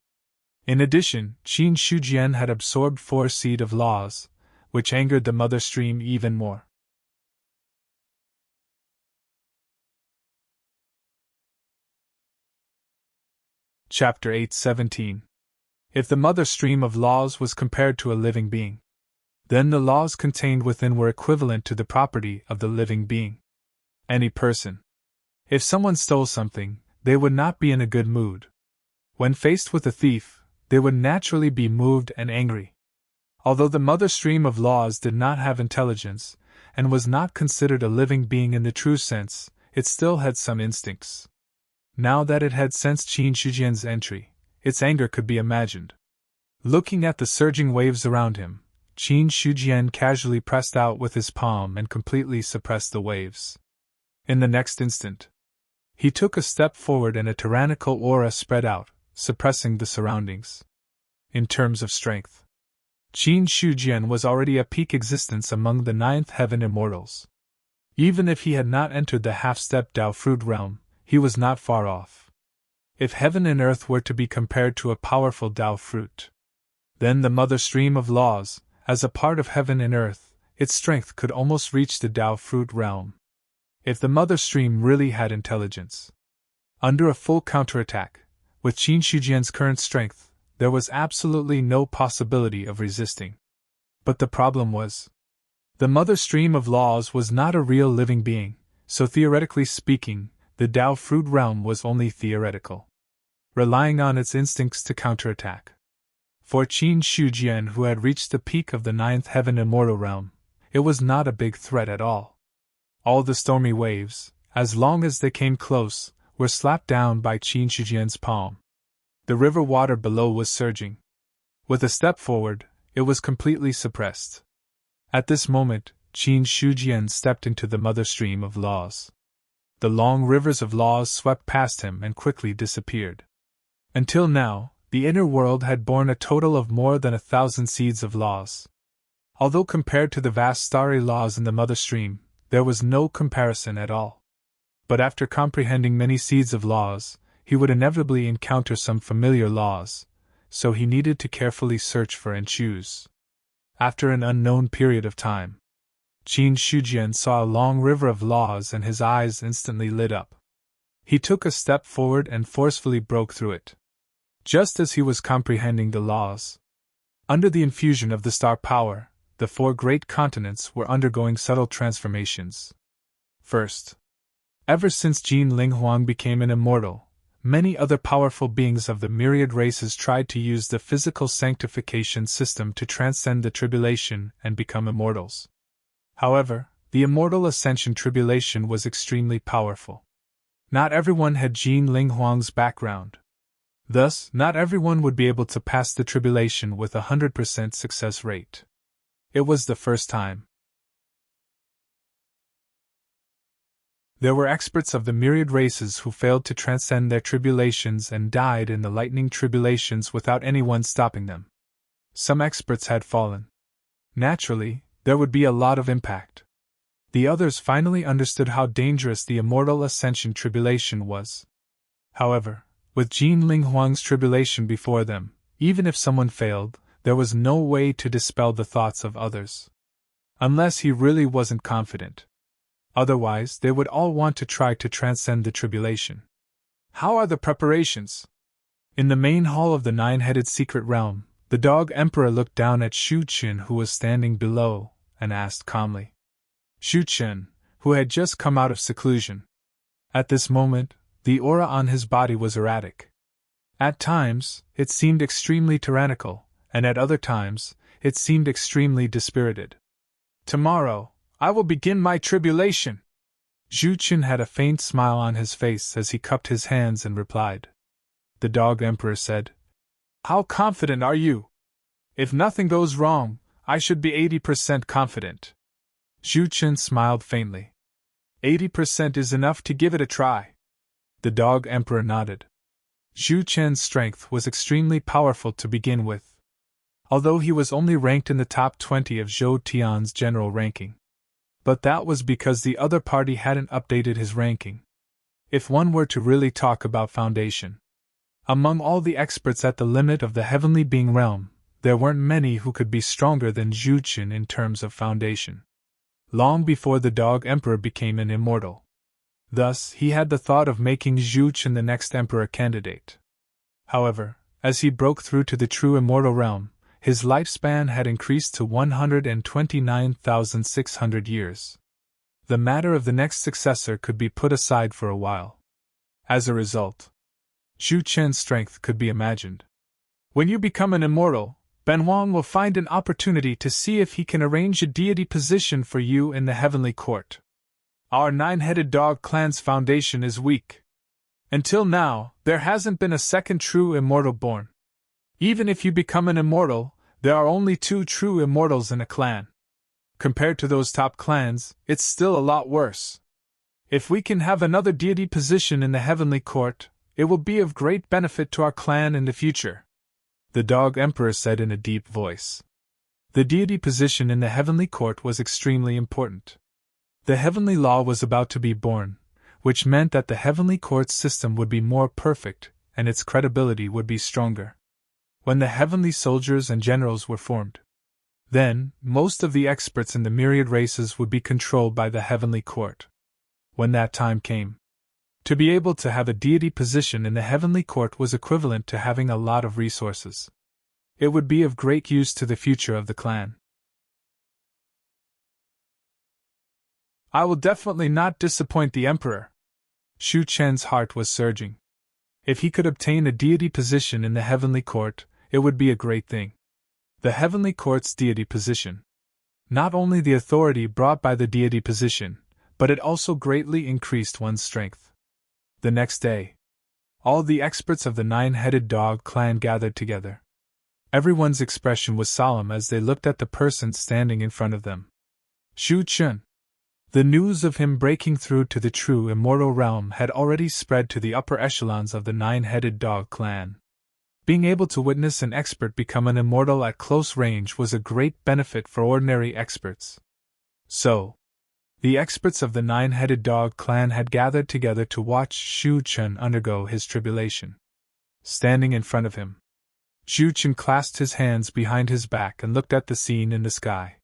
In addition, Qin Shujian had absorbed 4 seed of laws, which angered the mother stream even more. Chapter 8:17. If the mother stream of laws was compared to a living being, then the laws contained within were equivalent to the property of the living being. Any person. If someone stole something, they would not be in a good mood. When faced with a thief, they would naturally be moved and angry. Although the mother stream of laws did not have intelligence, and was not considered a living being in the true sense, it still had some instincts. Now that it had sensed Qin Shujian's entry, its anger could be imagined. Looking at the surging waves around him, Qin Shujian casually pressed out with his palm and completely suppressed the waves. In the next instant, he took a step forward and a tyrannical aura spread out, suppressing the surroundings. In terms of strength, Qin Shujian was already a peak existence among the 9th heaven immortals. Even if he had not entered the half-step Dao fruit realm, he was not far off. If heaven and earth were to be compared to a powerful Dao fruit, then the mother stream of laws, as a part of heaven and earth, its strength could almost reach the Dao fruit realm. If the mother stream really had intelligence, under a full counterattack, with Qin Shujian's current strength, there was absolutely no possibility of resisting. But the problem was, the mother stream of laws was not a real living being, so theoretically speaking, the Dao fruit realm was only theoretical, relying on its instincts to counterattack. For Qin Shujian, who had reached the peak of the 9th heaven immortal realm, it was not a big threat at all. All the stormy waves, as long as they came close, were slapped down by Qin Shujian's palm. The river water below was surging. With a step forward, it was completely suppressed. At this moment, Qin Shujian stepped into the mother stream of laws. The long rivers of laws swept past him and quickly disappeared. Until now, the inner world had borne a total of more than 1,000 seeds of laws. Although compared to the vast starry laws in the mother stream, there was no comparison at all. But after comprehending many seeds of laws, he would inevitably encounter some familiar laws, so he needed to carefully search for and choose. After an unknown period of time, Qin Shujian saw a long river of laws and his eyes instantly lit up. He took a step forward and forcefully broke through it. Just as he was comprehending the laws, under the infusion of the star power, the 4 great continents were undergoing subtle transformations. First, ever since Jin Linghuang became an immortal, many other powerful beings of the myriad races tried to use the physical sanctification system to transcend the tribulation and become immortals. However, the immortal ascension tribulation was extremely powerful. Not everyone had Jin Linghuang's background. Thus, not everyone would be able to pass the tribulation with a 100% success rate. It was the first time. There were experts of the myriad races who failed to transcend their tribulations and died in the lightning tribulations without anyone stopping them. Some experts had fallen. Naturally, there would be a lot of impact. The others finally understood how dangerous the immortal ascension tribulation was. However, with Jin Linghuang's tribulation before them, even if someone failed, there was no way to dispel the thoughts of others. Unless he really wasn't confident. Otherwise, they would all want to try to transcend the tribulation. How are the preparations? In the main hall of the 9-headed secret realm, the dog emperor looked down at Shu Qin, who was standing below, and asked calmly. Shu Qin, who had just come out of seclusion. At this moment, the aura on his body was erratic. At times, it seemed extremely tyrannical, and at other times, it seemed extremely dispirited. Tomorrow, I will begin my tribulation. Zhu Qin had a faint smile on his face as he cupped his hands and replied. The dog emperor said, How confident are you? If nothing goes wrong, I should be 80% confident. Zhu Qin smiled faintly. 80% is enough to give it a try. The dog emperor nodded. Zhu Qin's strength was extremely powerful to begin with. Although he was only ranked in the top 20 of Zhou Tian's general ranking, But that was because the other party hadn't updated his ranking. If one were to really talk about foundation, among all the experts at the limit of the heavenly being realm, there weren't many who could be stronger than Zhu Qin in terms of foundation. Long before the Dog Emperor became an immortal. Thus, he had the thought of making Zhu Qin the next emperor candidate. However, as he broke through to the true immortal realm, his lifespan had increased to 129,600 years. The matter of the next successor could be put aside for a while. As a result, Zhu Qin's strength could be imagined. When you become an immortal, Ben Wang will find an opportunity to see if he can arrange a deity position for you in the heavenly court. Our nine-headed dog clan's foundation is weak. Until now, there hasn't been a second true immortal born. Even if you become an immortal, there are only 2 true immortals in a clan. Compared to those top clans, it's still a lot worse. If we can have another deity position in the heavenly court, it will be of great benefit to our clan in the future, the Dog Emperor said in a deep voice. The deity position in the heavenly court was extremely important. The heavenly law was about to be born, which meant that the heavenly court system would be more perfect and its credibility would be stronger. When the heavenly soldiers and generals were formed, then most of the experts in the myriad races would be controlled by the heavenly court. When that time came, to be able to have a deity position in the heavenly court was equivalent to having a lot of resources. It would be of great use to the future of the clan. I will definitely not disappoint the emperor. Zhu Chen's heart was surging. If he could obtain a deity position in the heavenly court, it would be a great thing. The heavenly court's deity position. Not only the authority brought by the deity position, but it also greatly increased one's strength. The next day, all the experts of the nine-headed dog clan gathered together. Everyone's expression was solemn as they looked at the person standing in front of them. Zhu Qin. The news of him breaking through to the true immortal realm had already spread to the upper echelons of the nine-headed dog clan. Being able to witness an expert become an immortal at close range was a great benefit for ordinary experts. So, the experts of the nine-headed dog clan had gathered together to watch Zhu Qin undergo his tribulation. Standing in front of him, Zhu Qin clasped his hands behind his back and looked at the scene in the sky.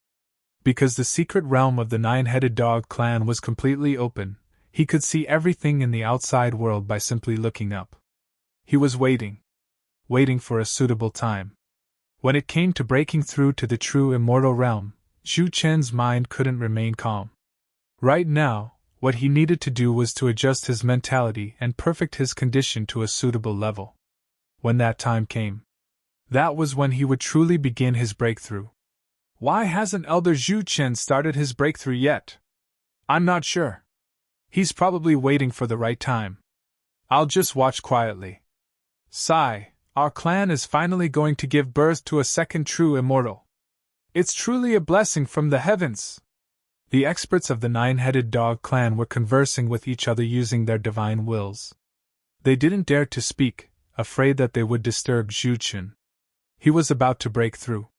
Because the secret realm of the nine-headed dog clan was completely open, he could see everything in the outside world by simply looking up. He was waiting for a suitable time. When it came to breaking through to the true immortal realm, Zhu Chen's mind couldn't remain calm. Right now, what he needed to do was to adjust his mentality and perfect his condition to a suitable level. When that time came, that was when he would truly begin his breakthrough. Why hasn't Elder Zhu Chen started his breakthrough yet? I'm not sure. He's probably waiting for the right time. I'll just watch quietly. Sigh, our clan is finally going to give birth to a second true immortal. It's truly a blessing from the heavens. The experts of the nine-headed dog clan were conversing with each other using their divine wills. They didn't dare to speak, afraid that they would disturb Zhu Qin. He was about to break through.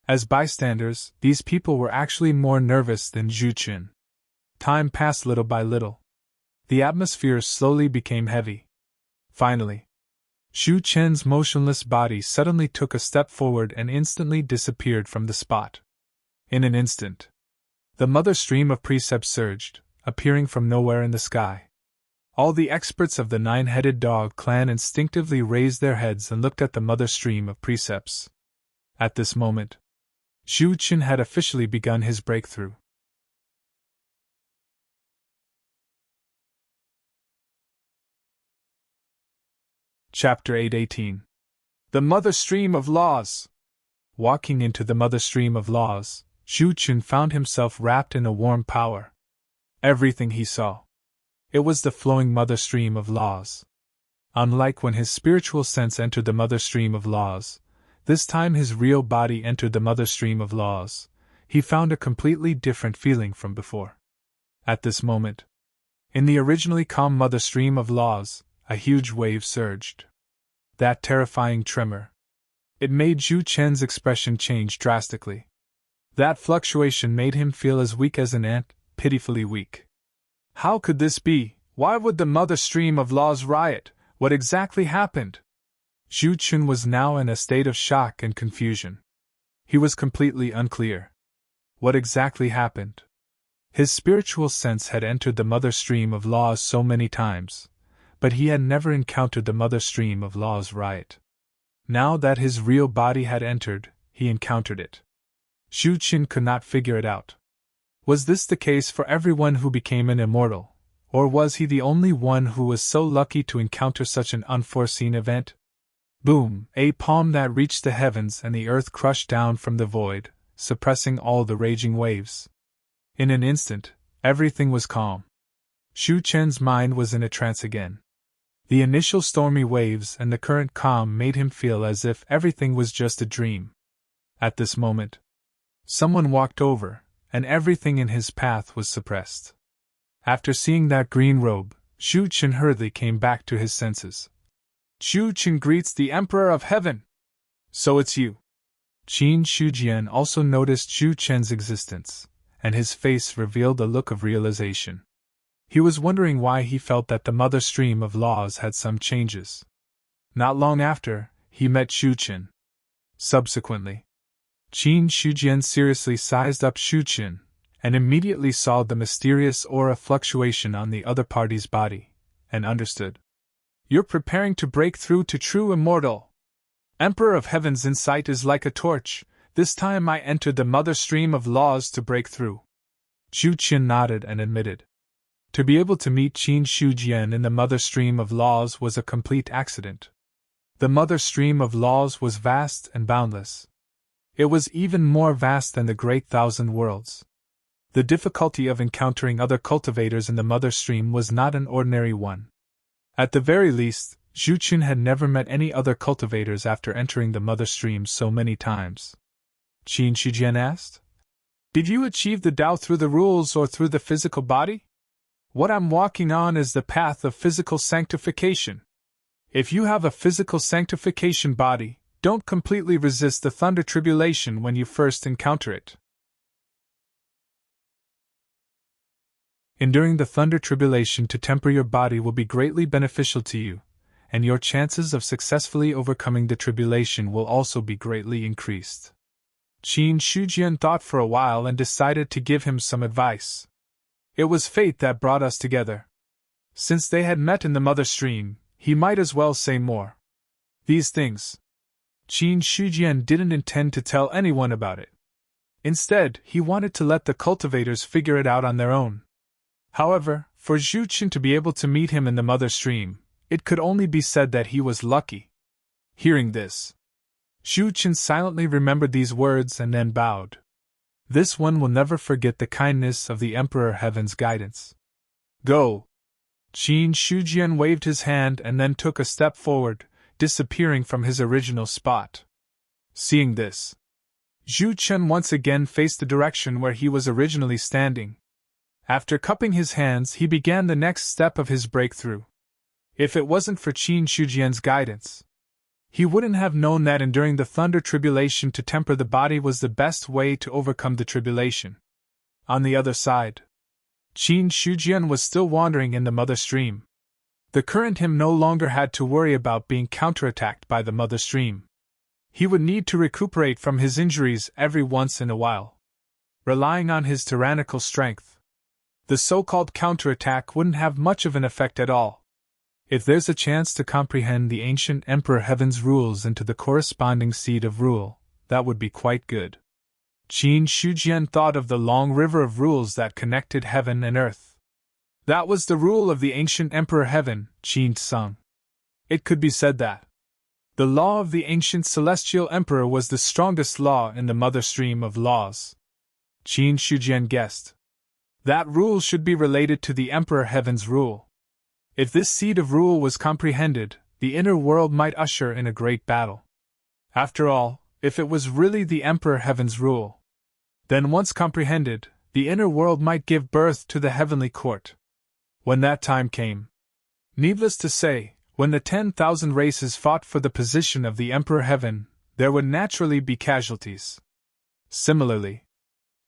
As bystanders, these people were actually more nervous than Zhu Qin. Time passed little by little. The atmosphere slowly became heavy. Finally, Zhu Chen's motionless body suddenly took a step forward and instantly disappeared from the spot. In an instant, the mother stream of precepts surged, appearing from nowhere in the sky. All the experts of the nine-headed dog clan instinctively raised their heads and looked at the mother stream of precepts. At this moment, Zhu Qin had officially begun his breakthrough. Chapter 8:18. The Mother Stream of Laws. Walking into the Mother Stream of Laws, Zhu Qin found himself wrapped in a warm power. Everything he saw, it was the flowing Mother Stream of Laws. Unlike when his spiritual sense entered the Mother Stream of Laws, this time his real body entered the Mother Stream of Laws, he found a completely different feeling from before. At this moment, in the originally calm Mother Stream of Laws, a huge wave surged. That terrifying tremor. It made Zhu Chen's expression change drastically. That fluctuation made him feel as weak as an ant, pitifully weak. How could this be? Why would the mother stream of laws riot? What exactly happened? Zhu Chun was now in a state of shock and confusion. He was completely unclear. What exactly happened? His spiritual sense had entered the mother stream of laws so many times, but he had never encountered the mother stream of laws riot. Now that his real body had entered, he encountered it. Zhu Chun could not figure it out. Was this the case for everyone who became an immortal, or was he the only one who was so lucky to encounter such an unforeseen event? Boom! A palm that reached the heavens and the earth crushed down from the void, suppressing all the raging waves. In an instant, everything was calm. Zhu Chen's mind was in a trance again. The initial stormy waves and the current calm made him feel as if everything was just a dream. At this moment, someone walked over, and everything in his path was suppressed. After seeing that green robe, Zhu Chen hurriedly came back to his senses. Zhu Chen greets the Emperor of Heaven! So it's you! Qin Shujian also noticed Zhu Chen's existence, and his face revealed a look of realization. He was wondering why he felt that the mother stream of laws had some changes. Not long after, he met Zhu Chen. Subsequently, Qin Shujian seriously sized up Zhu Chen, and immediately saw the mysterious aura fluctuation on the other party's body, and understood. You're preparing to break through to true immortal. Emperor of Heaven's insight is like a torch. This time I entered the mother stream of laws to break through. Zhu Chen nodded and admitted. To be able to meet Qin Shujian in the mother stream of laws was a complete accident. The mother stream of laws was vast and boundless. It was even more vast than the great thousand worlds. The difficulty of encountering other cultivators in the mother stream was not an ordinary one. At the very least, Zhu Chen had never met any other cultivators after entering the mother stream so many times. Qin Shujian asked, Did you achieve the Tao through the rules or through the physical body? What I'm walking on is the path of physical sanctification. If you have a physical sanctification body, don't completely resist the thunder tribulation when you first encounter it. Enduring the thunder tribulation to temper your body will be greatly beneficial to you, and your chances of successfully overcoming the tribulation will also be greatly increased. Qin Shujian thought for a while and decided to give him some advice. It was fate that brought us together. Since they had met in the mother stream, he might as well say more. These things. Qin Shujian didn't intend to tell anyone about it. Instead, he wanted to let the cultivators figure it out on their own. However, for Zhu Chen to be able to meet him in the mother stream, it could only be said that he was lucky. Hearing this, Zhu Chen silently remembered these words and then bowed. This one will never forget the kindness of the Emperor Heaven's guidance. Go! Qin Shujian waved his hand and then took a step forward, disappearing from his original spot. Seeing this, Zhu Chen once again faced the direction where he was originally standing. After cupping his hands, he began the next step of his breakthrough. If it wasn't for Qin Shujian's guidance, he wouldn't have known that enduring the thunder tribulation to temper the body was the best way to overcome the tribulation. On the other side, Qin Shujian was still wandering in the mother stream. The current him no longer had to worry about being counterattacked by the mother stream. He would need to recuperate from his injuries every once in a while. Relying on his tyrannical strength, the so-called counterattack wouldn't have much of an effect at all. If there's a chance to comprehend the ancient Emperor Heaven's rules into the corresponding seed of rule, that would be quite good. Qin Shujian thought of the long river of rules that connected heaven and earth. That was the rule of the ancient Emperor Heaven, Qin Tsung. It could be said that the law of the ancient celestial emperor was the strongest law in the mother stream of laws. Qin Shujian guessed. That rule should be related to the Emperor Heaven's rule. If this seed of rule was comprehended, the inner world might usher in a great battle. After all, if it was really the Emperor Heaven's rule, then once comprehended, the inner world might give birth to the heavenly court. When that time came, needless to say, when the 10,000 races fought for the position of the Emperor Heaven, there would naturally be casualties. Similarly,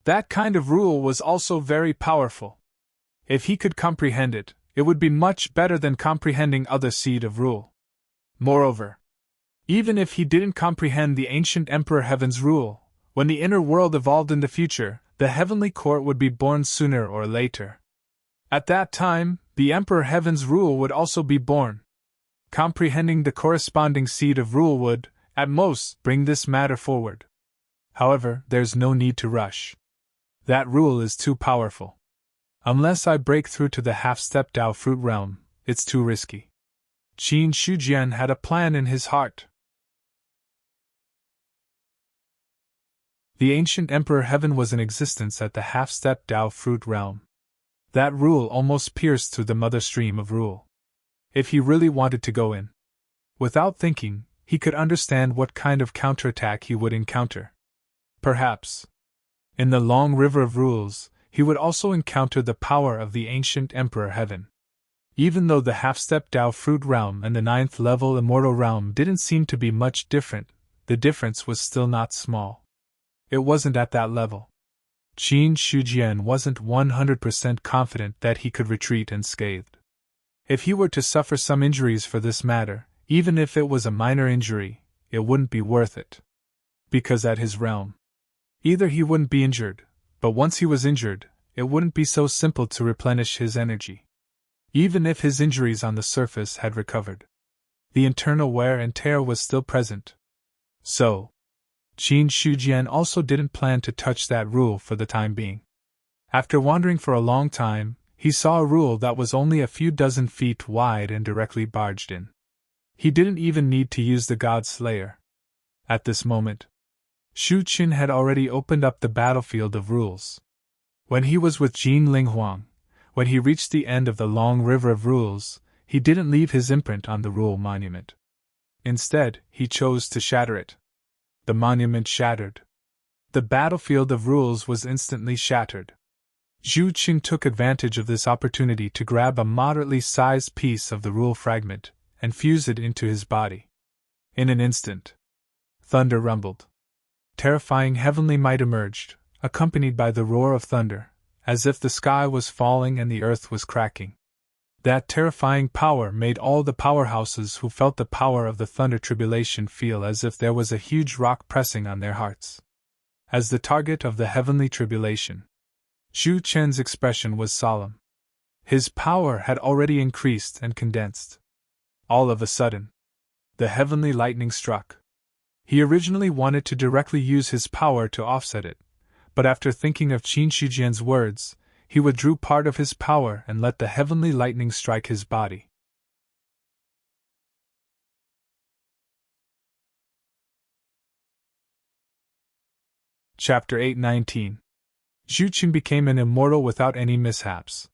That kind of rule was also very powerful. If he could comprehend it, it would be much better than comprehending other seed of rule. Moreover, even if he didn't comprehend the ancient Emperor Heaven's rule, when the inner world evolved in the future, the heavenly court would be born sooner or later. At that time, the Emperor Heaven's rule would also be born. Comprehending the corresponding seed of rule would, at most, bring this matter forward. However, there's no need to rush. That rule is too powerful. Unless I break through to the half-step Tao fruit realm, it's too risky. Qin Shujian had a plan in his heart. The ancient Emperor Heaven was in existence at the half-step Tao fruit realm. That rule almost pierced through the mother stream of rule. If he really wanted to go in, without thinking, he could understand what kind of counterattack he would encounter. Perhaps, in the long river of rules, he would also encounter the power of the ancient Emperor Heaven. Even though the half-step Tao fruit realm and the 9th level immortal realm didn't seem to be much different, the difference was still not small. It wasn't at that level. Qin Shujian wasn't 100% confident that he could retreat unscathed. If he were to suffer some injuries for this matter, even if it was a minor injury, it wouldn't be worth it. Because at his realm, either he wouldn't be injured, but once he was injured, it wouldn't be so simple to replenish his energy. Even if his injuries on the surface had recovered, the internal wear and tear was still present. So, Qin Shujian also didn't plan to touch that rule for the time being. After wandering for a long time, he saw a rule that was only a few dozen feet wide and directly barged in. He didn't even need to use the God Slayer. At this moment, Shu Qin had already opened up the battlefield of rules. When he was with Jin Linghuang, when he reached the end of the long river of rules, he didn't leave his imprint on the rule monument. Instead, he chose to shatter it. The monument shattered. The battlefield of rules was instantly shattered. Zhu Qin took advantage of this opportunity to grab a moderately sized piece of the rule fragment and fuse it into his body. In an instant, thunder rumbled. Terrifying heavenly might emerged, accompanied by the roar of thunder, as if the sky was falling and the earth was cracking. That terrifying power made all the powerhouses who felt the power of the thunder tribulation feel as if there was a huge rock pressing on their hearts. As the target of the heavenly tribulation, Zhu Chen's expression was solemn. His power had already increased and condensed. All of a sudden, the heavenly lightning struck. He originally wanted to directly use his power to offset it, but after thinking of Qin Shujian's words, he withdrew part of his power and let the heavenly lightning strike his body. Chapter 819. Zhu Qin became an immortal without any mishaps.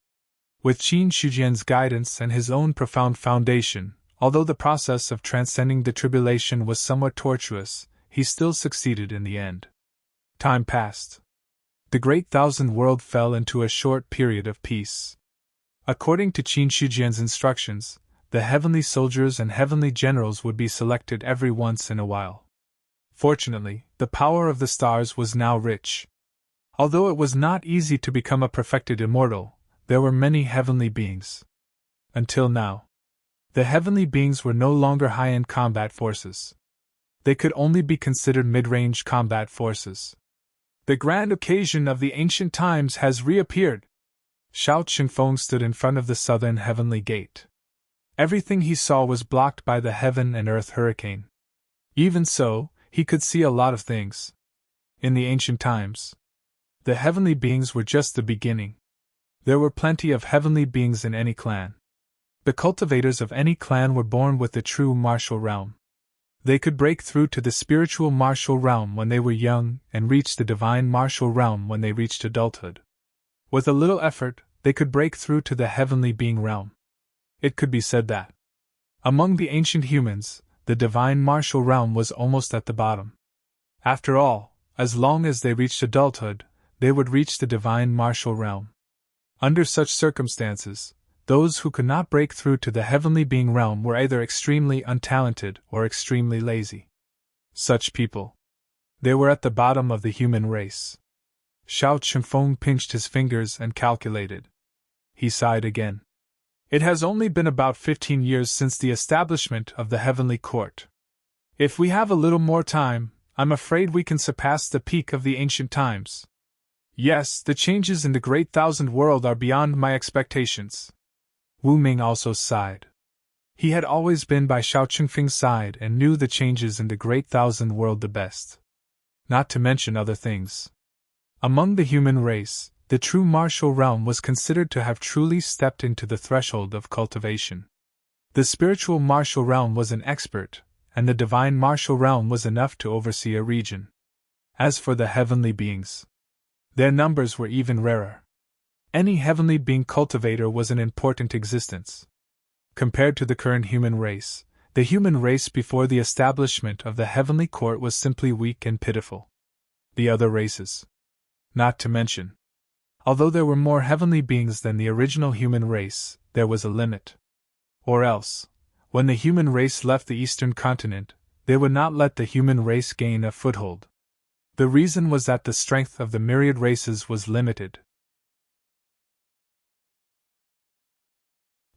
With Qin Shujian's guidance and his own profound foundation, although the process of transcending the tribulation was somewhat tortuous, he still succeeded in the end. Time passed. The great thousand world fell into a short period of peace. According to Qin Shujian's instructions, the heavenly soldiers and heavenly generals would be selected every once in a while. Fortunately, the power of the stars was now rich. Although it was not easy to become a perfected immortal, there were many heavenly beings. Until now, the heavenly beings were no longer high-end combat forces. They could only be considered mid-range combat forces. The grand occasion of the ancient times has reappeared. Xiao Qingfeng stood in front of the southern heavenly gate. Everything he saw was blocked by the heaven and earth hurricane. Even so, he could see a lot of things. In the ancient times, the heavenly beings were just the beginning. There were plenty of heavenly beings in any clan. The cultivators of any clan were born with the true martial realm. They could break through to the spiritual martial realm when they were young and reach the divine martial realm when they reached adulthood. With a little effort, they could break through to the heavenly being realm. It could be said that, among the ancient humans, the divine martial realm was almost at the bottom. After all, as long as they reached adulthood, they would reach the divine martial realm. Under such circumstances, those who could not break through to the heavenly being realm were either extremely untalented or extremely lazy. Such people, they were at the bottom of the human race. Xiao Chunfeng pinched his fingers and calculated. He sighed again. It has only been about 15 years since the establishment of the Heavenly Court. If we have a little more time, I'm afraid we can surpass the peak of the ancient times. Yes, the changes in the Great Thousand World are beyond my expectations. Wu Ming also sighed. He had always been by Xiao Chunfeng's side and knew the changes in the Great Thousand World the best. Not to mention other things. Among the human race, the true martial realm was considered to have truly stepped into the threshold of cultivation. The spiritual martial realm was an expert, and the divine martial realm was enough to oversee a region. As for the heavenly beings, their numbers were even rarer. Any heavenly being cultivator was an important existence. Compared to the current human race, the human race before the establishment of the heavenly court was simply weak and pitiful. The other races, not to mention, although there were more heavenly beings than the original human race, there was a limit. Or else, when the human race left the eastern continent, they would not let the human race gain a foothold. The reason was that the strength of the myriad races was limited.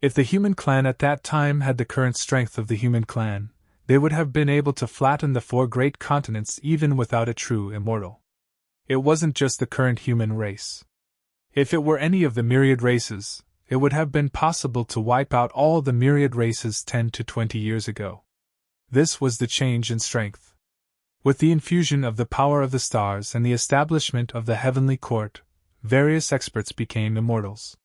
If the human clan at that time had the current strength of the human clan, they would have been able to flatten the 4 great continents even without a true immortal. It wasn't just the current human race. If it were any of the myriad races, it would have been possible to wipe out all the myriad races 10 to 20 years ago. This was the change in strength. With the infusion of the power of the stars and the establishment of the heavenly court, various experts became immortals.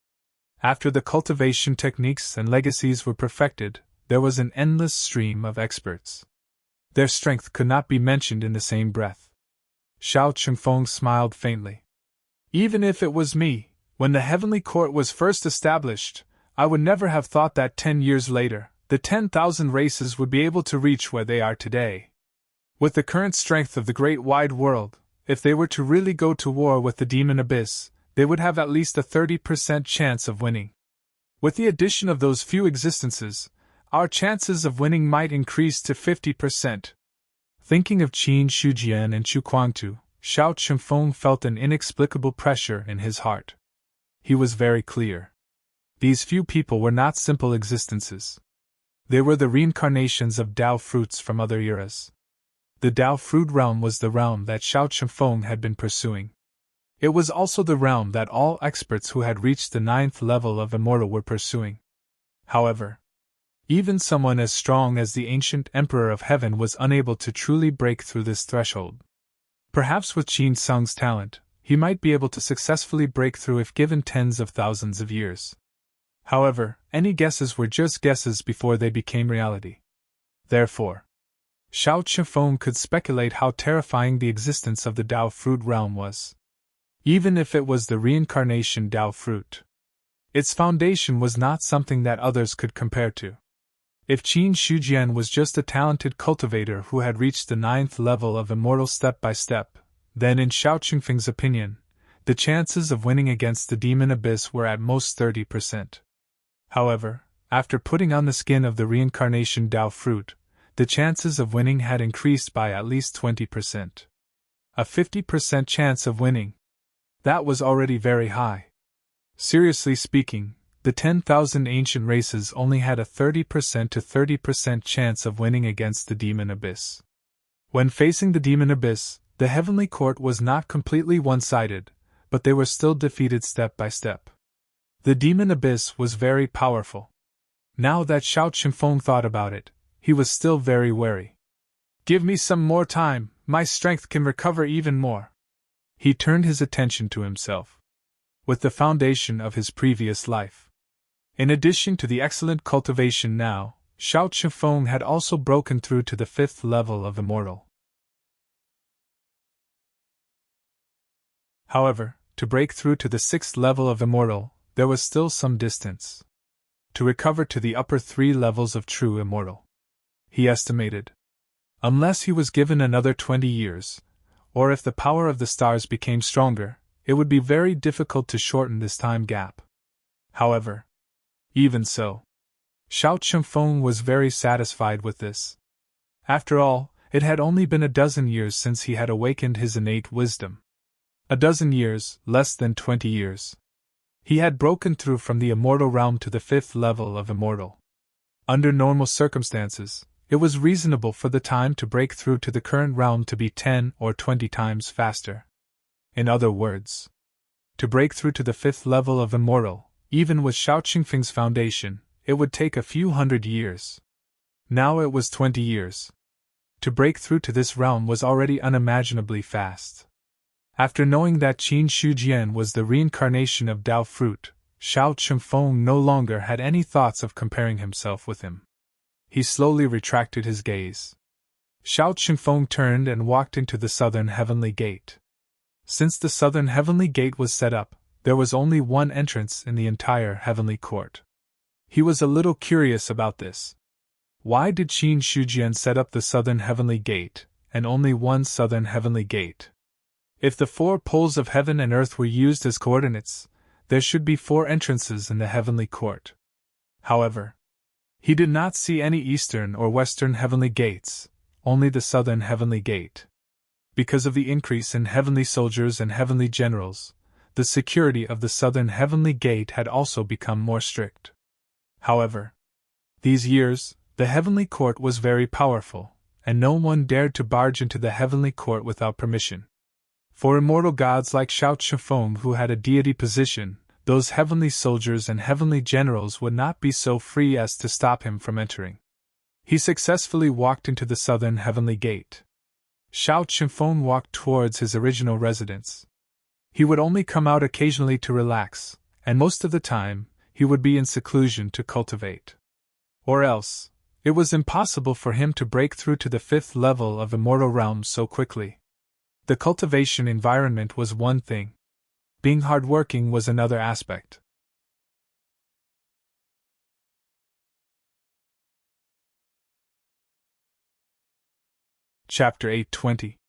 After the cultivation techniques and legacies were perfected, there was an endless stream of experts. Their strength could not be mentioned in the same breath. Xiao Chunfeng smiled faintly. Even if it was me, when the heavenly court was first established, I would never have thought that 10 years later, the 10,000 races would be able to reach where they are today. With the current strength of the great wide world, if they were to really go to war with the demon abyss, they would have at least a 30% chance of winning. With the addition of those few existences, our chances of winning might increase to 50%. Thinking of Qin Shujian and Chu Kuangtu, Xiao Chunfeng felt an inexplicable pressure in his heart. He was very clear. These few people were not simple existences. They were the reincarnations of Dao fruits from other eras. The Dao fruit realm was the realm that Xiao Chunfeng had been pursuing. It was also the realm that all experts who had reached the 9th level of immortal were pursuing. However, even someone as strong as the ancient Emperor of Heaven was unable to truly break through this threshold. Perhaps with Qin Sung's talent, he might be able to successfully break through if given tens of thousands of years. However, any guesses were just guesses before they became reality. Therefore, Xiao Chunfeng could speculate how terrifying the existence of the Dao fruit realm was. Even if it was the reincarnation Dao fruit, its foundation was not something that others could compare to. If Qin Shujian was just a talented cultivator who had reached the 9th level of immortal step by step, then in Xiao Chunfeng's opinion, the chances of winning against the demon abyss were at most 30%. However, after putting on the skin of the reincarnation Dao fruit, the chances of winning had increased by at least 20%. A 50% chance of winning. That was already very high. Seriously speaking, the 10,000 ancient races only had a 30% to 30% chance of winning against the demon abyss. When facing the demon abyss, the heavenly court was not completely one-sided, but they were still defeated step by step. The demon abyss was very powerful. Now that Xiao Chunfeng thought about it, he was still very wary. Give me some more time, my strength can recover even more. He turned his attention to himself. With the foundation of his previous life. In addition to the excellent cultivation now, Xiao Chunfeng had also broken through to the 5th level of immortal. However, to break through to the 6th level of immortal, there was still some distance. To recover to the upper 3 levels of true immortal, he estimated. Unless he was given another 20 years, or if the power of the stars became stronger, it would be very difficult to shorten this time gap. However, even so, Xiao Chunfeng was very satisfied with this. After all, it had only been a dozen years since he had awakened his innate wisdom. A dozen years, less than 20 years. He had broken through from the immortal realm to the 5th level of immortal. Under normal circumstances, it was reasonable for the time to break through to the current realm to be 10 or 20 times faster. In other words, to break through to the 5th level of immortal, even with Shao Qingfeng's foundation, it would take a few hundred years. Now it was 20 years. To break through to this realm was already unimaginably fast. After knowing that Qin Shujian was the reincarnation of Dao Fruit, Shao Qingfeng no longer had any thoughts of comparing himself with him. He slowly retracted his gaze. Shao Qingfeng turned and walked into the southern heavenly gate. Since the southern heavenly gate was set up, there was only one entrance in the entire heavenly court. He was a little curious about this. Why did Qin Shujian set up the southern heavenly gate, and only one southern heavenly gate? If the 4 poles of heaven and earth were used as coordinates, there should be 4 entrances in the heavenly court. However, he did not see any eastern or western heavenly gates, only the southern heavenly gate. Because of the increase in heavenly soldiers and heavenly generals, the security of the southern heavenly gate had also become more strict. However, these years, the heavenly court was very powerful, and no one dared to barge into the heavenly court without permission. For immortal gods like Shao Qingfeng, who had a deity position, those heavenly soldiers and heavenly generals would not be so free as to stop him from entering. He successfully walked into the southern heavenly gate. Shao Qingfeng walked towards his original residence. He would only come out occasionally to relax, and most of the time, he would be in seclusion to cultivate. Or else, it was impossible for him to break through to the 5th level of immortal realms so quickly. The cultivation environment was one thing. Being hardworking was another aspect. Chapter 820.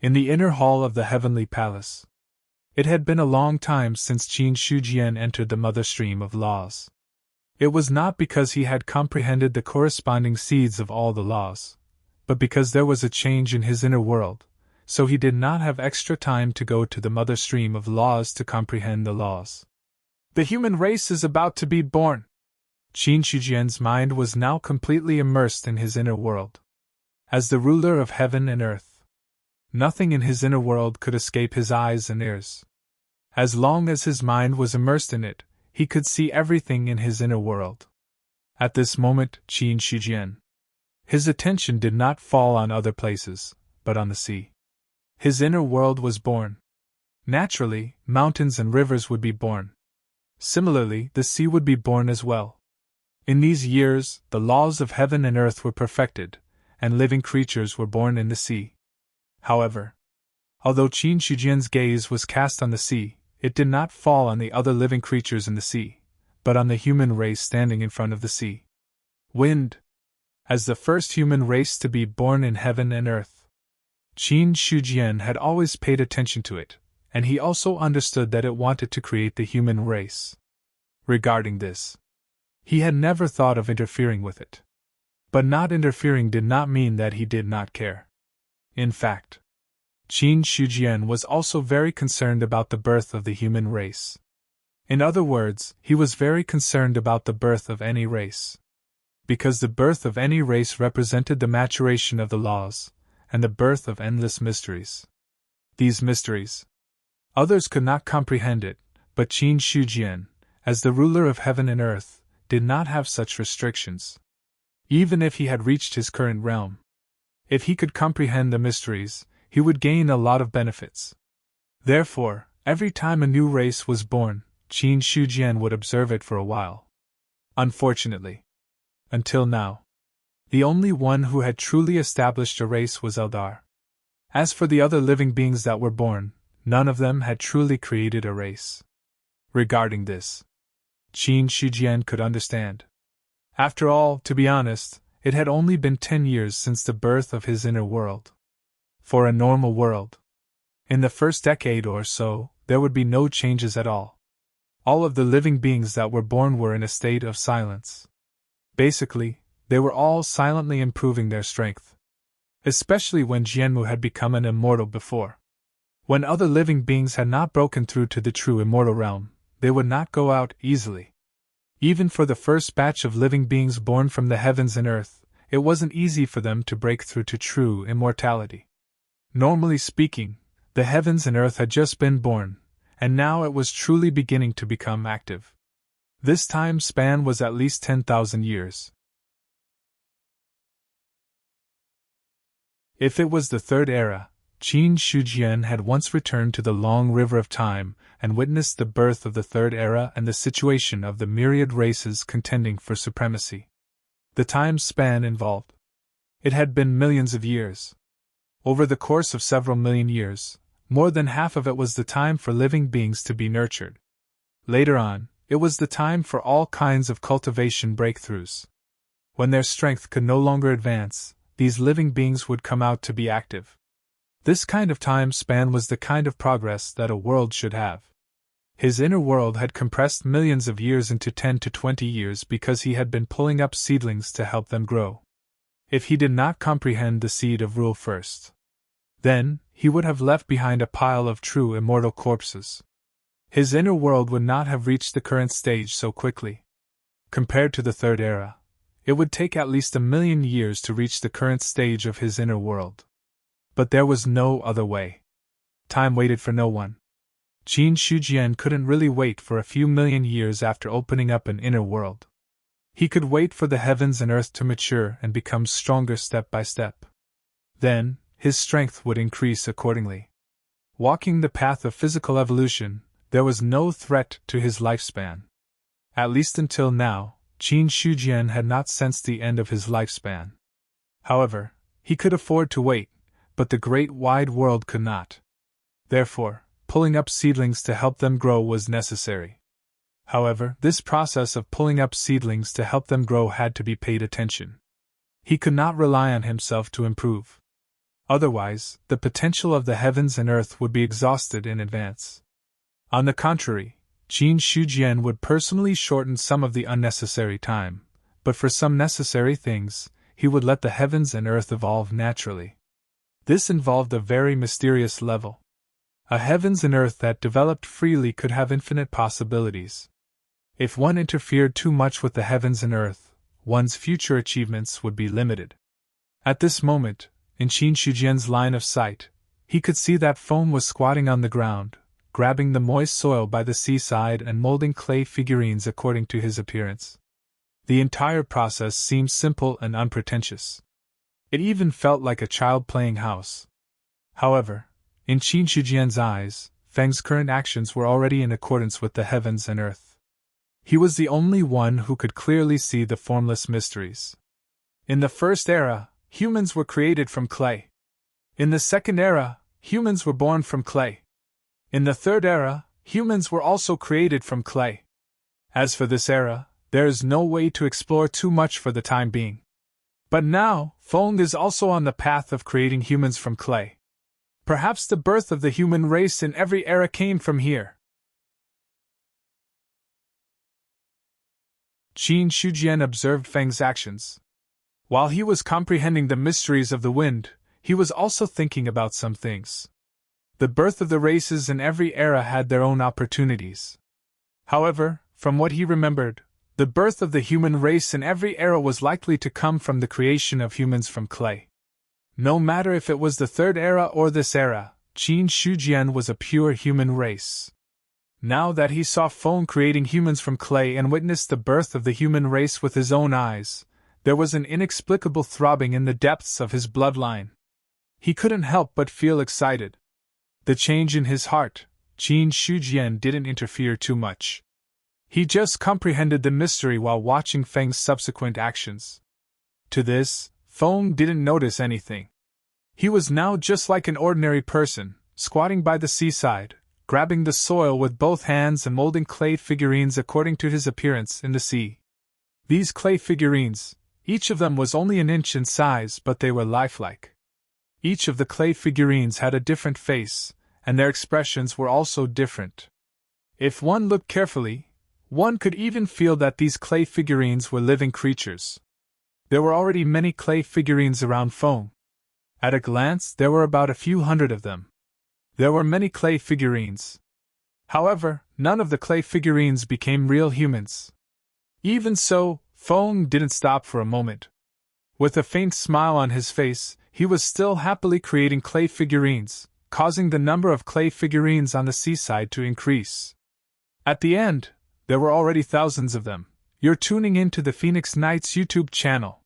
In the inner hall of the heavenly palace. It had been a long time since Qin Shujian entered the mother stream of laws. It was not because he had comprehended the corresponding seeds of all the laws, but because there was a change in his inner world, so he did not have extra time to go to the mother stream of laws to comprehend the laws. The human race is about to be born. Qin Shujian's mind was now completely immersed in his inner world. As the ruler of heaven and earth, nothing in his inner world could escape his eyes and ears. As long as his mind was immersed in it, he could see everything in his inner world. At this moment, Qin Shujian, his attention did not fall on other places, but on the sea. His inner world was born. Naturally, mountains and rivers would be born. Similarly, the sea would be born as well. In these years, the laws of heaven and earth were perfected, and living creatures were born in the sea. However, although Qin Shujian's gaze was cast on the sea, it did not fall on the other living creatures in the sea, but on the human race standing in front of the sea. Wind. As the first human race to be born in heaven and earth, Qin Shujian had always paid attention to it, and he also understood that it wanted to create the human race. Regarding this, he had never thought of interfering with it. But not interfering did not mean that he did not care. In fact, Qin Shujian was also very concerned about the birth of the human race. In other words, he was very concerned about the birth of any race. Because the birth of any race represented the maturation of the laws, and the birth of endless mysteries. These mysteries, others could not comprehend it, but Qin Shujian, as the ruler of heaven and earth, did not have such restrictions. Even if he had reached his current realm, if he could comprehend the mysteries, he would gain a lot of benefits. Therefore, every time a new race was born, Qin Shujian would observe it for a while. Unfortunately, until now, the only one who had truly established a race was Eldar. As for the other living beings that were born, none of them had truly created a race. Regarding this, Qin Shujian could understand. After all, to be honest, it had only been 10 years since the birth of his inner world. For a normal world, in the first decade or so, there would be no changes at all. All of the living beings that were born were in a state of silence. Basically, they were all silently improving their strength. Especially when Jianmu had become an immortal before. When other living beings had not broken through to the true immortal realm, they would not go out easily. Even for the first batch of living beings born from the heavens and earth, it wasn't easy for them to break through to true immortality. Normally speaking, the heavens and earth had just been born, and now it was truly beginning to become active. This time span was at least 10,000 years. If it was the third era, Qin Shujian had once returned to the long river of time and witnessed the birth of the third era and the situation of the myriad races contending for supremacy. The time span involved. It had been millions of years. Over the course of several million years, more than half of it was the time for living beings to be nurtured. Later on, it was the time for all kinds of cultivation breakthroughs. When their strength could no longer advance, these living beings would come out to be active. This kind of time span was the kind of progress that a world should have. His inner world had compressed millions of years into 10 to 20 years because he had been pulling up seedlings to help them grow. If he did not comprehend the seed of rule first, then he would have left behind a pile of true immortal corpses. His inner world would not have reached the current stage so quickly. Compared to the third era, it would take at least 1,000,000 years to reach the current stage of his inner world. But there was no other way. Time waited for no one. Qin Shujian couldn't really wait for a few million years after opening up an inner world. He could wait for the heavens and earth to mature and become stronger step by step. Then, his strength would increase accordingly. Walking the path of physical evolution, there was no threat to his lifespan. At least until now, Qin Shujian had not sensed the end of his lifespan. However, he could afford to wait, but the great wide world could not. Therefore, pulling up seedlings to help them grow was necessary. However, this process of pulling up seedlings to help them grow had to be paid attention. He could not rely on himself to improve. Otherwise, the potential of the heavens and earth would be exhausted in advance. On the contrary, Qin Shujian would personally shorten some of the unnecessary time, but for some necessary things, he would let the heavens and earth evolve naturally. This involved a very mysterious level. A heavens and earth that developed freely could have infinite possibilities. If one interfered too much with the heavens and earth, one's future achievements would be limited. At this moment, in Qin Shujian's line of sight, he could see that Feng was squatting on the ground, grabbing the moist soil by the seaside and molding clay figurines according to his appearance. The entire process seemed simple and unpretentious. It even felt like a child playing house. However, in Qin Shujian's eyes, Feng's current actions were already in accordance with the heavens and earth. He was the only one who could clearly see the formless mysteries. In the first era, humans were created from clay. In the second era, humans were born from clay. In the third era, humans were also created from clay. As for this era, there is no way to explore too much for the time being. But now, Feng is also on the path of creating humans from clay. Perhaps the birth of the human race in every era came from here. Qin Shujian observed Feng's actions. While he was comprehending the mysteries of the wind, he was also thinking about some things. The birth of the races in every era had their own opportunities. However, from what he remembered, the birth of the human race in every era was likely to come from the creation of humans from clay. No matter if it was the third era or this era, Qin Shujian was a pure human race. Now that he saw Feng creating humans from clay and witnessed the birth of the human race with his own eyes, there was an inexplicable throbbing in the depths of his bloodline. He couldn't help but feel excited. The change in his heart, Qin Shujian didn't interfere too much. He just comprehended the mystery while watching Feng's subsequent actions. To this, Feng didn't notice anything. He was now just like an ordinary person, squatting by the seaside, grabbing the soil with both hands and molding clay figurines according to his appearance in the sea. These clay figurines, each of them was only an inch in size, but they were lifelike. Each of the clay figurines had a different face, and their expressions were also different. If one looked carefully, one could even feel that these clay figurines were living creatures. There were already many clay figurines around Feng. At a glance, there were about a few hundred of them. There were many clay figurines. However, none of the clay figurines became real humans. Even so, Feng didn't stop for a moment. With a faint smile on his face, he was still happily creating clay figurines, causing the number of clay figurines on the seaside to increase. At the end, there were already thousands of them. You're tuning in to the Phoenix Knights YouTube channel.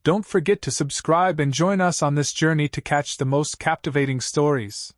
Don't forget to subscribe and join us on this journey to catch the most captivating stories.